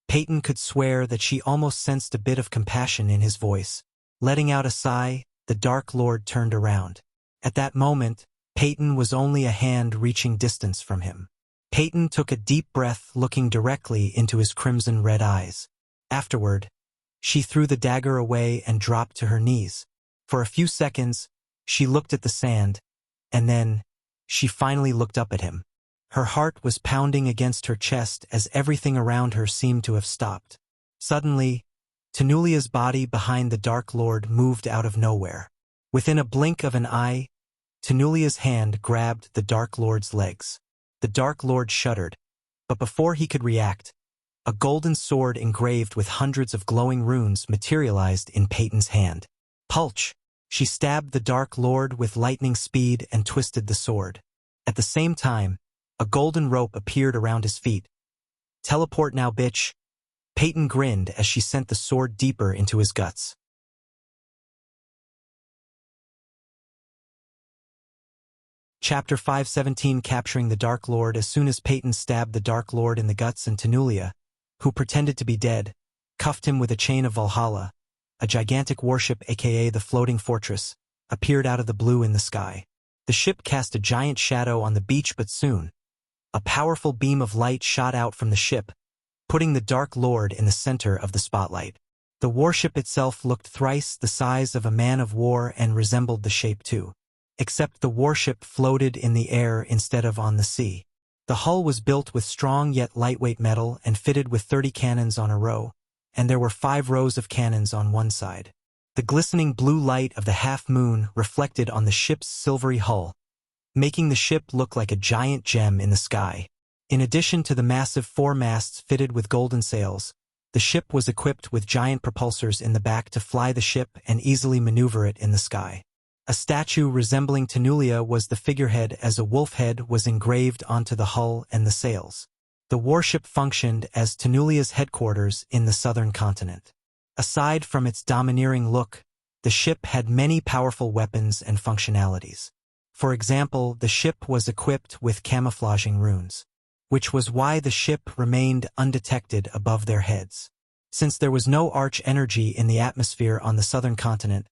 Peyton could swear that she almost sensed a bit of compassion in his voice. Letting out a sigh, the Dark Lord turned around. At that moment, Peyton was only a hand-reaching distance from him. Peyton took a deep breath looking directly into his crimson red eyes. Afterward, she threw the dagger away and dropped to her knees. For a few seconds, she looked at the sand, and then, she finally looked up at him. Her heart was pounding against her chest as everything around her seemed to have stopped. Suddenly, Tenulia's body behind the Dark Lord moved out of nowhere. Within a blink of an eye, Tenulia's hand grabbed the Dark Lord's legs. The Dark Lord shuddered, but before he could react, a golden sword engraved with hundreds of glowing runes materialized in Peyton's hand. Pulch! She stabbed the Dark Lord with lightning speed and twisted the sword. At the same time, a golden rope appeared around his feet. Teleport now, bitch! Peyton grinned as she sent the sword deeper into his guts. Chapter 517 Capturing the Dark Lord. As soon as Peyton stabbed the Dark Lord in the guts, and Tenulia, who pretended to be dead, cuffed him with a chain of Valhalla, a gigantic warship aka the Floating Fortress, appeared out of the blue in the sky. The ship cast a giant shadow on the beach, but soon, a powerful beam of light shot out from the ship, putting the Dark Lord in the center of the spotlight. The warship itself looked thrice the size of a man of war and resembled the shape too. Except the warship floated in the air instead of on the sea. The hull was built with strong yet lightweight metal and fitted with 30 cannons on a row, and there were 5 rows of cannons on one side. The glistening blue light of the half-moon reflected on the ship's silvery hull, making the ship look like a giant gem in the sky. In addition to the massive 4 masts fitted with golden sails, the ship was equipped with giant propulsors in the back to fly the ship and easily maneuver it in the sky. A statue resembling Tenulia was the figurehead, as a wolf head was engraved onto the hull and the sails. The warship functioned as Tenulia's headquarters in the southern continent. Aside from its domineering look, the ship had many powerful weapons and functionalities. For example, the ship was equipped with camouflaging runes, which was why the ship remained undetected above their heads. Since there was no arch energy in the atmosphere on the southern continent,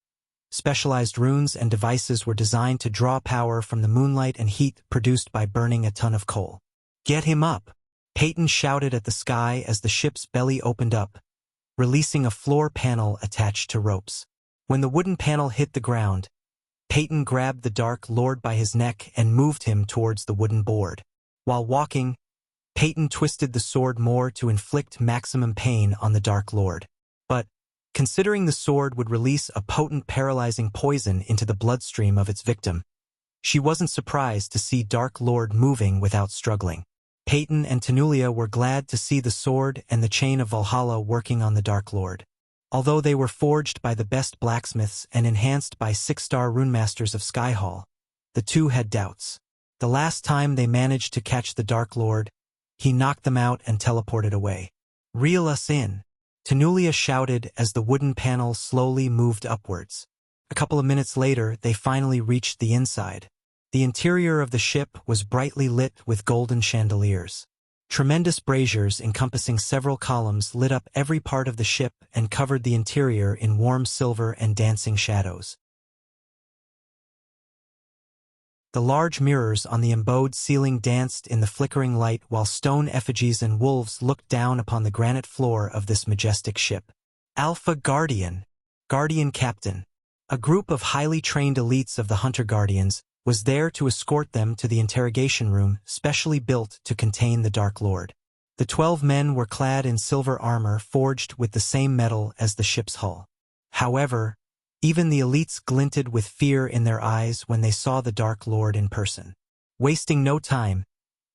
specialized runes and devices were designed to draw power from the moonlight and heat produced by burning a ton of coal. "Get him up!" Peyton shouted at the sky as the ship's belly opened up, releasing a floor panel attached to ropes. When the wooden panel hit the ground, Peyton grabbed the Dark Lord by his neck and moved him towards the wooden board. While walking, Peyton twisted the sword more to inflict maximum pain on the Dark Lord. But, considering the sword would release a potent paralyzing poison into the bloodstream of its victim, she wasn't surprised to see Dark Lord moving without struggling. Peyton and Tenulia were glad to see the sword and the chain of Valhalla working on the Dark Lord. Although they were forged by the best blacksmiths and enhanced by 6-star runemasters of Skyhall, the two had doubts. The last time they managed to catch the Dark Lord, he knocked them out and teleported away. "Reel us in," Tenulia shouted as the wooden panel slowly moved upwards. A couple of minutes later, they finally reached the inside. The interior of the ship was brightly lit with golden chandeliers. Tremendous braziers encompassing several columns lit up every part of the ship and covered the interior in warm silver and dancing shadows. The large mirrors on the embowed ceiling danced in the flickering light while stone effigies and wolves looked down upon the granite floor of this majestic ship. Alpha Guardian, Guardian Captain, a group of highly trained elites of the Hunter Guardians, was there to escort them to the interrogation room specially built to contain the Dark Lord. The 12 men were clad in silver armor forged with the same metal as the ship's hull. However, even the elites glinted with fear in their eyes when they saw the Dark Lord in person. Wasting no time,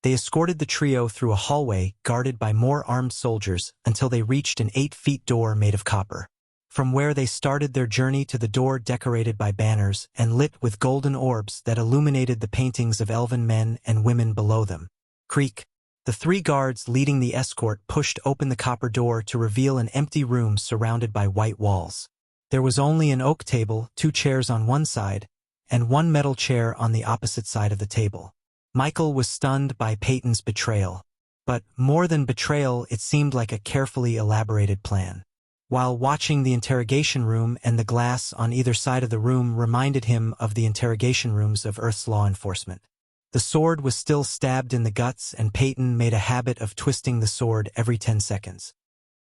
they escorted the trio through a hallway guarded by more armed soldiers until they reached an 8-foot door made of copper. From where they started their journey to the door decorated by banners and lit with golden orbs that illuminated the paintings of elven men and women below them. Creak. The 3 guards leading the escort pushed open the copper door to reveal an empty room surrounded by white walls. There was only an oak table, 2 chairs on one side, and 1 metal chair on the opposite side of the table. Michael was stunned by Peyton's betrayal. But more than betrayal, it seemed like a carefully elaborated plan. While watching the interrogation room and the glass on either side of the room reminded him of the interrogation rooms of Earth's law enforcement. The sword was still stabbed in the guts, and Peyton made a habit of twisting the sword every 10 seconds.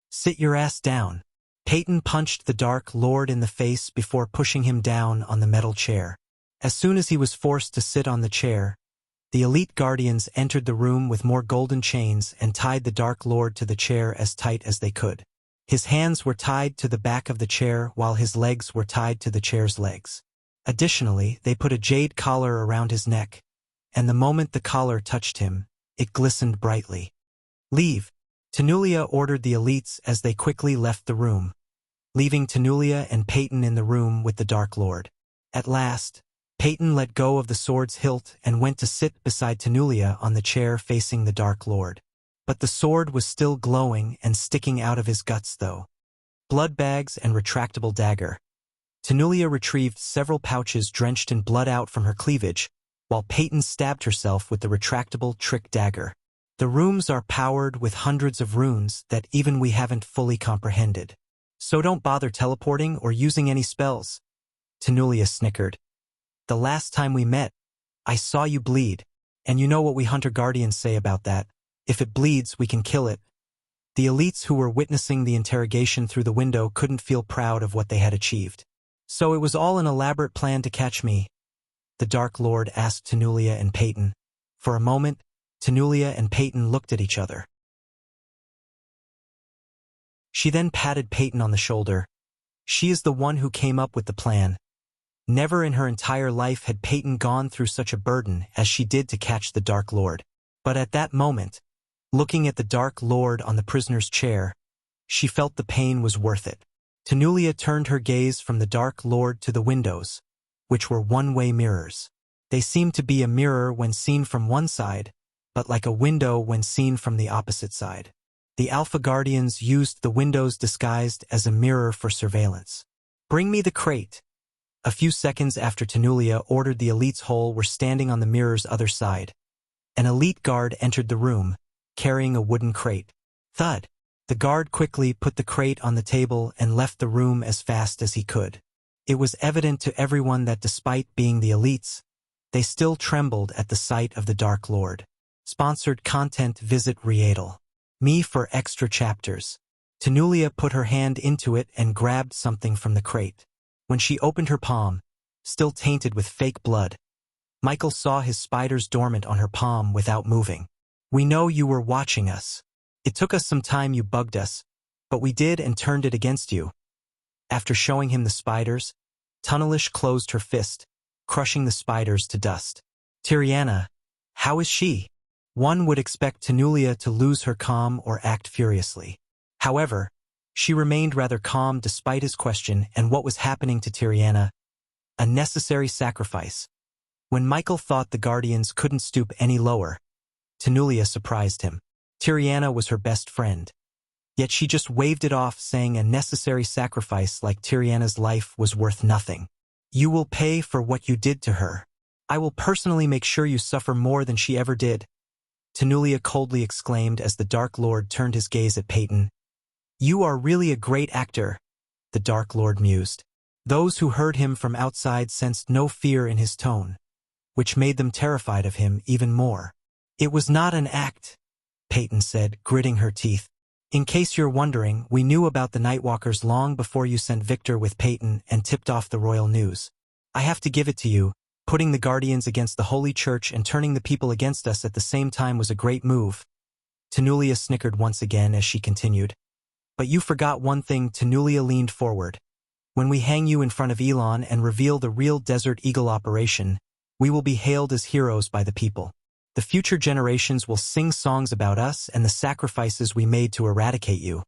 "Sit your ass down." Peyton punched the Dark Lord in the face before pushing him down on the metal chair. As soon as he was forced to sit on the chair, the elite guardians entered the room with more golden chains and tied the Dark Lord to the chair as tight as they could. His hands were tied to the back of the chair while his legs were tied to the chair's legs. Additionally, they put a jade collar around his neck, and the moment the collar touched him, it glistened brightly. "Leave," Tenulia ordered the elites as they quickly left the room, leaving Tenulia and Peyton in the room with the Dark Lord. At last, Peyton let go of the sword's hilt and went to sit beside Tenulia on the chair facing the Dark Lord. But the sword was still glowing and sticking out of his guts though. Blood bags and retractable dagger. Tenulia retrieved several pouches drenched in blood out from her cleavage, while Peyton stabbed herself with the retractable trick dagger. "The rooms are powered with hundreds of runes that even we haven't fully comprehended. So don't bother teleporting or using any spells." Tenulia snickered. "The last time we met, I saw you bleed, and you know what we Hunter Guardians say about that. If it bleeds, we can kill it." The elites who were witnessing the interrogation through the window couldn't feel proud of what they had achieved. "So it was all an elaborate plan to catch me?" the Dark Lord asked Tenulia and Peyton. For a moment, Tenulia and Peyton looked at each other. She then patted Peyton on the shoulder. "She is the one who came up with the plan." Never in her entire life had Peyton gone through such a burden as she did to catch the Dark Lord. But at that moment, looking at the Dark Lord on the prisoner's chair, she felt the pain was worth it. Tenulia turned her gaze from the Dark Lord to the windows, which were one-way mirrors. They seemed to be a mirror when seen from one side, but like a window when seen from the opposite side. The Alpha Guardians used the windows disguised as a mirror for surveillance. "Bring me the crate." A few seconds after Tenulia ordered, the elite's whole were standing on the mirror's other side. An elite guard entered the room, carrying a wooden crate. Thud! The guard quickly put the crate on the table and left the room as fast as he could. It was evident to everyone that despite being the elites, they still trembled at the sight of the Dark Lord. Sponsored content. Visit Readel. Me for extra chapters. Tenulia put her hand into it and grabbed something from the crate. When she opened her palm, still tainted with fake blood, Michael saw his spiders dormant on her palm without moving. "We know you were watching us. It took us some time, you bugged us, but we did and turned it against you." After showing him the spiders, Tunnelish closed her fist, crushing the spiders to dust. "Tiriana, how is she?" One would expect Tenulia to lose her calm or act furiously. However, she remained rather calm despite his question and what was happening to Tiriana. A necessary sacrifice. When Michael thought the Guardians couldn't stoop any lower, Tenulia surprised him. Tiriana was her best friend. Yet she just waved it off, saying a necessary sacrifice like Tiriana's life was worth nothing. "You will pay for what you did to her. I will personally make sure you suffer more than she ever did," Tenulia coldly exclaimed as the Dark Lord turned his gaze at Peyton. "You are really a great actor," the Dark Lord mused. Those who heard him from outside sensed no fear in his tone, which made them terrified of him even more. "It was not an act," Peyton said, gritting her teeth. "In case you're wondering, we knew about the Nightwalkers long before you sent Victor with Peyton and tipped off the royal news. I have to give it to you, putting the Guardians against the Holy Church and turning the people against us at the same time was a great move." Tenulia snickered once again as she continued. But you forgot one thing. Tenulia leaned forward. When we hang you in front of Elon and reveal the real Desert Eagle operation, we will be hailed as heroes by the people. The future generations will sing songs about us and the sacrifices we made to eradicate you.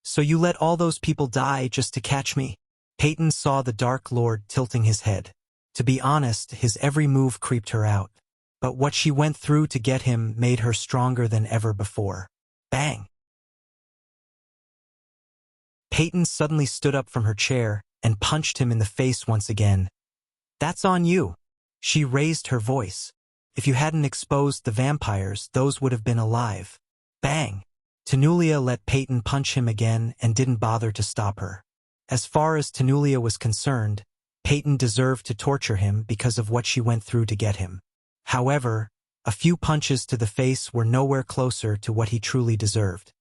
So you let all those people die just to catch me? Peyton saw the Dark Lord tilting his head. To be honest, his every move creeped her out. But what she went through to get him made her stronger than ever before. Bang! Peyton suddenly stood up from her chair and punched him in the face once again. That's on you. She raised her voice. If you hadn't exposed the vampires, those would have been alive. Bang! Tenulia let Peyton punch him again and didn't bother to stop her. As far as Tenulia was concerned, Peyton deserved to torture him because of what she went through to get him. However, a few punches to the face were nowhere closer to what he truly deserved.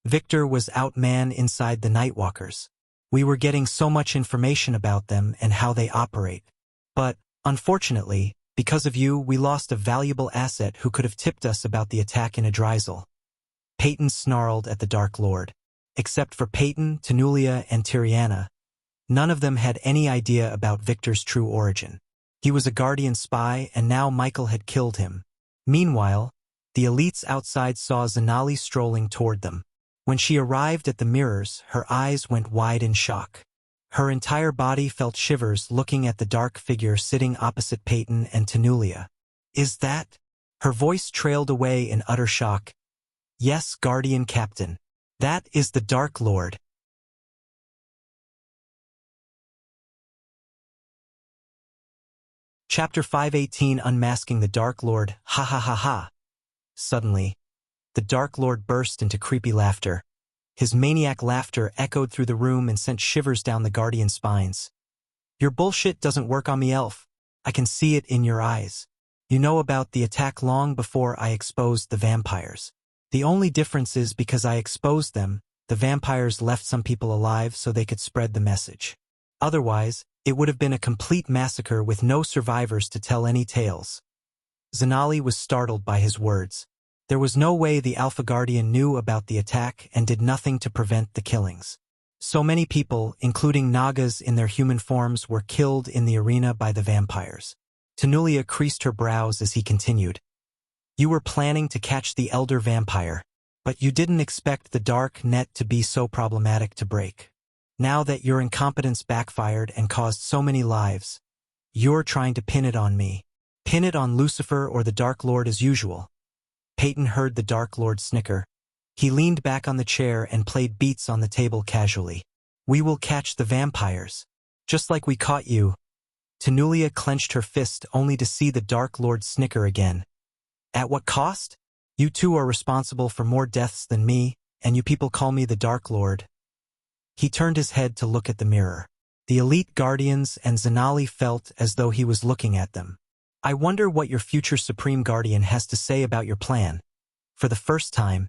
Victor was outman inside the Nightwalkers. We were getting so much information about them and how they operate. But, unfortunately, because of you, we lost a valuable asset who could have tipped us about the attack in Adrizel. Peyton snarled at the Dark Lord. Except for Peyton, Tenulia, and Tyriana, none of them had any idea about Victor's true origin. He was a Guardian spy, and now Michael had killed him. Meanwhile, the elites outside saw Zanali strolling toward them. When she arrived at the mirrors, her eyes went wide in shock. Her entire body felt shivers looking at the dark figure sitting opposite Peyton and Tenulia. Is that? Her voice trailed away in utter shock. Yes, Guardian Captain. That is the Dark Lord. Chapter 518 Unmasking the Dark Lord. Ha ha ha ha. Suddenly, the Dark Lord burst into creepy laughter. His maniac laughter echoed through the room and sent shivers down the Guardian spines. Your bullshit doesn't work on me, Elf. I can see it in your eyes. You know about the attack long before I exposed the vampires. The only difference is because I exposed them, the vampires left some people alive so they could spread the message. Otherwise, it would have been a complete massacre with no survivors to tell any tales. Zanali was startled by his words. There was no way the Alpha Guardian knew about the attack and did nothing to prevent the killings. So many people, including Nagas in their human forms, were killed in the arena by the vampires. Tenulia creased her brows as he continued. You were planning to catch the elder vampire, but you didn't expect the dark net to be so problematic to break. Now that your incompetence backfired and caused so many lives, you're trying to pin it on me. Pin it on Lucifer or the Dark Lord as usual. Peyton heard the Dark Lord snicker. He leaned back on the chair and played beats on the table casually. We will catch the vampires. Just like we caught you. Tenulia clenched her fist only to see the Dark Lord snicker again. At what cost? You two are responsible for more deaths than me, and you people call me the Dark Lord. He turned his head to look at the mirror. The elite guardians and Zanali felt as though he was looking at them. I wonder what your future Supreme Guardian has to say about your plan. For the first time,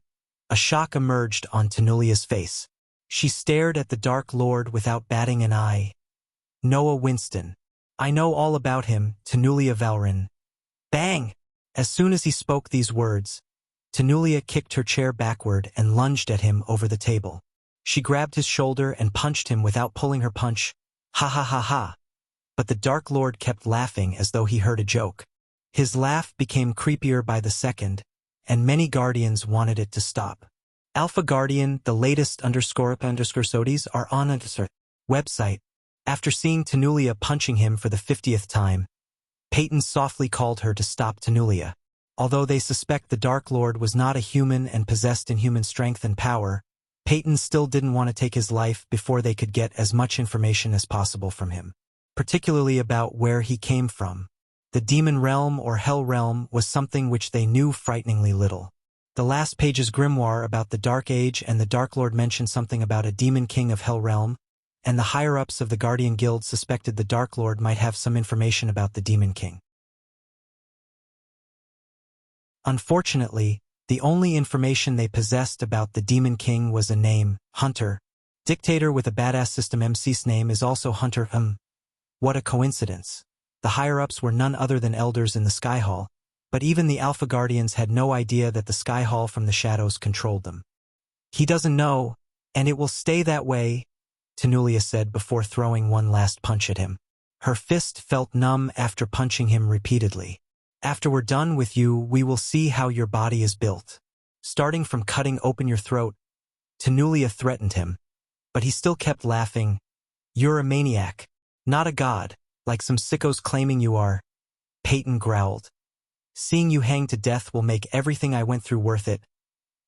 a shock emerged on Tenulia's face. She stared at the Dark Lord without batting an eye. Noah Winston. I know all about him, Tenulia Valrin. Bang! As soon as he spoke these words, Tenulia kicked her chair backward and lunged at him over the table. She grabbed his shoulder and punched him without pulling her punch. Ha ha ha ha. But the Dark Lord kept laughing as though he heard a joke. His laugh became creepier by the second, and many Guardians wanted it to stop. Alpha Guardian, the latest _sodies are on a website. After seeing Tenulia punching him for the 50th time, Peyton softly called her to stop Tenulia. Although they suspect the Dark Lord was not a human and possessed inhuman strength and power, Peyton still didn't want to take his life before they could get as much information as possible from him, particularly about where he came from. The demon realm or hell realm was something which they knew frighteningly little. The last page's grimoire about the Dark Age and the Dark Lord mentioned something about a demon king of hell realm, and the higher-ups of the Guardian Guild suspected the Dark Lord might have some information about the Demon King. Unfortunately, the only information they possessed about the Demon King was a name, Hunter. Dictator with a badass system MC's name is also Hunter. What a coincidence. The higher-ups were none other than elders in the Sky Hall, but even the Alpha Guardians had no idea that the Sky Hall from the shadows controlled them. "He doesn't know, and it will stay that way," Tanulia said before throwing one last punch at him. Her fist felt numb after punching him repeatedly. "After we're done with you, we will see how your body is built. Starting from cutting open your throat," Tanulia threatened him, but he still kept laughing. "You're a maniac, not a god, like some sickos claiming you are," Peyton growled. "Seeing you hang to death will make everything I went through worth it.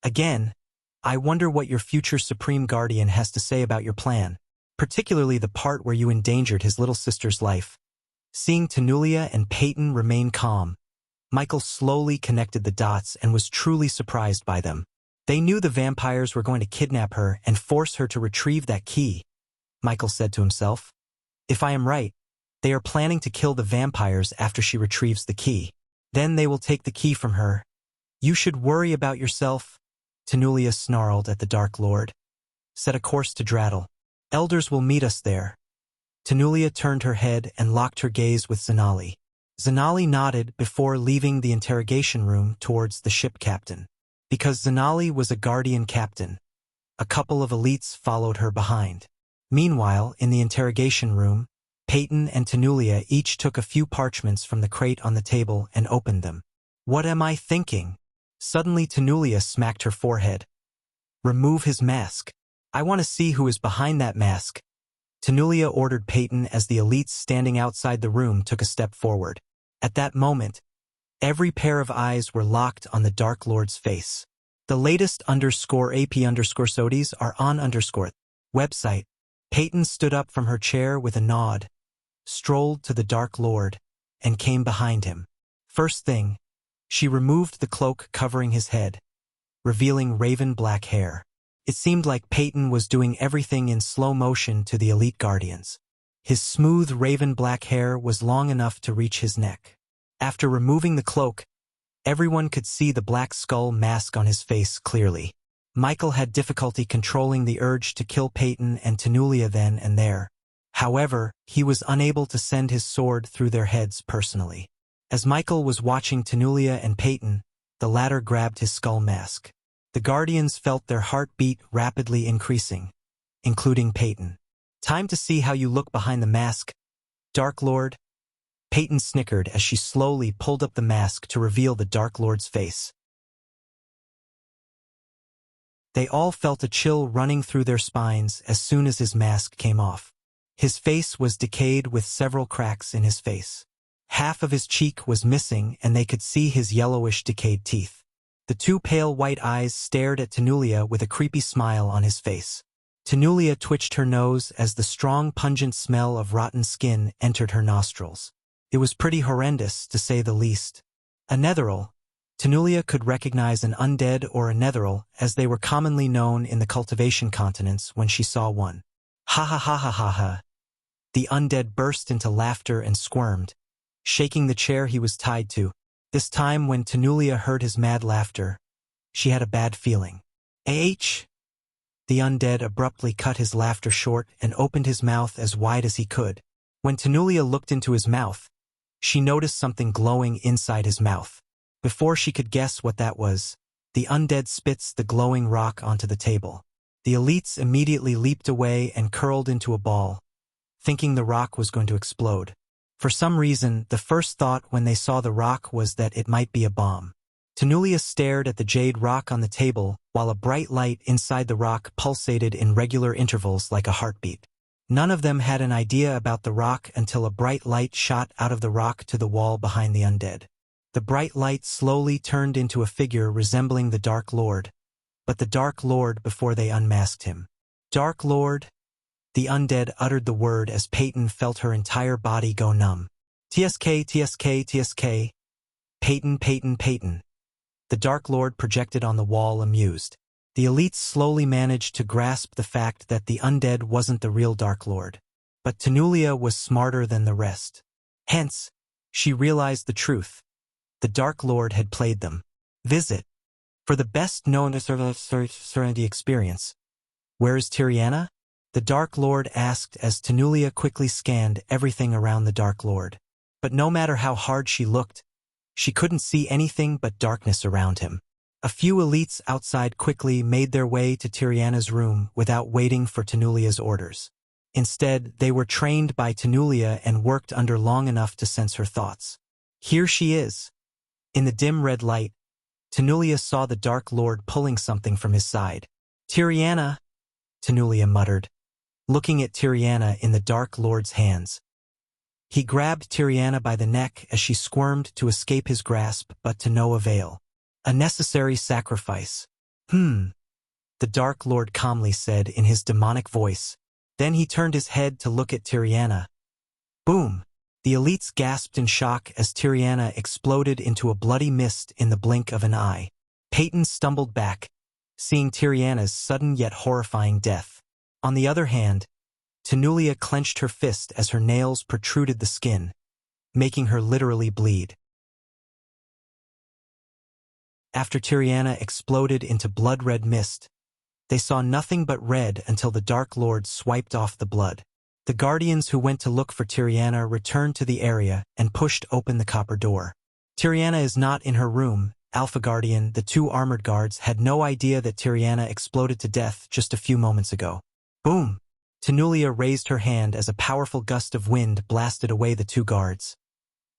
Again, I wonder what your future Supreme Guardian has to say about your plan, particularly the part where you endangered his little sister's life." Seeing Tanulia and Peyton remain calm, Michael slowly connected the dots and was truly surprised by them. They knew the vampires were going to kidnap her and force her to retrieve that key, Michael said to himself. If I am right, they are planning to kill the vampires after she retrieves the key. Then they will take the key from her. "You should worry about yourself," Tanulia snarled at the Dark Lord. "Set a course to Draddle. Elders will meet us there." Tanulia turned her head and locked her gaze with Zanali. Zanali nodded before leaving the interrogation room towards the ship captain. Because Zanali was a guardian captain, a couple of elites followed her behind. Meanwhile, in the interrogation room, Peyton and Tanulia each took a few parchments from the crate on the table and opened them. "What am I thinking?" Suddenly Tanulia smacked her forehead. "Remove his mask. I want to see who is behind that mask." Tanulia ordered Peyton as the elites standing outside the room took a step forward. At that moment, every pair of eyes were locked on the Dark Lord's face. The latest _AP_SODIs are on website. Peyton stood up from her chair with a nod, strolled to the Dark Lord, and came behind him. First thing, she removed the cloak covering his head, revealing raven black hair. It seemed like Peyton was doing everything in slow motion to the elite guardians. His smooth raven black hair was long enough to reach his neck. After removing the cloak, everyone could see the black skull mask on his face clearly. Michael had difficulty controlling the urge to kill Peyton and Tanulia then and there. However, he was unable to send his sword through their heads personally. As Michael was watching Tanulia and Peyton, the latter grabbed his skull mask. The Guardians felt their heartbeat rapidly increasing, including Peyton. "Time to see how you look behind the mask, Dark Lord." Peyton snickered as she slowly pulled up the mask to reveal the Dark Lord's face. They all felt a chill running through their spines as soon as his mask came off. His face was decayed with several cracks in his face. Half of his cheek was missing and they could see his yellowish decayed teeth. The two pale white eyes stared at Tanulia with a creepy smile on his face. Tanulia twitched her nose as the strong pungent smell of rotten skin entered her nostrils. It was pretty horrendous, to say the least. A Netheral. Tanulia could recognize an undead or a Netheral as they were commonly known in the cultivation continents when she saw one. "Ha ha ha ha ha ha." The undead burst into laughter and squirmed, shaking the chair he was tied to. This time when Tanulia heard his mad laughter, she had a bad feeling. "Ah!" The undead abruptly cut his laughter short and opened his mouth as wide as he could. When Tanulia looked into his mouth, she noticed something glowing inside his mouth. Before she could guess what that was, the undead spits the glowing rock onto the table. The elites immediately leaped away and curled into a ball, thinking the rock was going to explode. For some reason, the first thought when they saw the rock was that it might be a bomb. Tanulia stared at the jade rock on the table while a bright light inside the rock pulsated in regular intervals like a heartbeat. None of them had an idea about the rock until a bright light shot out of the rock to the wall behind the undead. The bright light slowly turned into a figure resembling the Dark Lord, but the Dark Lord before they unmasked him. "Dark Lord?" The undead uttered the word as Peyton felt her entire body go numb. "TSK, TSK, TSK. Peyton, Peyton, Peyton." The Dark Lord projected on the wall, amused. The elites slowly managed to grasp the fact that the undead wasn't the real Dark Lord. But Tanulia was smarter than the rest. Hence, she realized the truth. The Dark Lord had played them. Visit. For the best known Serenity experience. "Where is Tiriana?" the Dark Lord asked as Tanulia quickly scanned everything around the Dark Lord. But no matter how hard she looked, She couldn't see anything but darkness around him. A few elites outside quickly made their way to Tiriana's room without waiting for Tenulia's orders. Instead, they were trained by Tenulia and worked under long enough to sense her thoughts. Here she is. In the dim red light, Tenulia saw the Dark Lord pulling something from his side. "Tiriana," Tenulia muttered, looking at Tiriana in the Dark Lord's hands. He grabbed Tiriana by the neck as she squirmed to escape his grasp, but to no avail. "A necessary sacrifice." The Dark Lord calmly said in his demonic voice. Then he turned his head to look at Tiriana. Boom! The elites gasped in shock as Tiriana exploded into a bloody mist in the blink of an eye. Peyton stumbled back, seeing Tiriana's sudden yet horrifying death. On the other hand, Tenulia clenched her fist as her nails protruded the skin, making her literally bleed. After Tiriana exploded into blood-red mist, they saw nothing but red until the Dark Lord swiped off the blood. The guardians who went to look for Tiriana returned to the area and pushed open the copper door. "Tiriana is not in her room." Alpha Guardian, the two armored guards, had no idea that Tiriana exploded to death just a few moments ago. Boom! Tenulia raised her hand as a powerful gust of wind blasted away the two guards.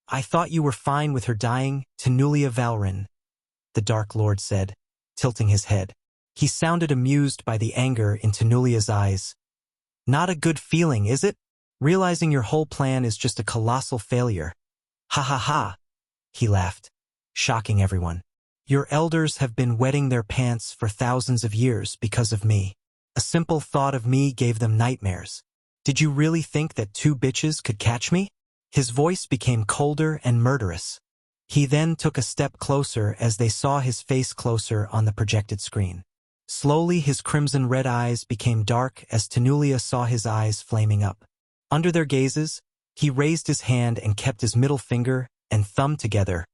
"I thought you were fine with her dying, Tenulia Valrin," the Dark Lord said, tilting his head. He sounded amused by the anger in Tenulia's eyes. "Not a good feeling, is it? Realizing your whole plan is just a colossal failure." "Ha ha ha," he laughed, shocking everyone. "Your elders have been wetting their pants for thousands of years because of me. A simple thought of me gave them nightmares. Did you really think that two bitches could catch me?" His voice became colder and murderous. He then took a step closer as they saw his face closer on the projected screen. Slowly his crimson-red eyes became dark as Tenulia saw his eyes flaming up. Under their gazes, he raised his hand and kept his middle finger and thumb together.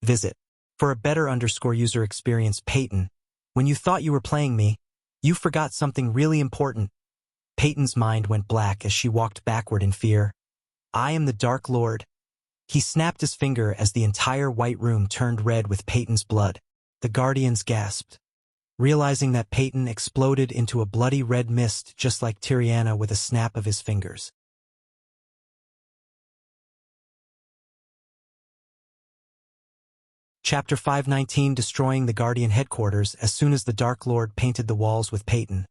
Visit. For a better user experience, Peyton, when you thought you were playing me, you forgot something really important. Peyton's mind went black as she walked backward in fear. "I am the Dark Lord." He snapped his finger as the entire white room turned red with Peyton's blood. The guardians gasped, realizing that Peyton exploded into a bloody red mist just like Tiriana with a snap of his fingers. Chapter 519, Destroying the Guardian Headquarters. As soon as the Dark Lord painted the walls with Peyton,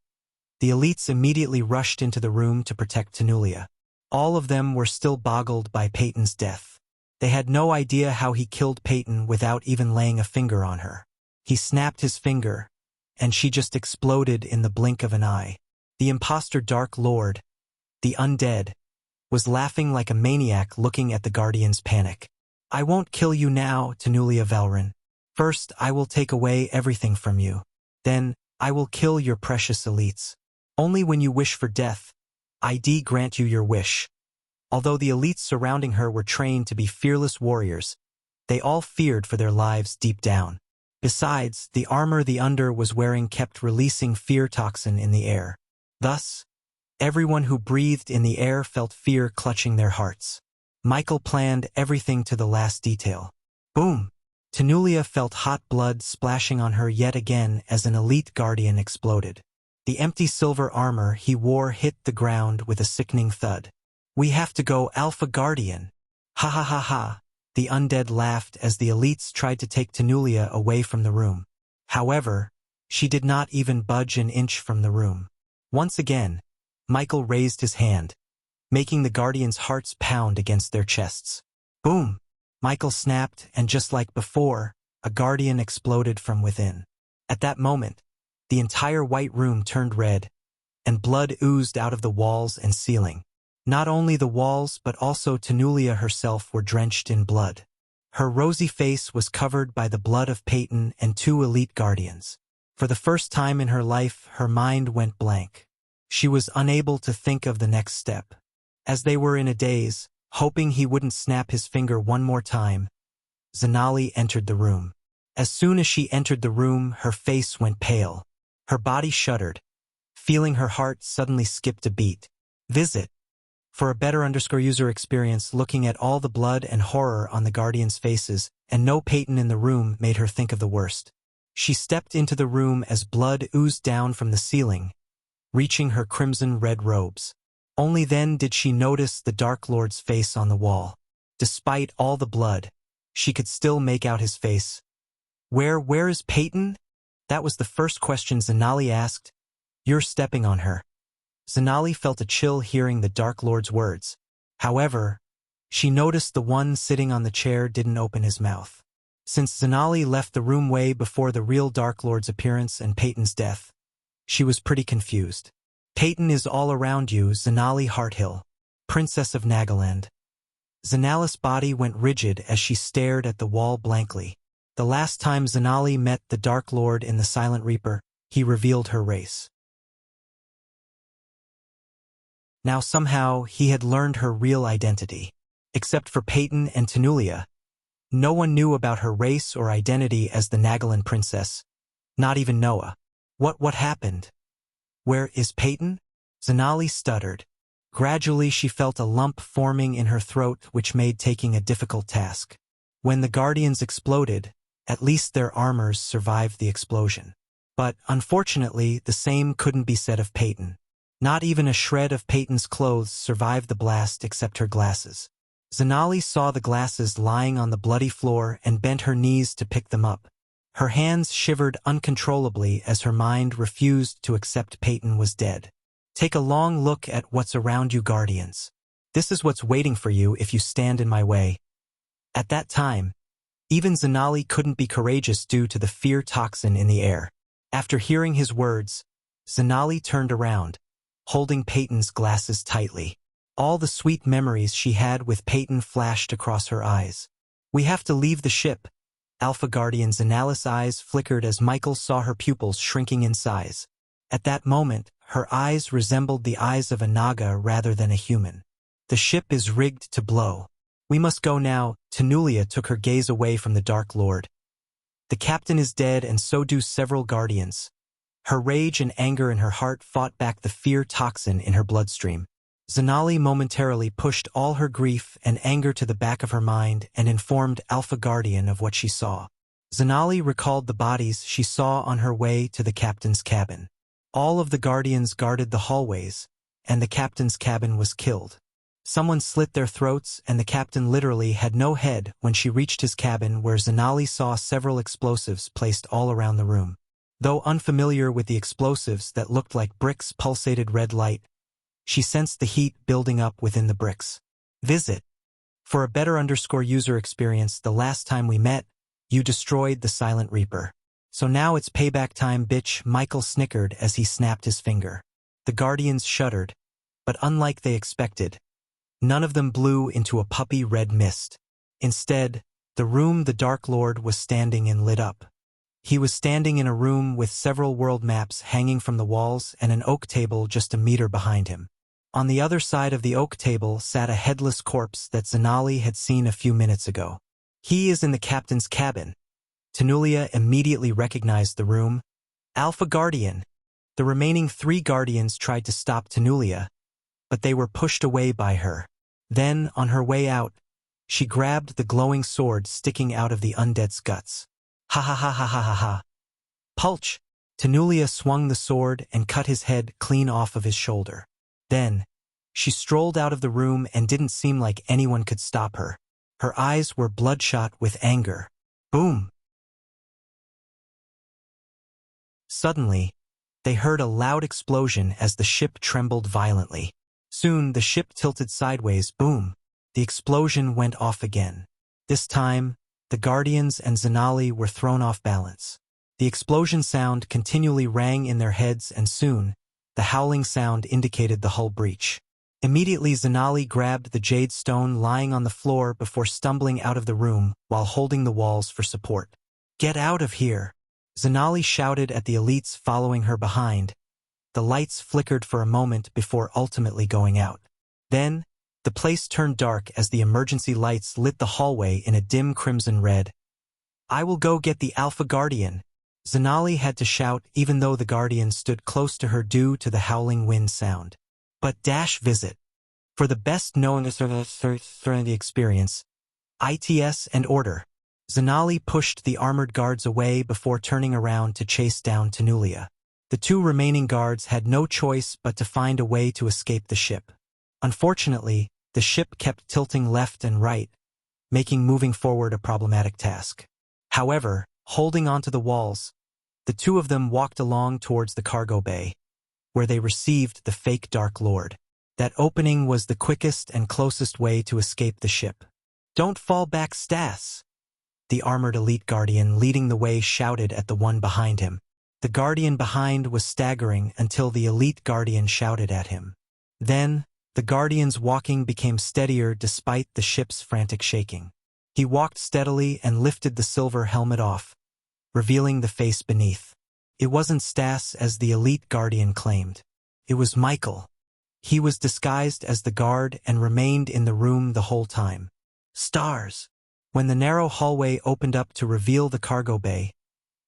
the elites immediately rushed into the room to protect Tenulia. All of them were still boggled by Peyton's death. They had no idea how he killed Peyton without even laying a finger on her. He snapped his finger, and she just exploded in the blink of an eye. The imposter Dark Lord, the undead, was laughing like a maniac looking at the Guardians' panic. "I won't kill you now, Tenulia Valrin. First, I will take away everything from you. Then, I will kill your precious elites. Only when you wish for death, I grant you your wish." Although the elites surrounding her were trained to be fearless warriors, they all feared for their lives deep down. Besides, the armor the Under was wearing kept releasing fear toxin in the air. Thus, everyone who breathed in the air felt fear clutching their hearts. Michael planned everything to the last detail. Boom! Tenulia felt hot blood splashing on her yet again as an elite guardian exploded. The empty silver armor he wore hit the ground with a sickening thud. "We have to go, Alpha Guardian." "Ha ha ha ha." The undead laughed as the elites tried to take Tenulia away from the room. However, she did not even budge an inch from the room. Once again, Michael raised his hand, making the Guardians' hearts pound against their chests. Boom! Michael snapped, and just like before, a Guardian exploded from within. At that moment, the entire white room turned red, and blood oozed out of the walls and ceiling. Not only the walls but also Tenulia herself were drenched in blood. Her rosy face was covered by the blood of Peyton and two elite guardians. For the first time in her life, her mind went blank. She was unable to think of the next step. As they were in a daze, hoping he wouldn't snap his finger one more time, Zanali entered the room. As soon as she entered the room, her face went pale. Her body shuddered, feeling her heart suddenly skipped a beat. "Visit." For a better user experience, looking at all the blood and horror on the Guardians' faces, and no Peyton in the room made her think of the worst. She stepped into the room as blood oozed down from the ceiling, reaching her crimson-red robes. Only then did she notice the Dark Lord's face on the wall. Despite all the blood, she could still make out his face. Where is Peyton? That was the first question Zanali asked. You're stepping on her. Zanali felt a chill hearing the Dark Lord's words. However, she noticed the one sitting on the chair didn't open his mouth. Since Zanali left the room way before the real Dark Lord's appearance and Peyton's death, she was pretty confused. Peyton is all around you, Zanali Hearthill, Princess of Nagaland. Zanali's body went rigid as she stared at the wall blankly. The last time Zanali met the Dark Lord in the Silent Reaper, he revealed her race. Now somehow he had learned her real identity. Except for Peyton and Tanulia, no one knew about her race or identity as the Nagaland princess. Not even Noah. What happened? Where is Peyton? Zanali stuttered. Gradually she felt a lump forming in her throat which made taking a difficult task. When the Guardians exploded, at least their armors survived the explosion. But, unfortunately, the same couldn't be said of Peyton. Not even a shred of Peyton's clothes survived the blast except her glasses. Zanali saw the glasses lying on the bloody floor and bent her knees to pick them up. Her hands shivered uncontrollably as her mind refused to accept Peyton was dead. Take a long look at what's around you, Guardians. This is what's waiting for you if you stand in my way. At that time, even Zanali couldn't be courageous due to the fear toxin in the air. After hearing his words, Zanali turned around, holding Peyton's glasses tightly. All the sweet memories she had with Peyton flashed across her eyes. We have to leave the ship. Alpha Guardian Zanali's eyes flickered as Michael saw her pupils shrinking in size. At that moment, her eyes resembled the eyes of a Naga rather than a human. The ship is rigged to blow. We must go now. Tanulia took her gaze away from the Dark Lord. The captain is dead and so do several Guardians. Her rage and anger in her heart fought back the fear toxin in her bloodstream. Zanali momentarily pushed all her grief and anger to the back of her mind and informed Alpha Guardian of what she saw. Zanali recalled the bodies she saw on her way to the captain's cabin. All of the Guardians guarded the hallways, and the captain's cabin was killed. Someone slit their throats, and the captain literally had no head when she reached his cabin, where Zanali saw several explosives placed all around the room. Though unfamiliar with the explosives that looked like bricks pulsated red light, she sensed the heat building up within the bricks. Visit. For a better user experience, the last time we met, you destroyed the Silent Reaper. So now it's payback time, bitch, Michael snickered as he snapped his finger. The Guardians shuddered, but unlike they expected, none of them blew into a puppy red mist. Instead, the room the Dark Lord was standing in lit up. He was standing in a room with several world maps hanging from the walls and an oak table just a meter behind him. On the other side of the oak table sat a headless corpse that Zanali had seen a few minutes ago. He is in the captain's cabin. Tanulia immediately recognized the room. Alpha Guardian. The remaining 3 Guardians tried to stop Tanulia, but they were pushed away by her. Then, on her way out, she grabbed the glowing sword sticking out of the undead's guts. Ha ha ha ha ha ha ha. Pulch! Tanulia swung the sword and cut his head clean off of his shoulder. Then, she strolled out of the room and didn't seem like anyone could stop her. Her eyes were bloodshot with anger. Boom! Suddenly, they heard a loud explosion as the ship trembled violently. Soon, the ship tilted sideways. Boom! The explosion went off again. This time, the Guardians and Zanali were thrown off balance. The explosion sound continually rang in their heads, and soon, the howling sound indicated the hull breach. Immediately, Zanali grabbed the jade stone lying on the floor before stumbling out of the room while holding the walls for support. Get out of here! Zanali shouted at the elites following her behind. The lights flickered for a moment before ultimately going out. Then, the place turned dark as the emergency lights lit the hallway in a dim crimson red. I will go get the Alpha Guardian. Zanali had to shout even though the Guardian stood close to her due to the howling wind sound. But visit. For the best known serenity experience, ITS and order. Zanali pushed the armored guards away before turning around to chase down Tanulia. The two remaining guards had no choice but to find a way to escape the ship. Unfortunately, the ship kept tilting left and right, making moving forward a problematic task. However, holding onto the walls, the two of them walked along towards the cargo bay, where they received the fake Dark Lord. That opening was the quickest and closest way to escape the ship. "Don't fall back, Stas!" The armored elite guardian leading the way shouted at the one behind him. The guardian behind was staggering until the elite guardian shouted at him. Then, the guardian's walking became steadier despite the ship's frantic shaking. He walked steadily and lifted the silver helmet off, revealing the face beneath. It wasn't Stas as the elite guardian claimed. It was Michael. He was disguised as the guard and remained in the room the whole time. Stars! When the narrow hallway opened up to reveal the cargo bay,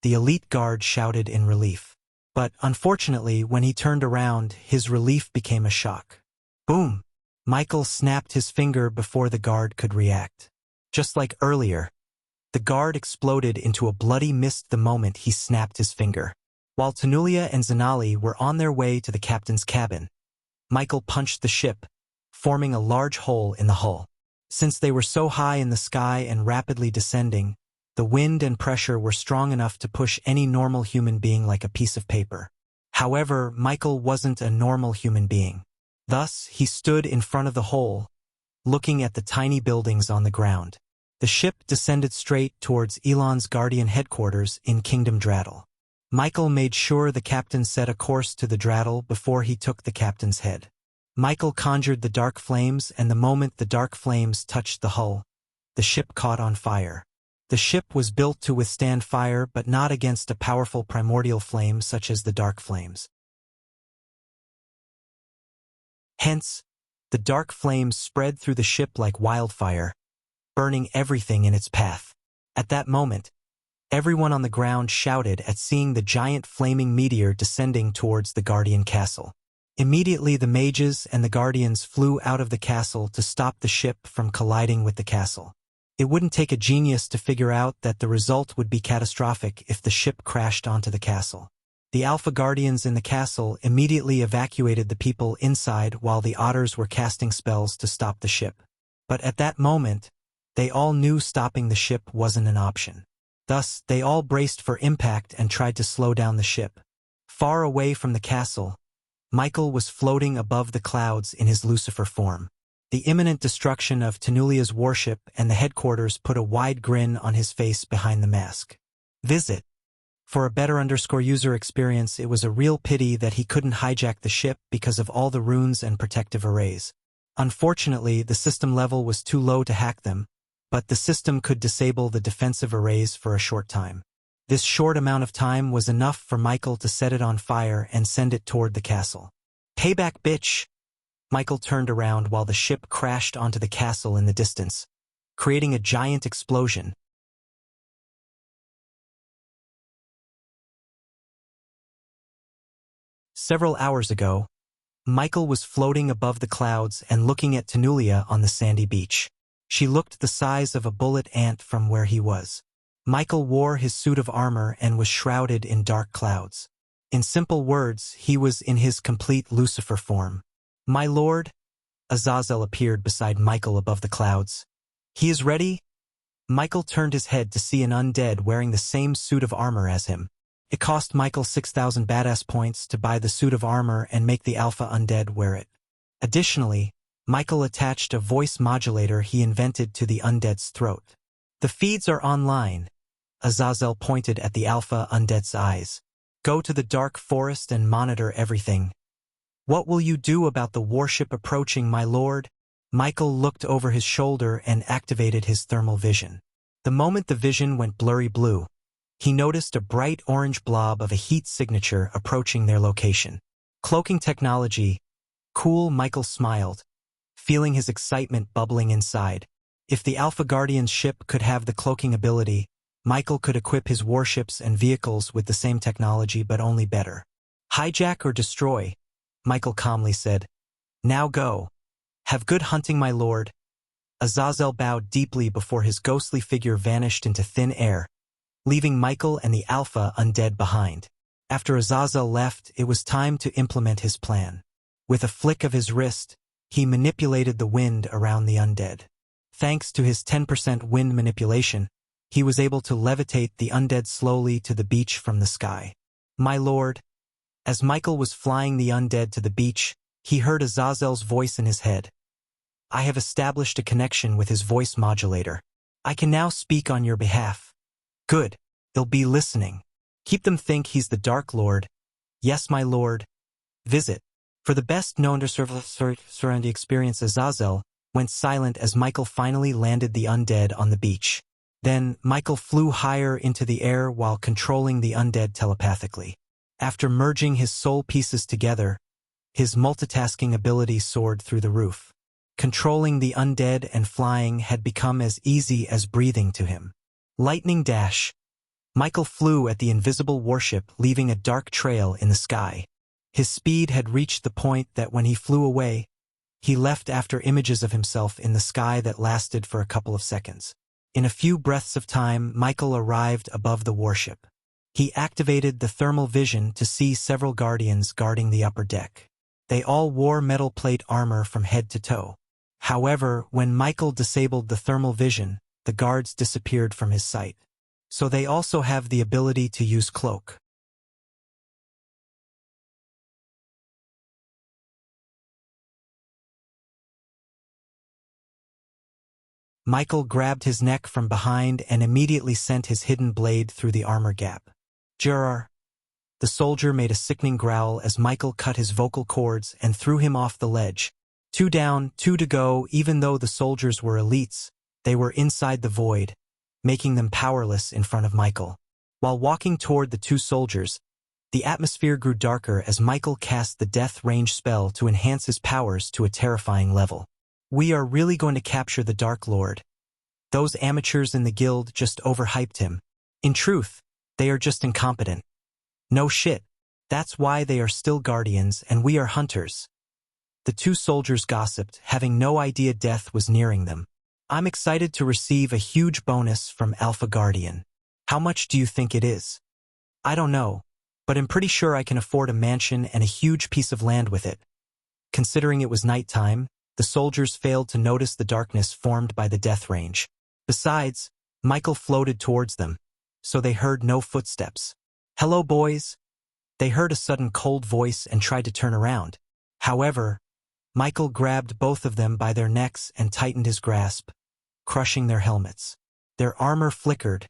the elite guard shouted in relief. But unfortunately, when he turned around, his relief became a shock. Boom! Michael snapped his finger before the guard could react. Just like earlier, the guard exploded into a bloody mist the moment he snapped his finger. While Tanulia and Zanali were on their way to the captain's cabin, Michael punched the ship, forming a large hole in the hull. Since they were so high in the sky and rapidly descending, the wind and pressure were strong enough to push any normal human being like a piece of paper. However, Michael wasn't a normal human being. Thus, he stood in front of the hole, looking at the tiny buildings on the ground. The ship descended straight towards Elon's Guardian headquarters in Kingdom Draddle. Michael made sure the captain set a course to the Draddle before he took the captain's head. Michael conjured the dark flames, and the moment the dark flames touched the hull, the ship caught on fire. The ship was built to withstand fire, but not against a powerful primordial flame such as the dark flames. Hence, the dark flames spread through the ship like wildfire, burning everything in its path. At that moment, everyone on the ground shouted at seeing the giant flaming meteor descending towards the Guardian castle. Immediately the mages and the guardians flew out of the castle to stop the ship from colliding with the castle. It wouldn't take a genius to figure out that the result would be catastrophic if the ship crashed onto the castle. The Alpha Guardians in the castle immediately evacuated the people inside while the otters were casting spells to stop the ship. But at that moment, they all knew stopping the ship wasn't an option. Thus, they all braced for impact and tried to slow down the ship. Far away from the castle, Michael was floating above the clouds in his Lucifer form. The imminent destruction of Tanulia's warship and the headquarters put a wide grin on his face behind the mask. Visit. For a better user experience, it was a real pity that he couldn't hijack the ship because of all the runes and protective arrays. Unfortunately, the system level was too low to hack them, but the system could disable the defensive arrays for a short time. This short amount of time was enough for Michael to set it on fire and send it toward the castle. Payback, bitch! Michael turned around while the ship crashed onto the castle in the distance, creating a giant explosion. Several hours ago, Michael was floating above the clouds and looking at Tanulia on the sandy beach. She looked the size of a bullet ant from where he was. Michael wore his suit of armor and was shrouded in dark clouds. In simple words, he was in his complete Lucifer form. My lord, Azazel appeared beside Michael above the clouds. He is ready? Michael turned his head to see an undead wearing the same suit of armor as him. It cost Michael 6,000 badass points to buy the suit of armor and make the alpha undead wear it. Additionally, Michael attached a voice modulator he invented to the undead's throat. The feeds are online. Azazel pointed at the alpha undead's eyes. Go to the dark forest and monitor everything. What will you do about the warship approaching, my lord? Michael looked over his shoulder and activated his thermal vision. The moment the vision went blurry blue, he noticed a bright orange blob of a heat signature approaching their location. Cloaking technology. Cool, Michael smiled, feeling his excitement bubbling inside. If the Alpha Guardian's ship could have the cloaking ability, Michael could equip his warships and vehicles with the same technology but only better. Hijack or destroy, Michael calmly said. Now go. Have good hunting, my lord. Azazel bowed deeply before his ghostly figure vanished into thin air, leaving Michael and the Alpha undead behind. After Azazel left, it was time to implement his plan. With a flick of his wrist, he manipulated the wind around the undead. Thanks to his 10% wind manipulation, he was able to levitate the undead slowly to the beach from the sky. My lord. As Michael was flying the undead to the beach, he heard Azazel's voice in his head. I have established a connection with his voice modulator. I can now speak on your behalf. Good. They'll be listening. Keep them think he's the Dark Lord. Yes, my lord. Visit. For the best known to surround experience, Azazel went silent as Michael finally landed the undead on the beach. Then, Michael flew higher into the air while controlling the undead telepathically. After merging his soul pieces together, his multitasking ability soared through the roof. Controlling the undead and flying had become as easy as breathing to him. Lightning dash. Michael flew at the invisible warship, leaving a dark trail in the sky. His speed had reached the point that when he flew away, he left after images of himself in the sky that lasted for a couple of seconds. In a few breaths of time, Michael arrived above the warship. He activated the thermal vision to see several guardians guarding the upper deck. They all wore metal plate armor from head to toe. However, when Michael disabled the thermal vision, the guards disappeared from his sight. So they also have the ability to use cloak. Michael grabbed his neck from behind and immediately sent his hidden blade through the armor gap. Juror. The soldier made a sickening growl as Michael cut his vocal cords and threw him off the ledge. 2 down, 2 to go. Even though the soldiers were elites, they were inside the void, making them powerless in front of Michael. While walking toward the 2 soldiers, the atmosphere grew darker as Michael cast the death range spell to enhance his powers to a terrifying level. We are really going to capture the Dark Lord. Those amateurs in the guild just overhyped him. In truth, they are just incompetent. No shit. That's why they are still guardians and we are hunters. The 2 soldiers gossiped, having no idea death was nearing them. I'm excited to receive a huge bonus from Alpha Guardian. How much do you think it is? I don't know, but I'm pretty sure I can afford a mansion and a huge piece of land with it. Considering it was nighttime, the soldiers failed to notice the darkness formed by the death range. Besides, Michael floated towards them, so they heard no footsteps. Hello, boys. They heard a sudden cold voice and tried to turn around. However, Michael grabbed both of them by their necks and tightened his grasp, crushing their helmets. Their armor flickered,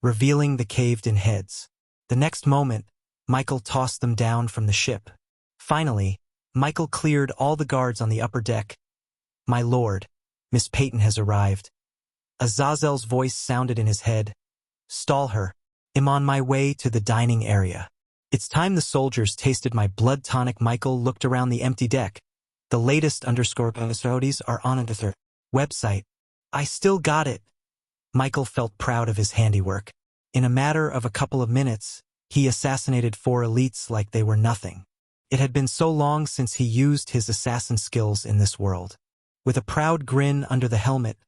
revealing the caved-in heads. The next moment, Michael tossed them down from the ship. Finally, Michael cleared all the guards on the upper deck. My lord, Miss Peyton has arrived. Azazel's voice sounded in his head. Stall her. I'm on my way to the dining area. It's time the soldiers tasted my blood tonic. Michael looked around the empty deck. The latest episodes are on their website. I still got it. Michael felt proud of his handiwork. In a matter of a couple of minutes, he assassinated 4 elites like they were nothing. It had been so long since he used his assassin skills in this world. With a proud grin under the helmet,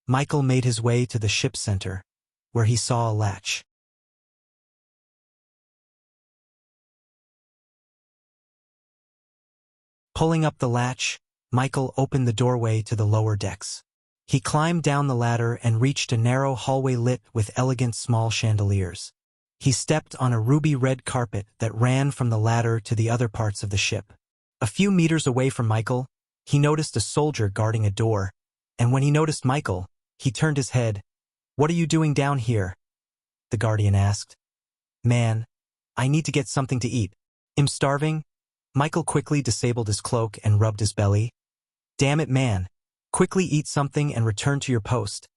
Michael made his way to the ship center, where he saw a latch. Pulling up the latch, Michael opened the doorway to the lower decks. He climbed down the ladder and reached a narrow hallway lit with elegant small chandeliers. He stepped on a ruby-red carpet that ran from the ladder to the other parts of the ship. A few meters away from Michael, he noticed a soldier guarding a door, and when he noticed Michael, he turned his head. What are you doing down here? The guardian asked. Man, I need to get something to eat. I'm starving. Michael quickly disabled his cloak and rubbed his belly. Damn it, man. Quickly eat something and return to your post.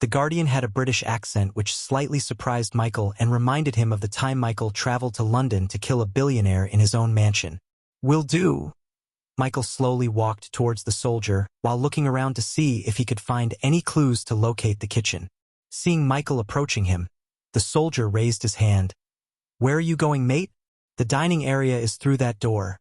The guardian had a British accent which slightly surprised Michael and reminded him of the time Michael traveled to London to kill a billionaire in his own mansion. Will do. Michael slowly walked towards the soldier while looking around to see if he could find any clues to locate the kitchen. Seeing Michael approaching him, the soldier raised his hand. Where are you going, mate? The dining area is through that door.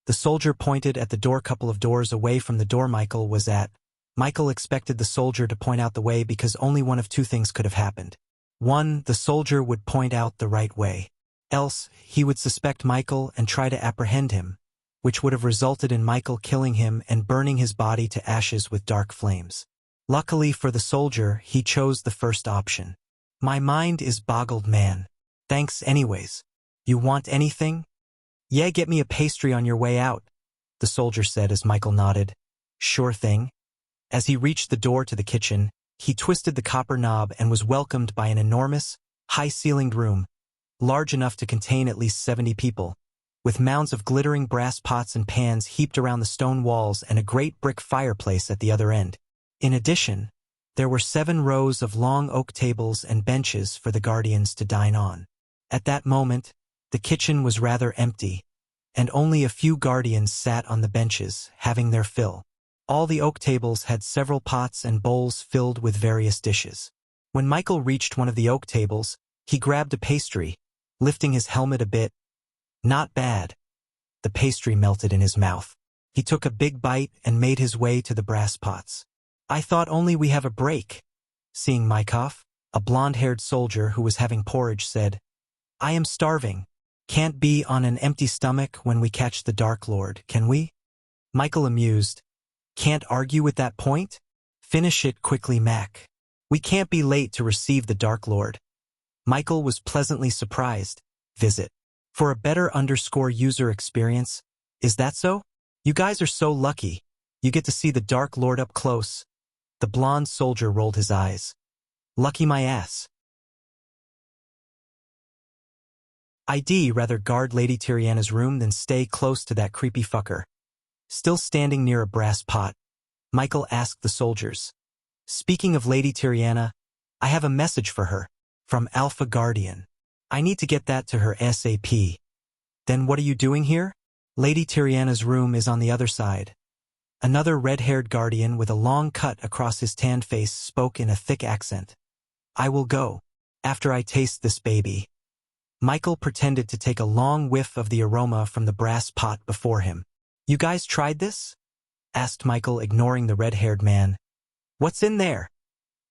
The soldier pointed at the door couple of doors away from the door Michael was at. Michael expected the soldier to point out the way because only one of two things could have happened. One, the soldier would point out the right way. Else, he would suspect Michael and try to apprehend him, which would have resulted in Michael killing him and burning his body to ashes with dark flames. Luckily for the soldier, he chose the first option. My mind is boggled, man. Thanks anyways. You want anything? Yeah, get me a pastry on your way out, the soldier said as Michael nodded. Sure thing. As he reached the door to the kitchen, he twisted the copper knob and was welcomed by an enormous, high-ceilinged room, large enough to contain at least 70 people, with mounds of glittering brass pots and pans heaped around the stone walls and a great brick fireplace at the other end. In addition, there were 7 rows of long oak tables and benches for the guardians to dine on. At that moment, the kitchen was rather empty, and only a few guardians sat on the benches, having their fill. All the oak tables had several pots and bowls filled with various dishes. When Michael reached one of the oak tables, he grabbed a pastry, lifting his helmet a bit. Not bad. The pastry melted in his mouth. He took a big bite and made his way to the brass pots. I thought only we have a break. Seeing Mykov, a blonde-haired soldier who was having porridge, said, I am starving. Can't be on an empty stomach when we catch the Dark Lord, can we? Michael, amused. Can't argue with that point? Finish it quickly, Mac. We can't be late to receive the Dark Lord. Michael was pleasantly surprised. Visit. For a better user experience. Is that so? You guys are so lucky. You get to see the Dark Lord up close. The blonde soldier rolled his eyes. Lucky my ass. I'd rather guard Lady Tiriana's room than stay close to that creepy fucker. Still standing near a brass pot, Michael asked the soldiers. Speaking of Lady Tiriana, I have a message for her. From Alpha Guardian. I need to get that to her ASAP. Then what are you doing here? Lady Tiriana's room is on the other side. Another red-haired guardian with a long cut across his tanned face spoke in a thick accent. I will go. After I taste this baby. Michael pretended to take a long whiff of the aroma from the brass pot before him. You guys tried this? Asked Michael, ignoring the red-haired man. What's in there?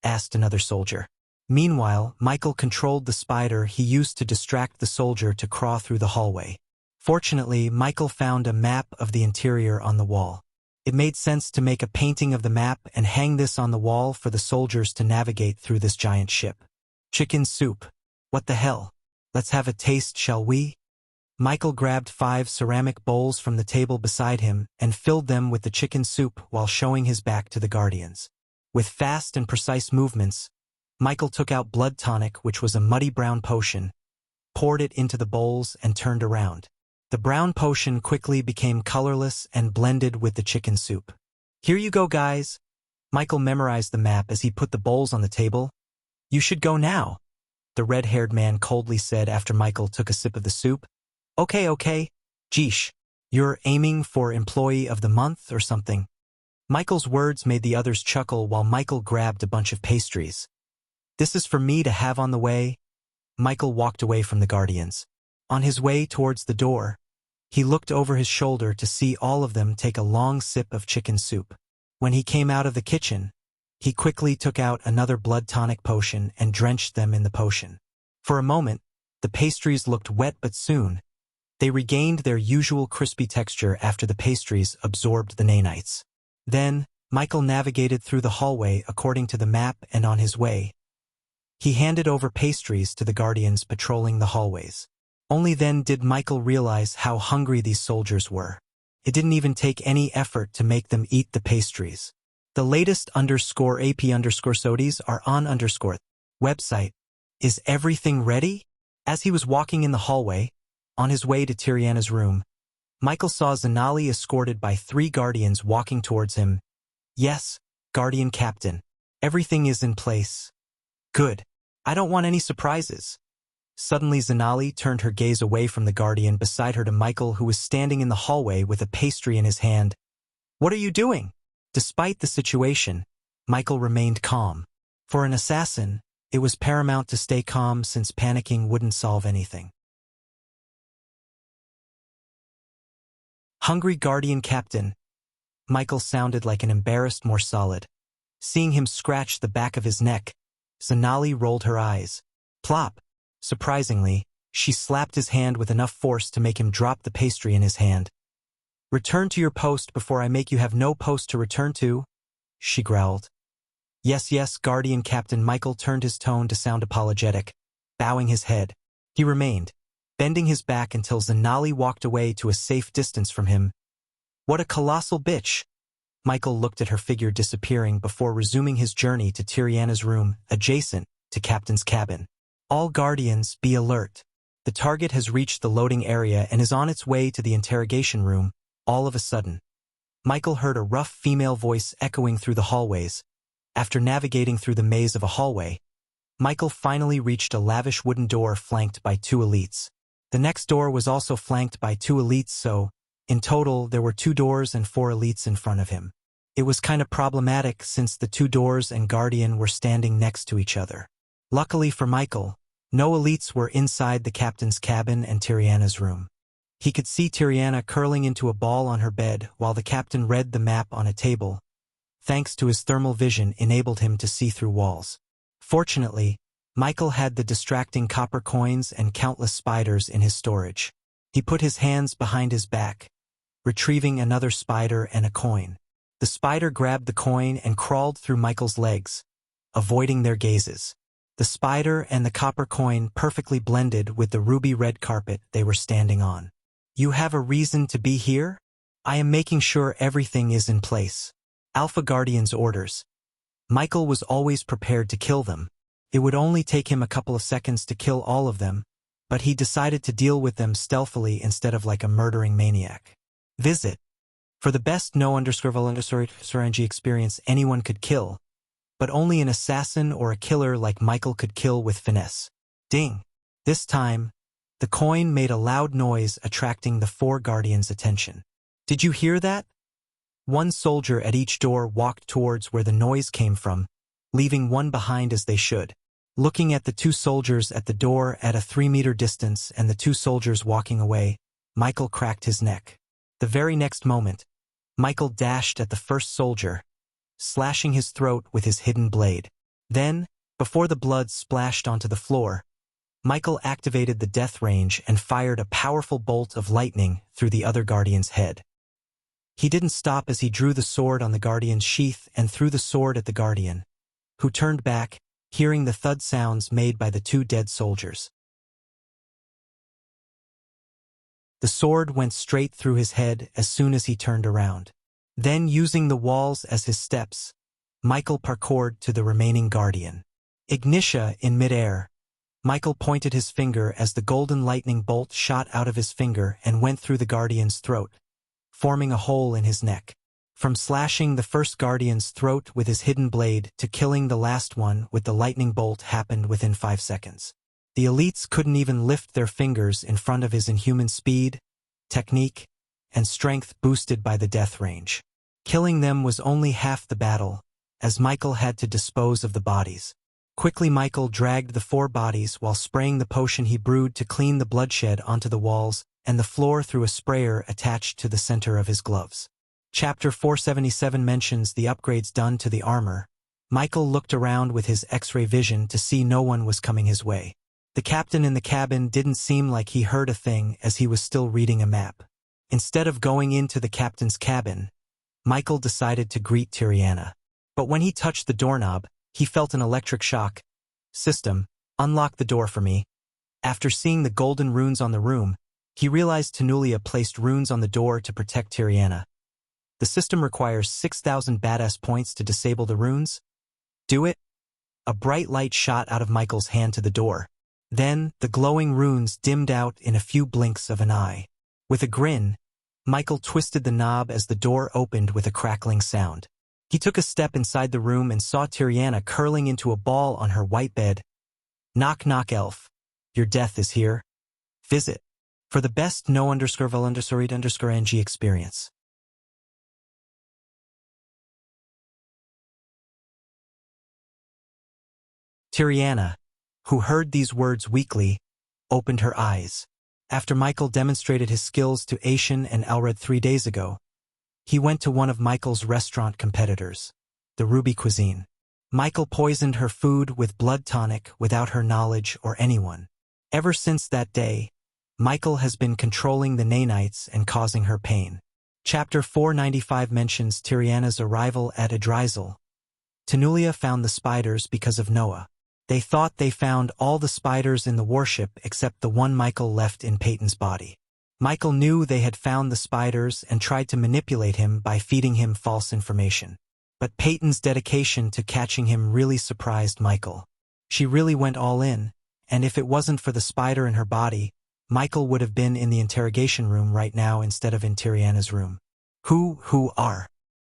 Asked another soldier. Meanwhile, Michael controlled the spider he used to distract the soldier to crawl through the hallway. Fortunately, Michael found a map of the interior on the wall. It made sense to make a painting of the map and hang this on the wall for the soldiers to navigate through this giant ship. Chicken soup. What the hell? Let's have a taste, shall we? Michael grabbed 5 ceramic bowls from the table beside him and filled them with the chicken soup while showing his back to the guardians. With fast and precise movements, Michael took out blood tonic, which was a muddy brown potion, poured it into the bowls and turned around. The brown potion quickly became colorless and blended with the chicken soup. Here you go, guys. Michael memorized the map as he put the bowls on the table. You should go now, the red-haired man coldly said after Michael took a sip of the soup. Okay. Jeesh, you're aiming for Employee of the Month or something. Michael's words made the others chuckle while Michael grabbed a bunch of pastries. This is for me to have on the way. Michael walked away from the guardians. On his way towards the door, he looked over his shoulder to see all of them take a long sip of chicken soup. When he came out of the kitchen, he quickly took out another blood tonic potion and drenched them in the potion. For a moment, the pastries looked wet, but soon, they regained their usual crispy texture after the pastries absorbed the nanites. Then, Michael navigated through the hallway according to the map, and on his way, he handed over pastries to the guardians patrolling the hallways. Only then did Michael realize how hungry these soldiers were. It didn't even take any effort to make them eat the pastries. The latest _AP_SODIES are on website. Is everything ready? As he was walking in the hallway, on his way to Tiriana's room, Michael saw Zanali escorted by 3 guardians walking towards him. Yes, Guardian Captain. Everything is in place. Good. I don't want any surprises. Suddenly Zanali turned her gaze away from the guardian beside her to Michael, who was standing in the hallway with a pastry in his hand. What are you doing? Despite the situation, Michael remained calm. For an assassin, it was paramount to stay calm since panicking wouldn't solve anything. Hungry guardian captain. Michael sounded like an embarrassed more solid. Seeing him scratch the back of his neck, Zanali rolled her eyes. Plop. Surprisingly, she slapped his hand with enough force to make him drop the pastry in his hand. Return to your post before I make you have no post to return to, she growled. Yes, yes, guardian captain. Michael turned his tone to sound apologetic, bowing his head. He remained, bending his back until Zanali walked away to a safe distance from him. What a colossal bitch! Michael looked at her figure disappearing before resuming his journey to Tiriana's room, adjacent to Captain's cabin. All guardians, be alert. The target has reached the loading area and is on its way to the interrogation room. All of a sudden, Michael heard a rough female voice echoing through the hallways. After navigating through the maze of a hallway, Michael finally reached a lavish wooden door flanked by 2 elites. The next door was also flanked by 2 elites, so, in total, there were 2 doors and 4 elites in front of him. It was kinda problematic since the 2 doors and guardian were standing next to each other. Luckily for Michael, no elites were inside the captain's cabin and Tiriana's room. He could see Tiriana curling into a ball on her bed while the captain read the map on a table. Thanks to his thermal vision enabled him to see through walls. Fortunately, Michael had the distracting copper coins and countless spiders in his storage. He put his hands behind his back, retrieving another spider and a coin. The spider grabbed the coin and crawled through Michael's legs, avoiding their gazes. The spider and the copper coin perfectly blended with the ruby-red carpet they were standing on. You have a reason to be here? I am making sure everything is in place. Alpha Guardian's orders. Michael was always prepared to kill them. It would only take him a couple of seconds to kill all of them, but he decided to deal with them stealthily instead of like a murdering maniac. Visit. For the best no_RNG experience anyone could kill, but only an assassin or a killer like Michael could kill with finesse. Ding. This time, the coin made a loud noise attracting the 4 guardians' attention. Did you hear that? 1 soldier at each door walked towards where the noise came from, leaving 1 behind as they should. Looking at the 2 soldiers at the door at a 3-meter distance and the 2 soldiers walking away, Michael cracked his neck. The very next moment, Michael dashed at the first soldier, slashing his throat with his hidden blade. Then, before the blood splashed onto the floor, Michael activated the death range and fired a powerful bolt of lightning through the other guardian's head. He didn't stop as he drew the sword on the guardian's sheath and threw the sword at the guardian, who turned back, hearing the thud sounds made by the 2 dead soldiers. The sword went straight through his head as soon as he turned around. Then, using the walls as his steps, Michael parkoured to the remaining guardian. Ignitia in midair. Michael pointed his finger as the golden lightning bolt shot out of his finger and went through the guardian's throat, forming a hole in his neck. From slashing the first guardian's throat with his hidden blade to killing the last one with the lightning bolt happened within 5 seconds. The elites couldn't even lift their fingers in front of his inhuman speed, technique, and strength boosted by the death range. Killing them was only half the battle, as Michael had to dispose of the bodies. Quickly Michael dragged the 4 bodies while spraying the potion he brewed to clean the bloodshed onto the walls and the floor through a sprayer attached to the center of his gloves. Chapter 477 mentions the upgrades done to the armor. Michael looked around with his X-ray vision to see no one was coming his way. The captain in the cabin didn't seem like he heard a thing as he was still reading a map. Instead of going into the captain's cabin, Michael decided to greet Tiriana. But when he touched the doorknob, he felt an electric shock. System, unlock the door for me. After seeing the golden runes on the room, he realized Tanulia placed runes on the door to protect Tiriana. The system requires 6,000 badass points to disable the runes. Do it? A bright light shot out of Michael's hand to the door. Then, the glowing runes dimmed out in a few blinks of an eye. With a grin, Michael twisted the knob as the door opened with a crackling sound. He took a step inside the room and saw Tiriana curling into a ball on her white bed. Knock knock elf. Your death is here. Visit. For the best no_VL_NG experience. Tiriana, who heard these words weakly, opened her eyes. After Michael demonstrated his skills to Aishan and Elred 3 days ago, he went to one of Michael's restaurant competitors, the Ruby Cuisine. Michael poisoned her food with blood tonic without her knowledge or anyone. Ever since that day, Michael has been controlling the nanites and causing her pain. Chapter 495 mentions Tiriana's arrival at Idrizel. Tenulia found the spiders because of Noah. They thought they found all the spiders in the warship except the one Michael left in Peyton's body. Michael knew they had found the spiders and tried to manipulate him by feeding him false information. But Peyton's dedication to catching him really surprised Michael. She really went all in, and if it wasn't for the spider in her body, Michael would have been in the interrogation room right now instead of in Tiriana's room. Who are?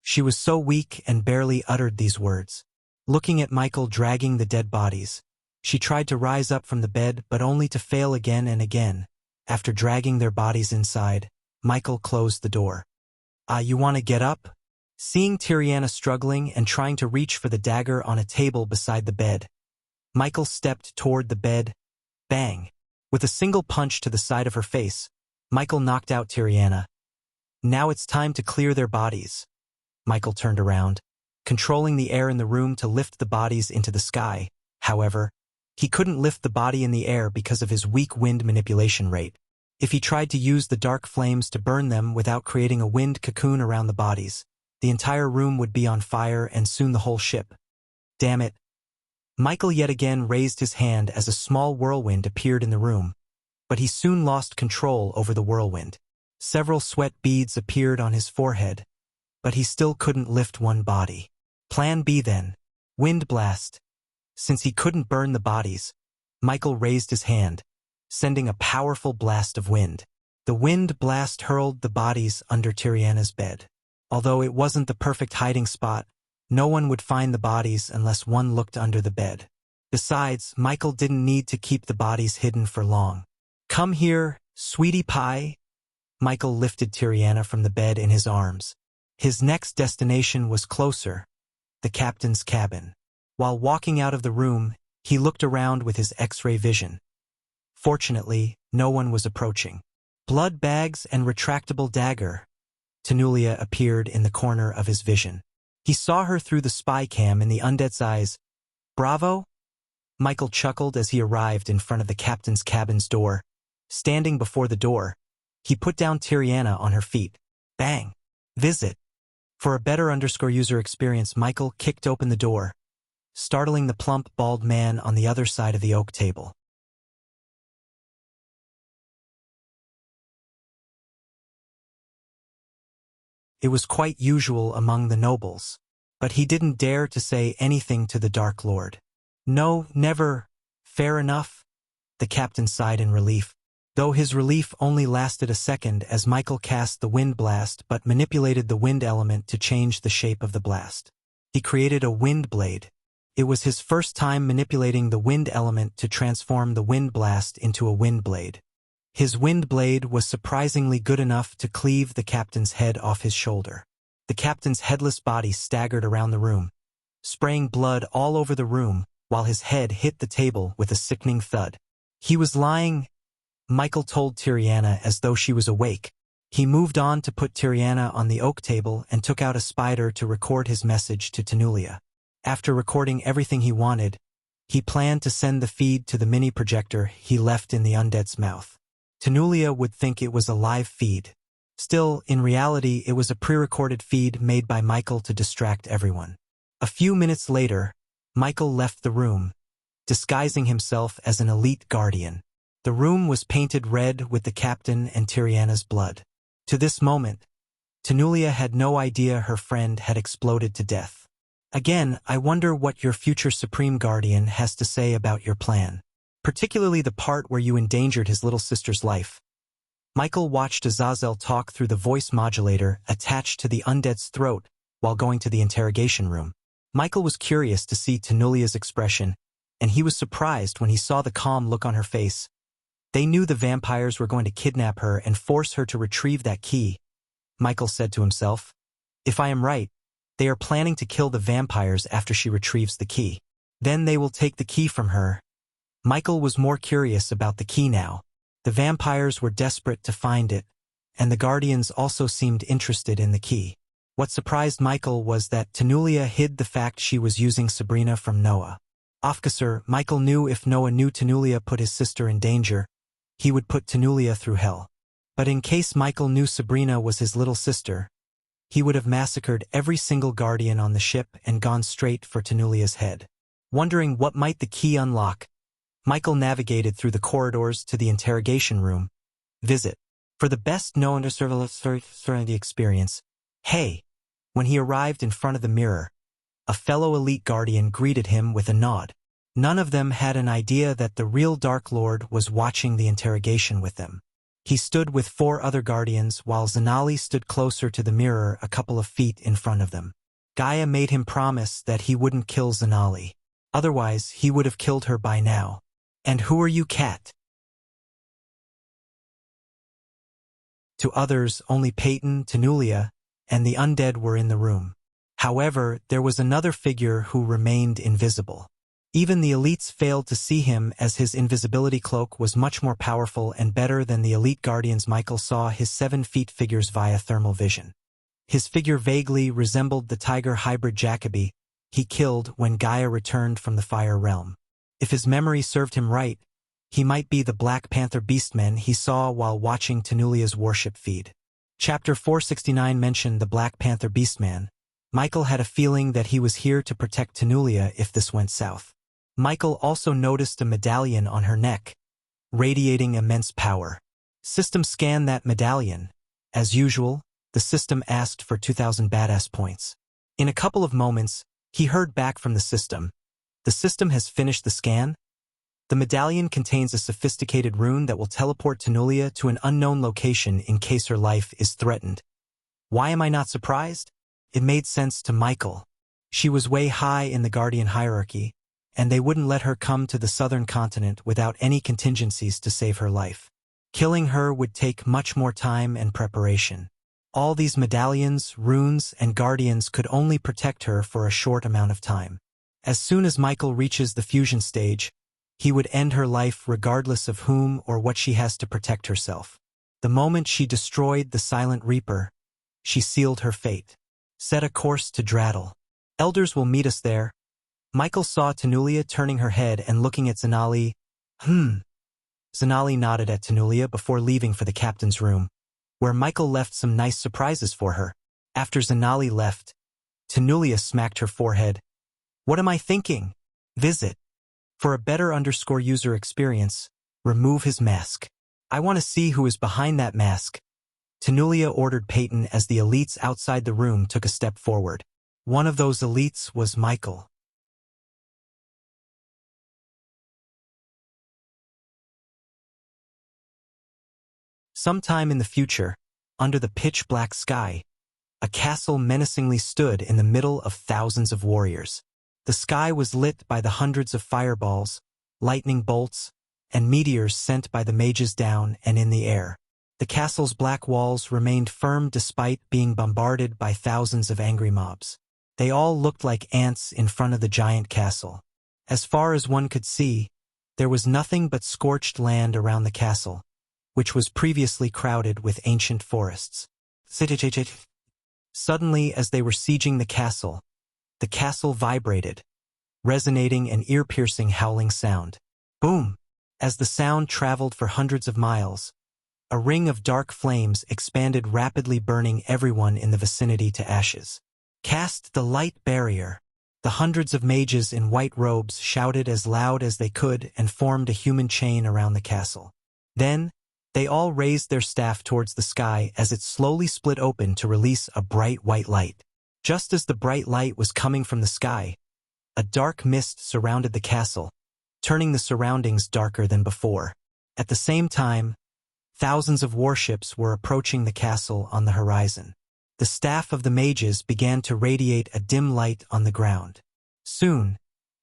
She was so weak and barely uttered these words. Looking at Michael dragging the dead bodies, she tried to rise up from the bed but only to fail again and again. After dragging their bodies inside, Michael closed the door. You want to get up? Seeing Tiriana struggling and trying to reach for the dagger on a table beside the bed, Michael stepped toward the bed. Bang! With a single punch to the side of her face, Michael knocked out Tiriana. Now it's time to clear their bodies. Michael turned around, controlling the air in the room to lift the bodies into the sky. However, he couldn't lift the body in the air because of his weak wind manipulation rate. If he tried to use the dark flames to burn them without creating a wind cocoon around the bodies, the entire room would be on fire and soon the whole ship. Damn it. Michael yet again raised his hand as a small whirlwind appeared in the room, but he soon lost control over the whirlwind. Several sweat beads appeared on his forehead, but he still couldn't lift one body. Plan B then. Wind blast. Since he couldn't burn the bodies, Michael raised his hand, sending a powerful blast of wind. The wind blast hurled the bodies under Tiriana's bed. Although it wasn't the perfect hiding spot, no one would find the bodies unless one looked under the bed. Besides, Michael didn't need to keep the bodies hidden for long. Come here, sweetie pie. Michael lifted Tiriana from the bed in his arms. His next destination was closer, the captain's cabin. While walking out of the room, he looked around with his X-ray vision. Fortunately, no one was approaching. Blood bags and retractable dagger. Tenulia appeared in the corner of his vision. He saw her through the spy cam in the undead's eyes. Bravo? Michael chuckled as he arrived in front of the captain's cabin's door. Standing before the door, he put down Tiriana on her feet. Bang! Visit. For a better user experience, Michael kicked open the door, startling the plump, bald man on the other side of the oak table. It was quite usual among the nobles, but he didn't dare to say anything to the Dark Lord. No, never. Fair enough. The captain sighed in relief, though his relief only lasted a second as Michael cast the wind blast but manipulated the wind element to change the shape of the blast. He created a wind blade. It was his first time manipulating the wind element to transform the wind blast into a wind blade. His wind blade was surprisingly good enough to cleave the captain's head off his shoulder. The captain's headless body staggered around the room, spraying blood all over the room while his head hit the table with a sickening thud. He was lying, Michael told Tiriana as though she was awake. He moved on to put Tiriana on the oak table and took out a spider to record his message to Tenulia. After recording everything he wanted, he planned to send the feed to the mini projector he left in the undead's mouth. Tenulia would think it was a live feed. Still, in reality, it was a pre-recorded feed made by Michael to distract everyone. A few minutes later, Michael left the room, disguising himself as an elite guardian. The room was painted red with the captain and Tiriana's blood. To this moment, Tenulia had no idea her friend had exploded to death. Again, I wonder what your future Supreme Guardian has to say about your plan. Particularly the part where you endangered his little sister's life. Michael watched Azazel talk through the voice modulator attached to the undead's throat while going to the interrogation room. Michael was curious to see Tenulia's expression, and he was surprised when he saw the calm look on her face. They knew the vampires were going to kidnap her and force her to retrieve that key. Michael said to himself, if I am right, they are planning to kill the vampires after she retrieves the key. Then they will take the key from her. Michael was more curious about the key now. The vampires were desperate to find it, and the guardians also seemed interested in the key. What surprised Michael was that Tanulia hid the fact she was using Sabrina from Noah. Officer, Michael knew if Noah knew Tanulia put his sister in danger, he would put Tanulia through hell. But in case Michael knew Sabrina was his little sister, he would have massacred every single guardian on the ship and gone straight for Tanulia's head. Wondering what might the key unlock, Michael navigated through the corridors to the interrogation room. Visit. For the best known to the experience, hey! When he arrived in front of the mirror, a fellow elite guardian greeted him with a nod. None of them had an idea that the real Dark Lord was watching the interrogation with them. He stood with 4 other guardians while Zanali stood closer to the mirror a couple of feet in front of them. Gaia made him promise that he wouldn't kill Zanali. Otherwise, he would have killed her by now. And who are you, cat? To others, only Peyton, Tanulia, and the undead were in the room. However, there was another figure who remained invisible. Even the elites failed to see him as his invisibility cloak was much more powerful and better than the elite guardians. Michael saw his 7-feet figures via thermal vision. His figure vaguely resembled the tiger hybrid Jacoby he killed when Gaia returned from the Fire Realm. If his memory served him right, he might be the Black Panther beastmen he saw while watching Tanulia's warship feed. Chapter 469 mentioned the Black Panther beastman. Michael had a feeling that he was here to protect Tanulia if this went south. Michael also noticed a medallion on her neck, radiating immense power. System scanned that medallion. As usual, the system asked for 2,000 badass points. In a couple of moments, he heard back from the system. The system has finished the scan. The medallion contains a sophisticated rune that will teleport Tanulia to an unknown location in case her life is threatened. Why am I not surprised? It made sense to Michael. She was way high in the Guardian hierarchy, and they wouldn't let her come to the southern continent without any contingencies to save her life. Killing her would take much more time and preparation. All these medallions, runes, and guardians could only protect her for a short amount of time. As soon as Michael reaches the fusion stage, he would end her life regardless of whom or what she has to protect herself. The moment she destroyed the Silent Reaper, she sealed her fate. Set a course to Draddle. Elders will meet us there. Michael saw Tanulia turning her head and looking at Zanali. Zanali nodded at Tanulia before leaving for the captain's room, where Michael left some nice surprises for her. After Zanali left, Tanulia smacked her forehead. What am I thinking? Visit. For a better user experience, remove his mask. I want to see who is behind that mask. Tanulia ordered Peyton as the elites outside the room took a step forward. One of those elites was Michael. Sometime in the future, under the pitch-black sky, a castle menacingly stood in the middle of thousands of warriors. The sky was lit by the hundreds of fireballs, lightning bolts, and meteors sent by the mages down and in the air. The castle's black walls remained firm despite being bombarded by thousands of angry mobs. They all looked like ants in front of the giant castle. As far as one could see, there was nothing but scorched land around the castle, which was previously crowded with ancient forests. Suddenly, as they were sieging the castle vibrated, resonating an ear-piercing howling sound. Boom! As the sound traveled for hundreds of miles, a ring of dark flames expanded rapidly, burning everyone in the vicinity to ashes. Cast the light barrier. The hundreds of mages in white robes shouted as loud as they could and formed a human chain around the castle. Then, they all raised their staff towards the sky as it slowly split open to release a bright white light. Just as the bright light was coming from the sky, a dark mist surrounded the castle, turning the surroundings darker than before. At the same time, thousands of warships were approaching the castle on the horizon. The staff of the mages began to radiate a dim light on the ground. Soon,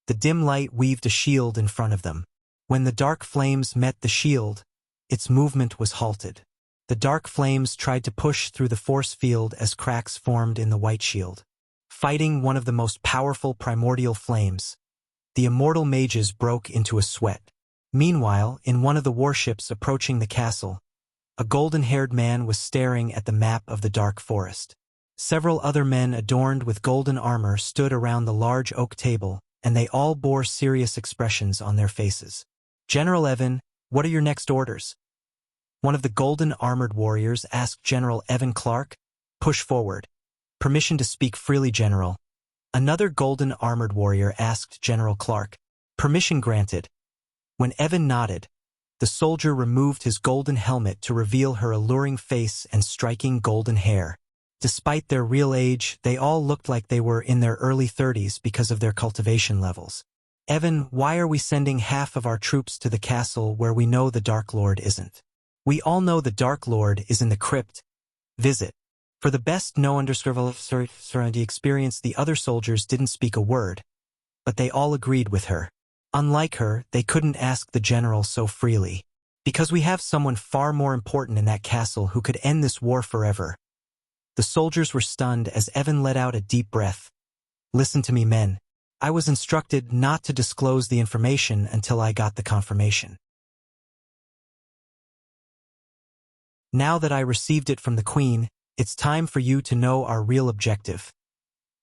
the dim light weaved a shield in front of them. When the dark flames met the shield, its movement was halted. The dark flames tried to push through the force field as cracks formed in the white shield. Fighting one of the most powerful primordial flames, the immortal mages broke into a sweat. Meanwhile, in one of the warships approaching the castle, a golden-haired man was staring at the map of the dark forest. Several other men adorned with golden armor stood around the large oak table, and they all bore serious expressions on their faces. "General Evan, what are your next orders?" One of the golden-armored warriors asked General Evan Clark. "Push forward. Permission to speak freely, General." Another golden-armored warrior asked General Clark. "Permission granted." When Evan nodded, the soldier removed his golden helmet to reveal her alluring face and striking golden hair. Despite their real age, they all looked like they were in their early 30s because of their cultivation levels. "Evan, why are we sending half of our troops to the castle where we know the Dark Lord isn't? We all know the Dark Lord is in the crypt. Visit." For the best no-understanding experience, the other soldiers didn't speak a word, but they all agreed with her. Unlike her, they couldn't ask the general so freely. "Because we have someone far more important in that castle who could end this war forever." The soldiers were stunned as Evan let out a deep breath. "Listen to me, men. I was instructed not to disclose the information until I got the confirmation. Now that I received it from the Queen, it's time for you to know our real objective."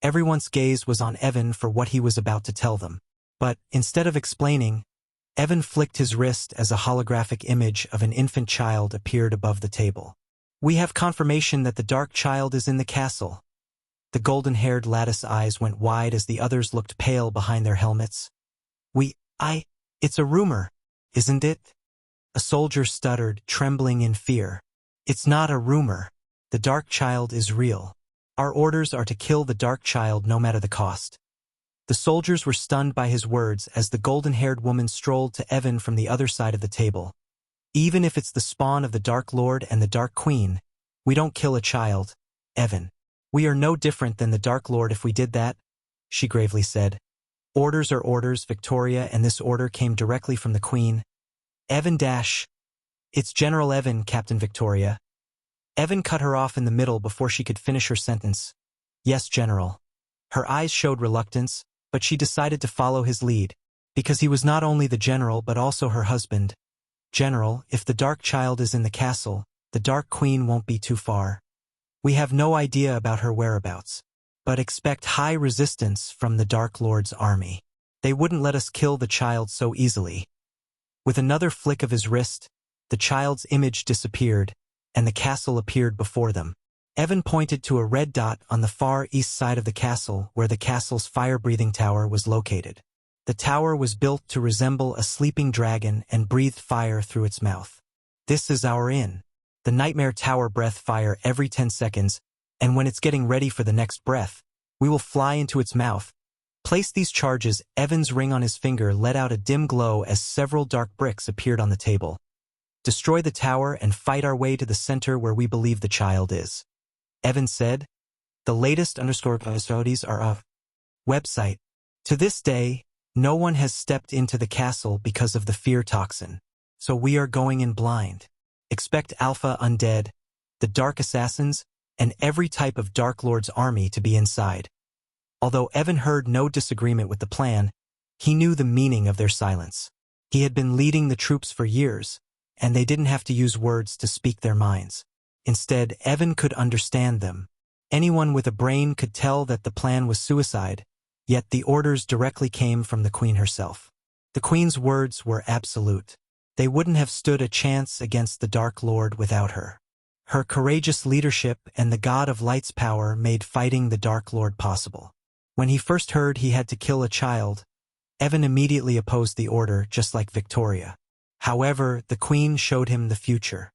Everyone's gaze was on Evan for what he was about to tell them. But, instead of explaining, Evan flicked his wrist as a holographic image of an infant child appeared above the table. "We have confirmation that the Dark Child is in the castle." The golden-haired lattice eyes went wide as the others looked pale behind their helmets. It's a rumor, isn't it?" A soldier stuttered, trembling in fear. "It's not a rumor. The Dark Child is real. Our orders are to kill the Dark Child no matter the cost." The soldiers were stunned by his words as the golden-haired woman strolled to Evan from the other side of the table. "Even if it's the spawn of the Dark Lord and the Dark Queen, we don't kill a child, Evan. We are no different than the Dark Lord if we did that," she gravely said. "Orders are orders, Victoria, and this order came directly from the Queen." "Evan dash. It's General Evan, Captain Victoria." Evan cut her off in the middle before she could finish her sentence. "Yes, General." Her eyes showed reluctance, but she decided to follow his lead, because he was not only the general but also her husband. "General, if the Dark Child is in the castle, the Dark Queen won't be too far. We have no idea about her whereabouts, but expect high resistance from the Dark Lord's army. They wouldn't let us kill the child so easily." With another flick of his wrist, the child's image disappeared, and the castle appeared before them. Evan pointed to a red dot on the far east side of the castle where the castle's fire-breathing tower was located. The tower was built to resemble a sleeping dragon and breathed fire through its mouth. "This is our inn." The nightmare tower breath fire every 10 seconds, and when it's getting ready for the next breath, we will fly into its mouth. Place these charges. Evan's ring on his finger let out a dim glow as several dark bricks appeared on the table. "Destroy the tower and fight our way to the center where we believe the child is," Evan said. "The latest _studies are of website. To this day, no one has stepped into the castle because of the fear toxin, so we are going in blind. Expect Alpha Undead, the Dark Assassins, and every type of Dark Lord's army to be inside." Although Evan heard no disagreement with the plan, he knew the meaning of their silence. He had been leading the troops for years, and they didn't have to use words to speak their minds. Instead, Evan could understand them. Anyone with a brain could tell that the plan was suicide, yet the orders directly came from the Queen herself. The Queen's words were absolute. They wouldn't have stood a chance against the Dark Lord without her. Her courageous leadership and the God of Light's power made fighting the Dark Lord possible. When he first heard he had to kill a child, Evan immediately opposed the order, just like Victoria. However, the Queen showed him the future.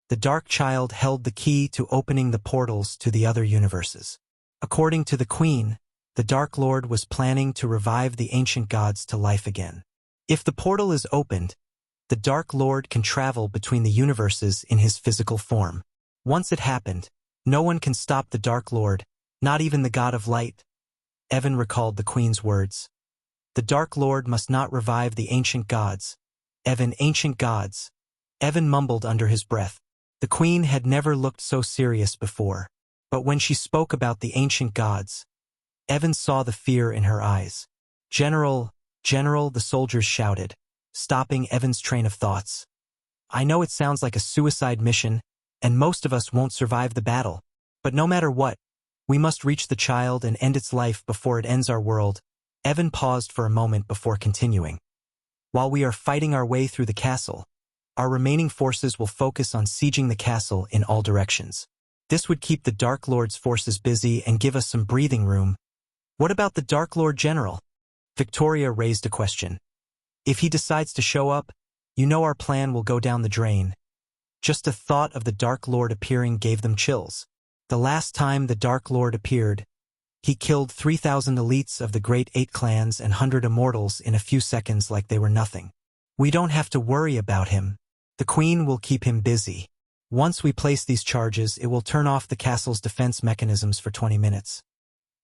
The Dark Child held the key to opening the portals to the other universes. According to the Queen, the Dark Lord was planning to revive the ancient gods to life again. If the portal is opened, the Dark Lord can travel between the universes in his physical form. Once it happened, no one can stop the Dark Lord, not even the God of Light. Evan recalled the Queen's words. The Dark Lord must not revive the ancient gods. Ancient gods. Evan mumbled under his breath. The Queen had never looked so serious before, but when she spoke about the ancient gods, Evan saw the fear in her eyes. General, General, the soldiers shouted, stopping Evan's train of thoughts. I know it sounds like a suicide mission, and most of us won't survive the battle. But no matter what, we must reach the child and end its life before it ends our world. Evan paused for a moment before continuing. While we are fighting our way through the castle, our remaining forces will focus on sieging the castle in all directions. This would keep the Dark Lord's forces busy and give us some breathing room. What about the Dark Lord General? Victoria raised a question. If he decides to show up, you know our plan will go down the drain. Just a thought of the Dark Lord appearing gave them chills. The last time the Dark Lord appeared, he killed 3,000 elites of the Great Eight clans and 100 immortals in a few seconds like they were nothing. We don't have to worry about him. The Queen will keep him busy. Once we place these charges, it will turn off the castle's defense mechanisms for 20 minutes.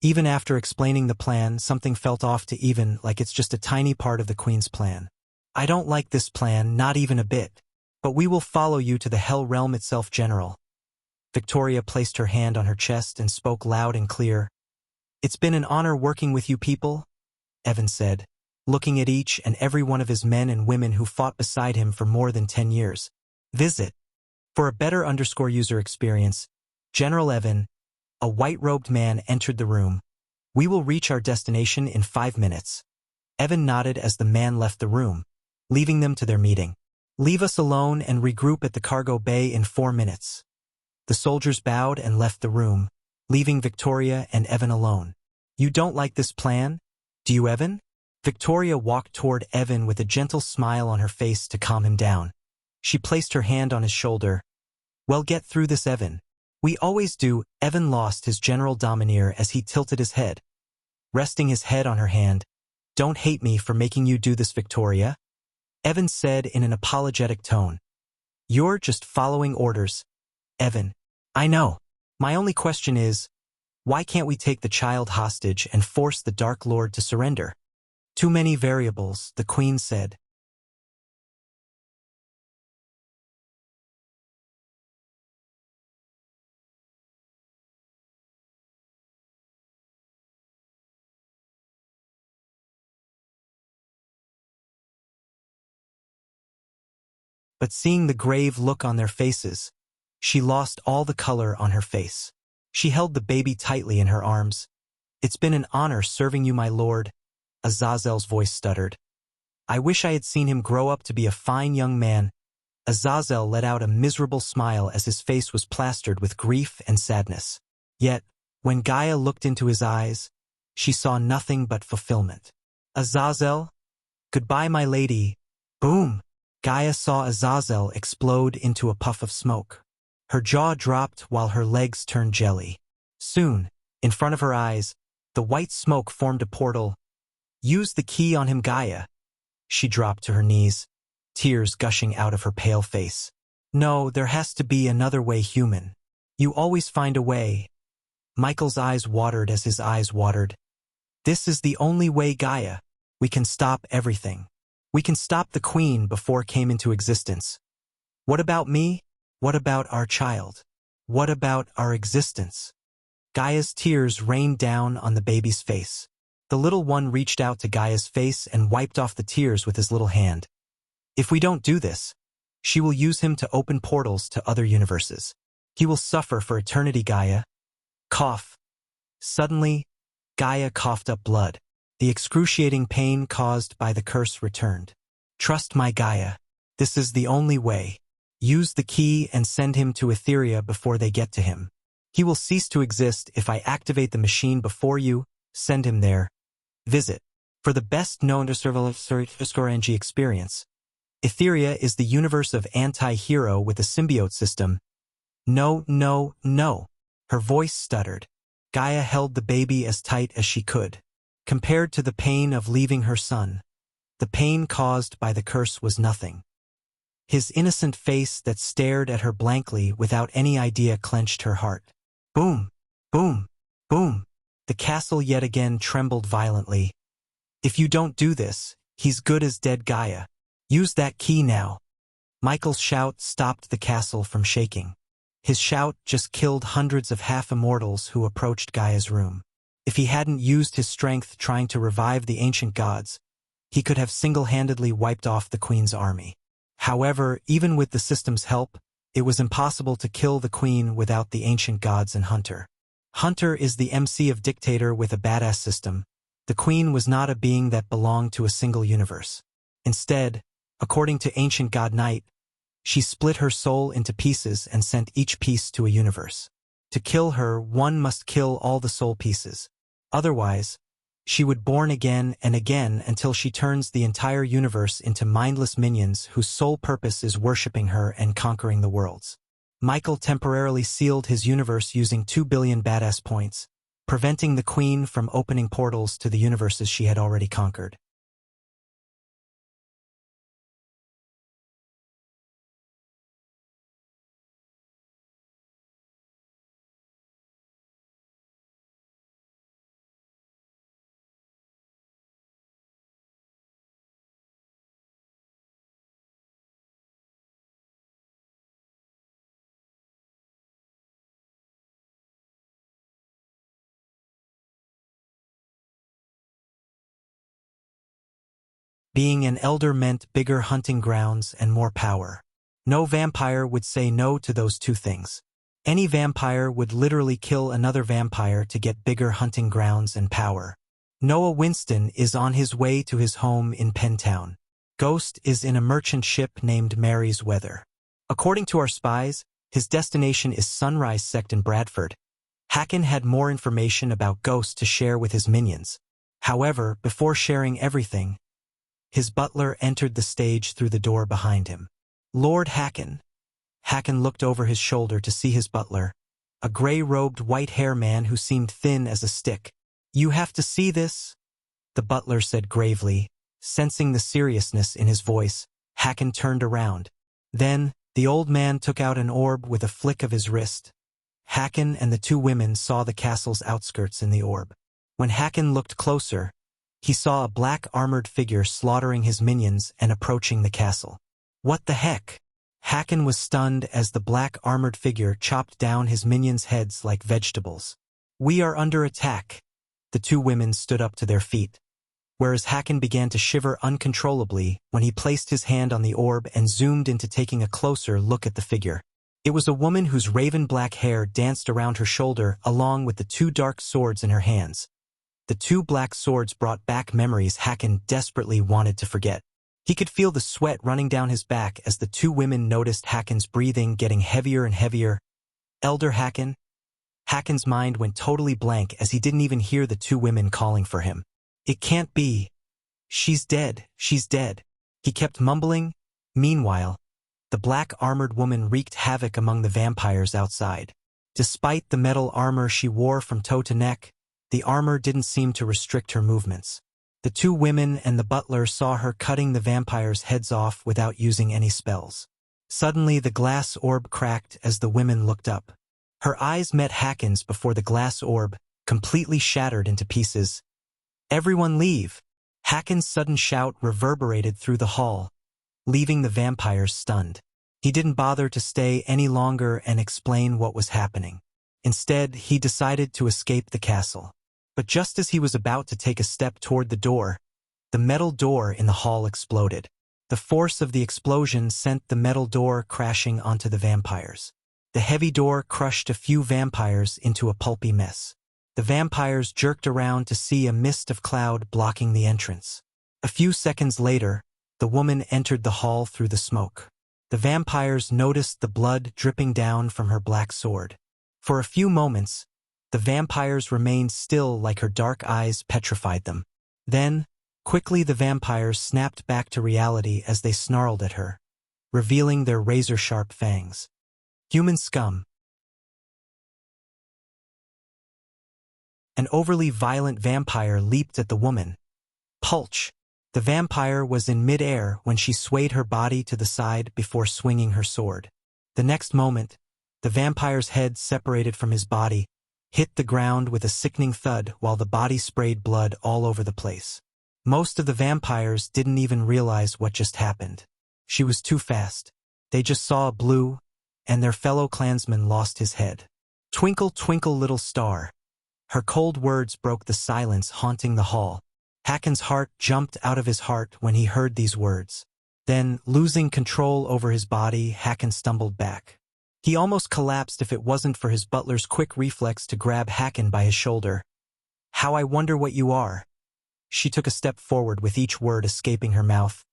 Even after explaining the plan, something felt off to Even, like it's just a tiny part of the Queen's plan. I don't like this plan, not even a bit. But we will follow you to the Hell Realm itself, General. Victoria placed her hand on her chest and spoke loud and clear. It's been an honor working with you people, Evan said, looking at each and every one of his men and women who fought beside him for more than 10 years. Visit. For a better user experience, General Evan, a white-robed man, entered the room. We will reach our destination in 5 minutes. Evan nodded as the man left the room, leaving them to their meeting. Leave us alone and regroup at the cargo bay in 4 minutes. The soldiers bowed and left the room, leaving Victoria and Evan alone. You don't like this plan? Do you, Evan? Victoria walked toward Evan with a gentle smile on her face to calm him down. She placed her hand on his shoulder. Well, get through this, Evan. We always do. Evan lost his general domineer as he tilted his head, resting his head on her hand. Don't hate me for making you do this, Victoria, Evan said in an apologetic tone. You're just following orders. Evan, I know. My only question is, why can't we take the child hostage and force the Dark Lord to surrender? Too many variables, the Queen said. But seeing the grave look on their faces, she lost all the color on her face. She held the baby tightly in her arms. It's been an honor serving you, my lord, Azazel's voice stuttered. I wish I had seen him grow up to be a fine young man. Azazel let out a miserable smile as his face was plastered with grief and sadness. Yet, when Gaia looked into his eyes, she saw nothing but fulfillment. Azazel? Goodbye, my lady. Boom! Gaia saw Azazel explode into a puff of smoke. Her jaw dropped while her legs turned jelly. Soon, in front of her eyes, the white smoke formed a portal. Use the key on him, Gaia. She dropped to her knees, tears gushing out of her pale face. No, there has to be another way, human. You always find a way. Michael's eyes watered as his eyes watered. This is the only way, Gaia. We can stop everything. We can stop the Queen before it came into existence. What about me? What about our child? What about our existence? Gaia's tears rained down on the baby's face. The little one reached out to Gaia's face and wiped off the tears with his little hand. If we don't do this, she will use him to open portals to other universes. He will suffer for eternity, Gaia. Cough. Suddenly, Gaia coughed up blood. The excruciating pain caused by the curse returned. Trust my Gaia. This is the only way. Use the key and send him to Etheria before they get to him. He will cease to exist if I activate the machine before you. Send him there. Visit. For the best known to SRNG experience, Etheria is the universe of anti-hero with a symbiote system. No, no, no. Her voice stuttered. Gaia held the baby as tight as she could. Compared to the pain of leaving her son, the pain caused by the curse was nothing. His innocent face that stared at her blankly without any idea clenched her heart. Boom, boom, boom. The castle yet again trembled violently. If you don't do this, he's good as dead, Gaia. Use that key now. Michael's shout stopped the castle from shaking. His shout just killed hundreds of half-immortals who approached Gaia's room. If he hadn't used his strength trying to revive the ancient gods, he could have single-handedly wiped off the queen's army. However, even with the system's help, it was impossible to kill the queen without the ancient gods and Hunter. Hunter is the MC of Dictator with a badass system. The queen was not a being that belonged to a single universe. Instead, according to ancient god Night, she split her soul into pieces and sent each piece to a universe. To kill her, one must kill all the soul pieces. Otherwise, she would born again and again until she turns the entire universe into mindless minions whose sole purpose is worshipping her and conquering the worlds. Michael temporarily sealed his universe using 2 billion badass points, preventing the queen from opening portals to the universes she had already conquered. Being an elder meant bigger hunting grounds and more power. No vampire would say no to those two things. Any vampire would literally kill another vampire to get bigger hunting grounds and power. Noah Winston is on his way to his home in Pentown. Ghost is in a merchant ship named Mary's Weather. According to our spies, his destination is Sunrise Sect in Bradford. Hacken had more information about Ghost to share with his minions. However, before sharing everything, his butler entered the stage through the door behind him. Lord Hacken. Hacken looked over his shoulder to see his butler, a gray-robed white-hair man who seemed thin as a stick. "You have to see this," the butler said gravely. Sensing the seriousness in his voice, Hacken turned around. Then, the old man took out an orb with a flick of his wrist. Hacken and the two women saw the castle's outskirts in the orb. When Hacken looked closer, he saw a black armored figure slaughtering his minions and approaching the castle. What the heck? Hacken was stunned as the black armored figure chopped down his minions' heads like vegetables. "We are under attack." The two women stood up to their feet, whereas Hacken began to shiver uncontrollably when he placed his hand on the orb and zoomed into taking a closer look at the figure. It was a woman whose raven black hair danced around her shoulder along with the two dark swords in her hands. The two black swords brought back memories Hacken desperately wanted to forget. He could feel the sweat running down his back as the two women noticed Hacken's breathing getting heavier and heavier. "Elder Hacken?" Hacken's mind went totally blank as he didn't even hear the two women calling for him. "It can't be. She's dead, she's dead," he kept mumbling. Meanwhile, the black armored woman wreaked havoc among the vampires outside. Despite the metal armor she wore from toe to neck, the armor didn't seem to restrict her movements. The two women and the butler saw her cutting the vampires' heads off without using any spells. Suddenly the glass orb cracked as the women looked up. Her eyes met Hacken's before the glass orb, completely shattered into pieces. "Everyone leave!" Hacken's sudden shout reverberated through the hall, leaving the vampires stunned. He didn't bother to stay any longer and explain what was happening. Instead, he decided to escape the castle. But just as he was about to take a step toward the door, the metal door in the hall exploded. The force of the explosion sent the metal door crashing onto the vampires. The heavy door crushed a few vampires into a pulpy mess. The vampires jerked around to see a mist of cloud blocking the entrance. A few seconds later, the woman entered the hall through the smoke. The vampires noticed the blood dripping down from her black sword. For a few moments, the vampires remained still like her dark eyes petrified them. Then, quickly the vampires snapped back to reality as they snarled at her, revealing their razor-sharp fangs. Human scum. An overly violent vampire leaped at the woman. Pulch. The vampire was in mid-air when she swayed her body to the side before swinging her sword. The next moment, the vampire's head separated from his body, hit the ground with a sickening thud while the body sprayed blood all over the place. Most of the vampires didn't even realize what just happened. She was too fast. They just saw a blue, and their fellow clansman lost his head. Twinkle, twinkle, little star. Her cold words broke the silence haunting the hall. Hakon's heart jumped out of his heart when he heard these words. Then, losing control over his body, Hakon stumbled back. He almost collapsed if it wasn't for his butler's quick reflex to grab Hakon by his shoulder. "How I wonder what you are." She took a step forward with each word escaping her mouth.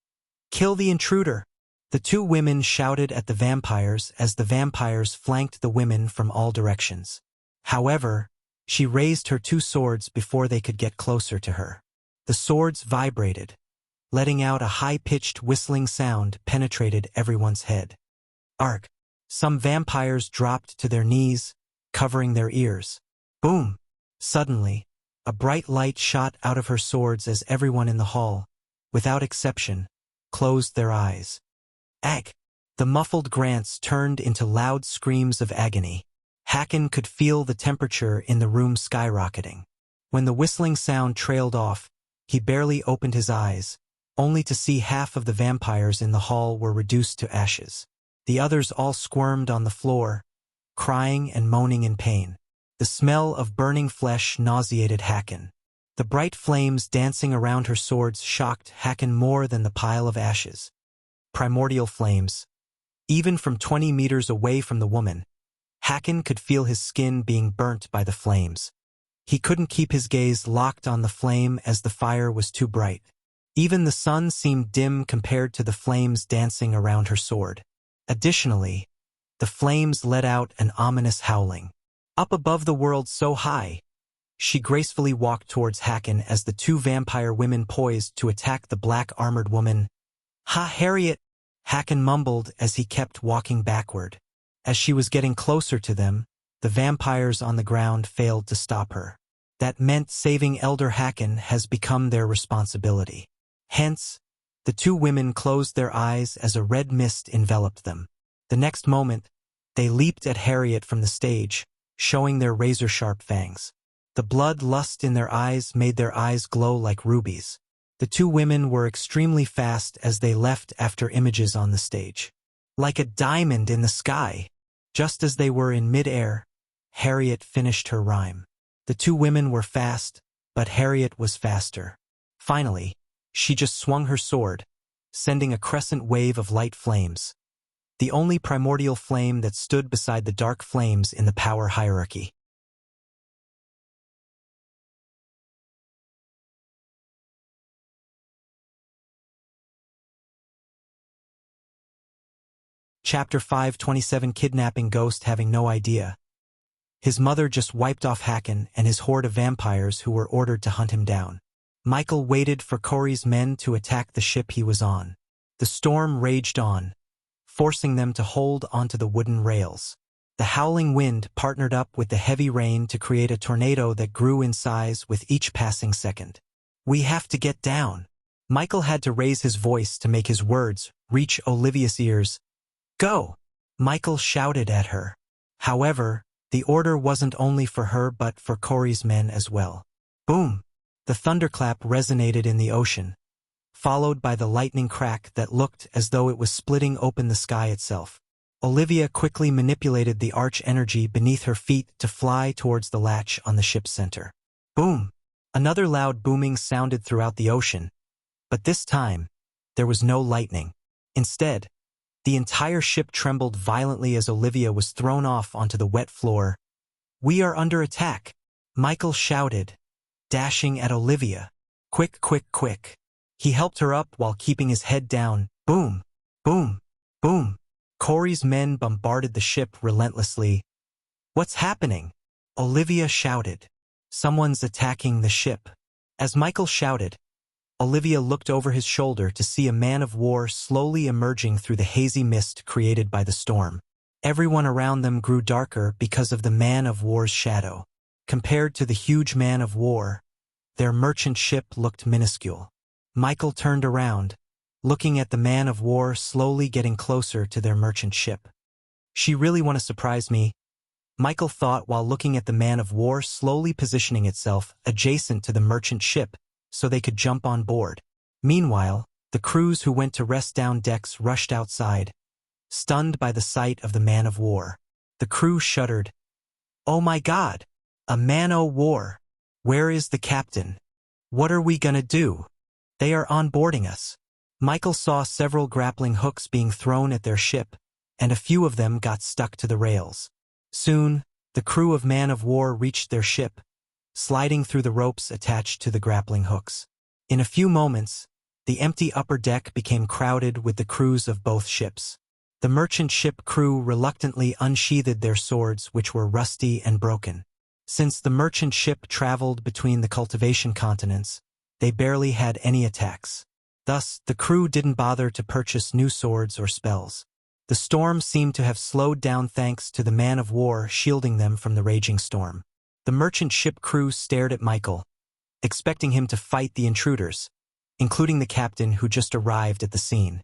"Kill the intruder!" The two women shouted at the vampires as the vampires flanked the women from all directions. However, she raised her two swords before they could get closer to her. The swords vibrated, letting out a high-pitched whistling sound penetrated everyone's head. Arg! Some vampires dropped to their knees, covering their ears. Boom! Suddenly, a bright light shot out of her swords as everyone in the hall, without exception, closed their eyes. Ag! The muffled grunts turned into loud screams of agony. Hakon could feel the temperature in the room skyrocketing. When the whistling sound trailed off, he barely opened his eyes, only to see half of the vampires in the hall were reduced to ashes. The others all squirmed on the floor, crying and moaning in pain. The smell of burning flesh nauseated Hakon. The bright flames dancing around her swords shocked Hakon more than the pile of ashes. Primordial flames. Even from 20 meters away from the woman, Hakon could feel his skin being burnt by the flames. He couldn't keep his gaze locked on the flame as the fire was too bright. Even the sun seemed dim compared to the flames dancing around her sword. Additionally, the flames let out an ominous howling. Up above the world so high, she gracefully walked towards Hakon as the two vampire women poised to attack the black-armored woman. "Ha, Harriet!" Hakon mumbled as he kept walking backward. As she was getting closer to them, the vampires on the ground failed to stop her. That meant saving Elder Hakon has become their responsibility. Hence, the two women closed their eyes as a red mist enveloped them. The next moment, they leaped at Harriet from the stage, showing their razor-sharp fangs. The blood lust in their eyes made their eyes glow like rubies. The two women were extremely fast as they left after images on the stage. Like a diamond in the sky. Just as they were in mid-air, Harriet finished her rhyme. The two women were fast, but Harriet was faster. Finally, she just swung her sword, sending a crescent wave of light flames. The only primordial flame that stood beside the dark flames in the power hierarchy. Chapter 527 Kidnapping Ghost having no idea. His mother just wiped off Hakon and his horde of vampires who were ordered to hunt him down. Michael waited for Corey's men to attack the ship he was on. The storm raged on, forcing them to hold onto the wooden rails. The howling wind partnered up with the heavy rain to create a tornado that grew in size with each passing second. "We have to get down." Michael had to raise his voice to make his words reach Olivia's ears. "Go!" Michael shouted at her. However, the order wasn't only for her but for Corey's men as well. Boom! The thunderclap resonated in the ocean, followed by the lightning crack that looked as though it was splitting open the sky itself. Olivia quickly manipulated the arch energy beneath her feet to fly towards the latch on the ship's center. Boom! Another loud booming sounded throughout the ocean, but this time, there was no lightning. Instead, the entire ship trembled violently as Olivia was thrown off onto the wet floor. "We are under attack!" Michael shouted, dashing at Olivia. "Quick, quick, quick!" He helped her up while keeping his head down. Boom! Boom! Boom! Corey's men bombarded the ship relentlessly. "What's happening?" Olivia shouted. "Someone's attacking the ship." As Michael shouted, Olivia looked over his shoulder to see a man of war slowly emerging through the hazy mist created by the storm. Everyone around them grew darker because of the man of war's shadow. Compared to the huge man of war, their merchant ship looked minuscule. Michael turned around, looking at the man of war slowly getting closer to their merchant ship. "She really want to surprise me," Michael thought while looking at the man of war slowly positioning itself adjacent to the merchant ship so they could jump on board. Meanwhile, the crews who went to rest down decks rushed outside, stunned by the sight of the man of war. The crew shuddered. "Oh my God! A man-o-war. Where is the captain? What are we gonna do? They are onboarding us. Michael saw several grappling hooks being thrown at their ship, and a few of them got stuck to the rails. Soon, the crew of man-of-war reached their ship, sliding through the ropes attached to the grappling hooks. In a few moments, the empty upper deck became crowded with the crews of both ships. The merchant ship crew reluctantly unsheathed their swords, which were rusty and broken. Since the merchant ship traveled between the cultivation continents, they barely had any attacks. Thus, the crew didn't bother to purchase new swords or spells. The storm seemed to have slowed down thanks to the man-of-war shielding them from the raging storm. The merchant ship crew stared at Michael, expecting him to fight the intruders, including the captain who just arrived at the scene.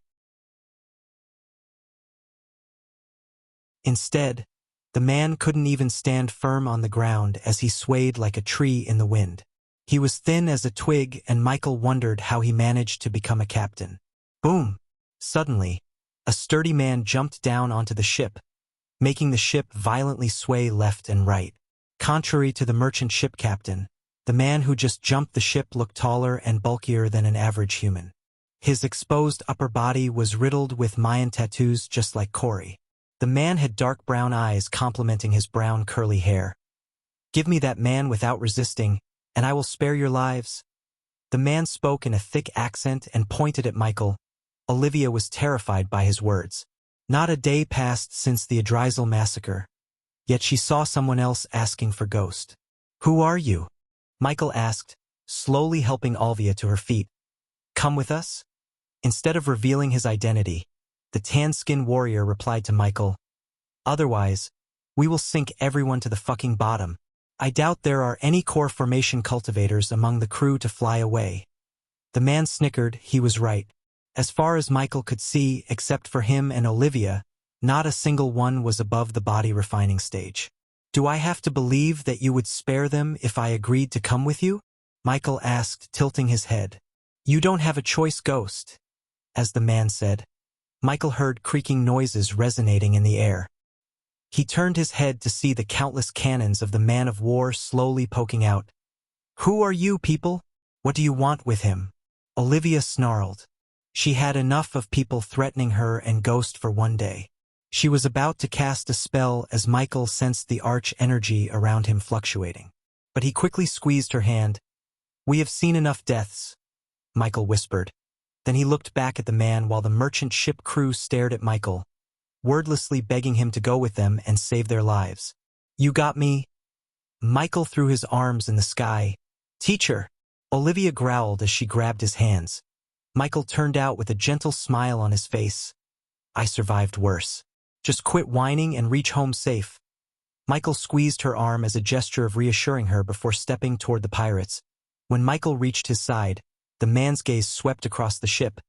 Instead, the man couldn't even stand firm on the ground as he swayed like a tree in the wind. He was thin as a twig, and Michael wondered how he managed to become a captain. Boom! Suddenly, a sturdy man jumped down onto the ship, making the ship violently sway left and right. Contrary to the merchant ship captain, the man who just jumped the ship looked taller and bulkier than an average human. His exposed upper body was riddled with Mayan tattoos just like Corey. The man had dark brown eyes complementing his brown curly hair. Give me that man without resisting, and I will spare your lives. The man spoke in a thick accent and pointed at Michael. Olivia was terrified by his words. Not a day passed since the Adrisal massacre, yet she saw someone else asking for Ghost. Who are you? Michael asked, slowly helping Olivia to her feet. Come with us? Instead of revealing his identity, the tan-skinned warrior replied to Michael, otherwise, we will sink everyone to the fucking bottom. I doubt there are any core formation cultivators among the crew to fly away. The man snickered. He was right. As far as Michael could see, except for him and Olivia, not a single one was above the body refining stage. Do I have to believe that you would spare them if I agreed to come with you? Michael asked, tilting his head. You don't have a choice, Ghost. As the man said, Michael heard creaking noises resonating in the air. He turned his head to see the countless cannons of the man-of-war slowly poking out. Who are you, people? What do you want with him? Olivia snarled. She had enough of people threatening her and Ghost for one day. She was about to cast a spell as Michael sensed the arch energy around him fluctuating. But he quickly squeezed her hand. We have seen enough deaths, Michael whispered. Then he looked back at the man while the merchant ship crew stared at Michael, wordlessly begging him to go with them and save their lives. You got me? Michael threw his arms in the sky. Teacher! Olivia growled as she grabbed his hands. Michael turned out with a gentle smile on his face. I survived worse. Just quit whining and reach home safe. Michael squeezed her arm as a gesture of reassuring her before stepping toward the pirates. When Michael reached his side, the man's gaze swept across the ship.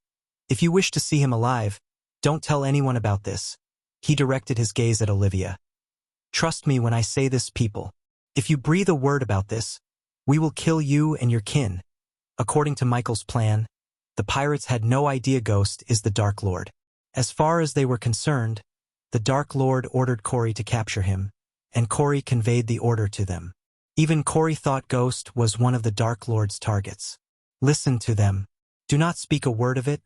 If you wish to see him alive, don't tell anyone about this. He directed his gaze at Olivia. Trust me when I say this, people. If you breathe a word about this, we will kill you and your kin. According to Michael's plan, the pirates had no idea Ghost is the Dark Lord. As far as they were concerned, the Dark Lord ordered Corey to capture him, and Corey conveyed the order to them. Even Corey thought Ghost was one of the Dark Lord's targets. Listen to them. Do not speak a word of it.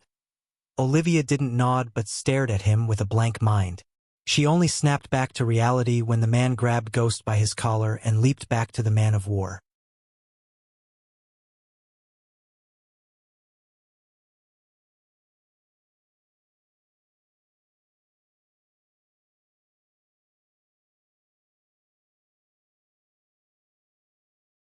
Olivia didn't nod but stared at him with a blank mind. She only snapped back to reality when the man grabbed Ghost by his collar and leaped back to the man-of-war.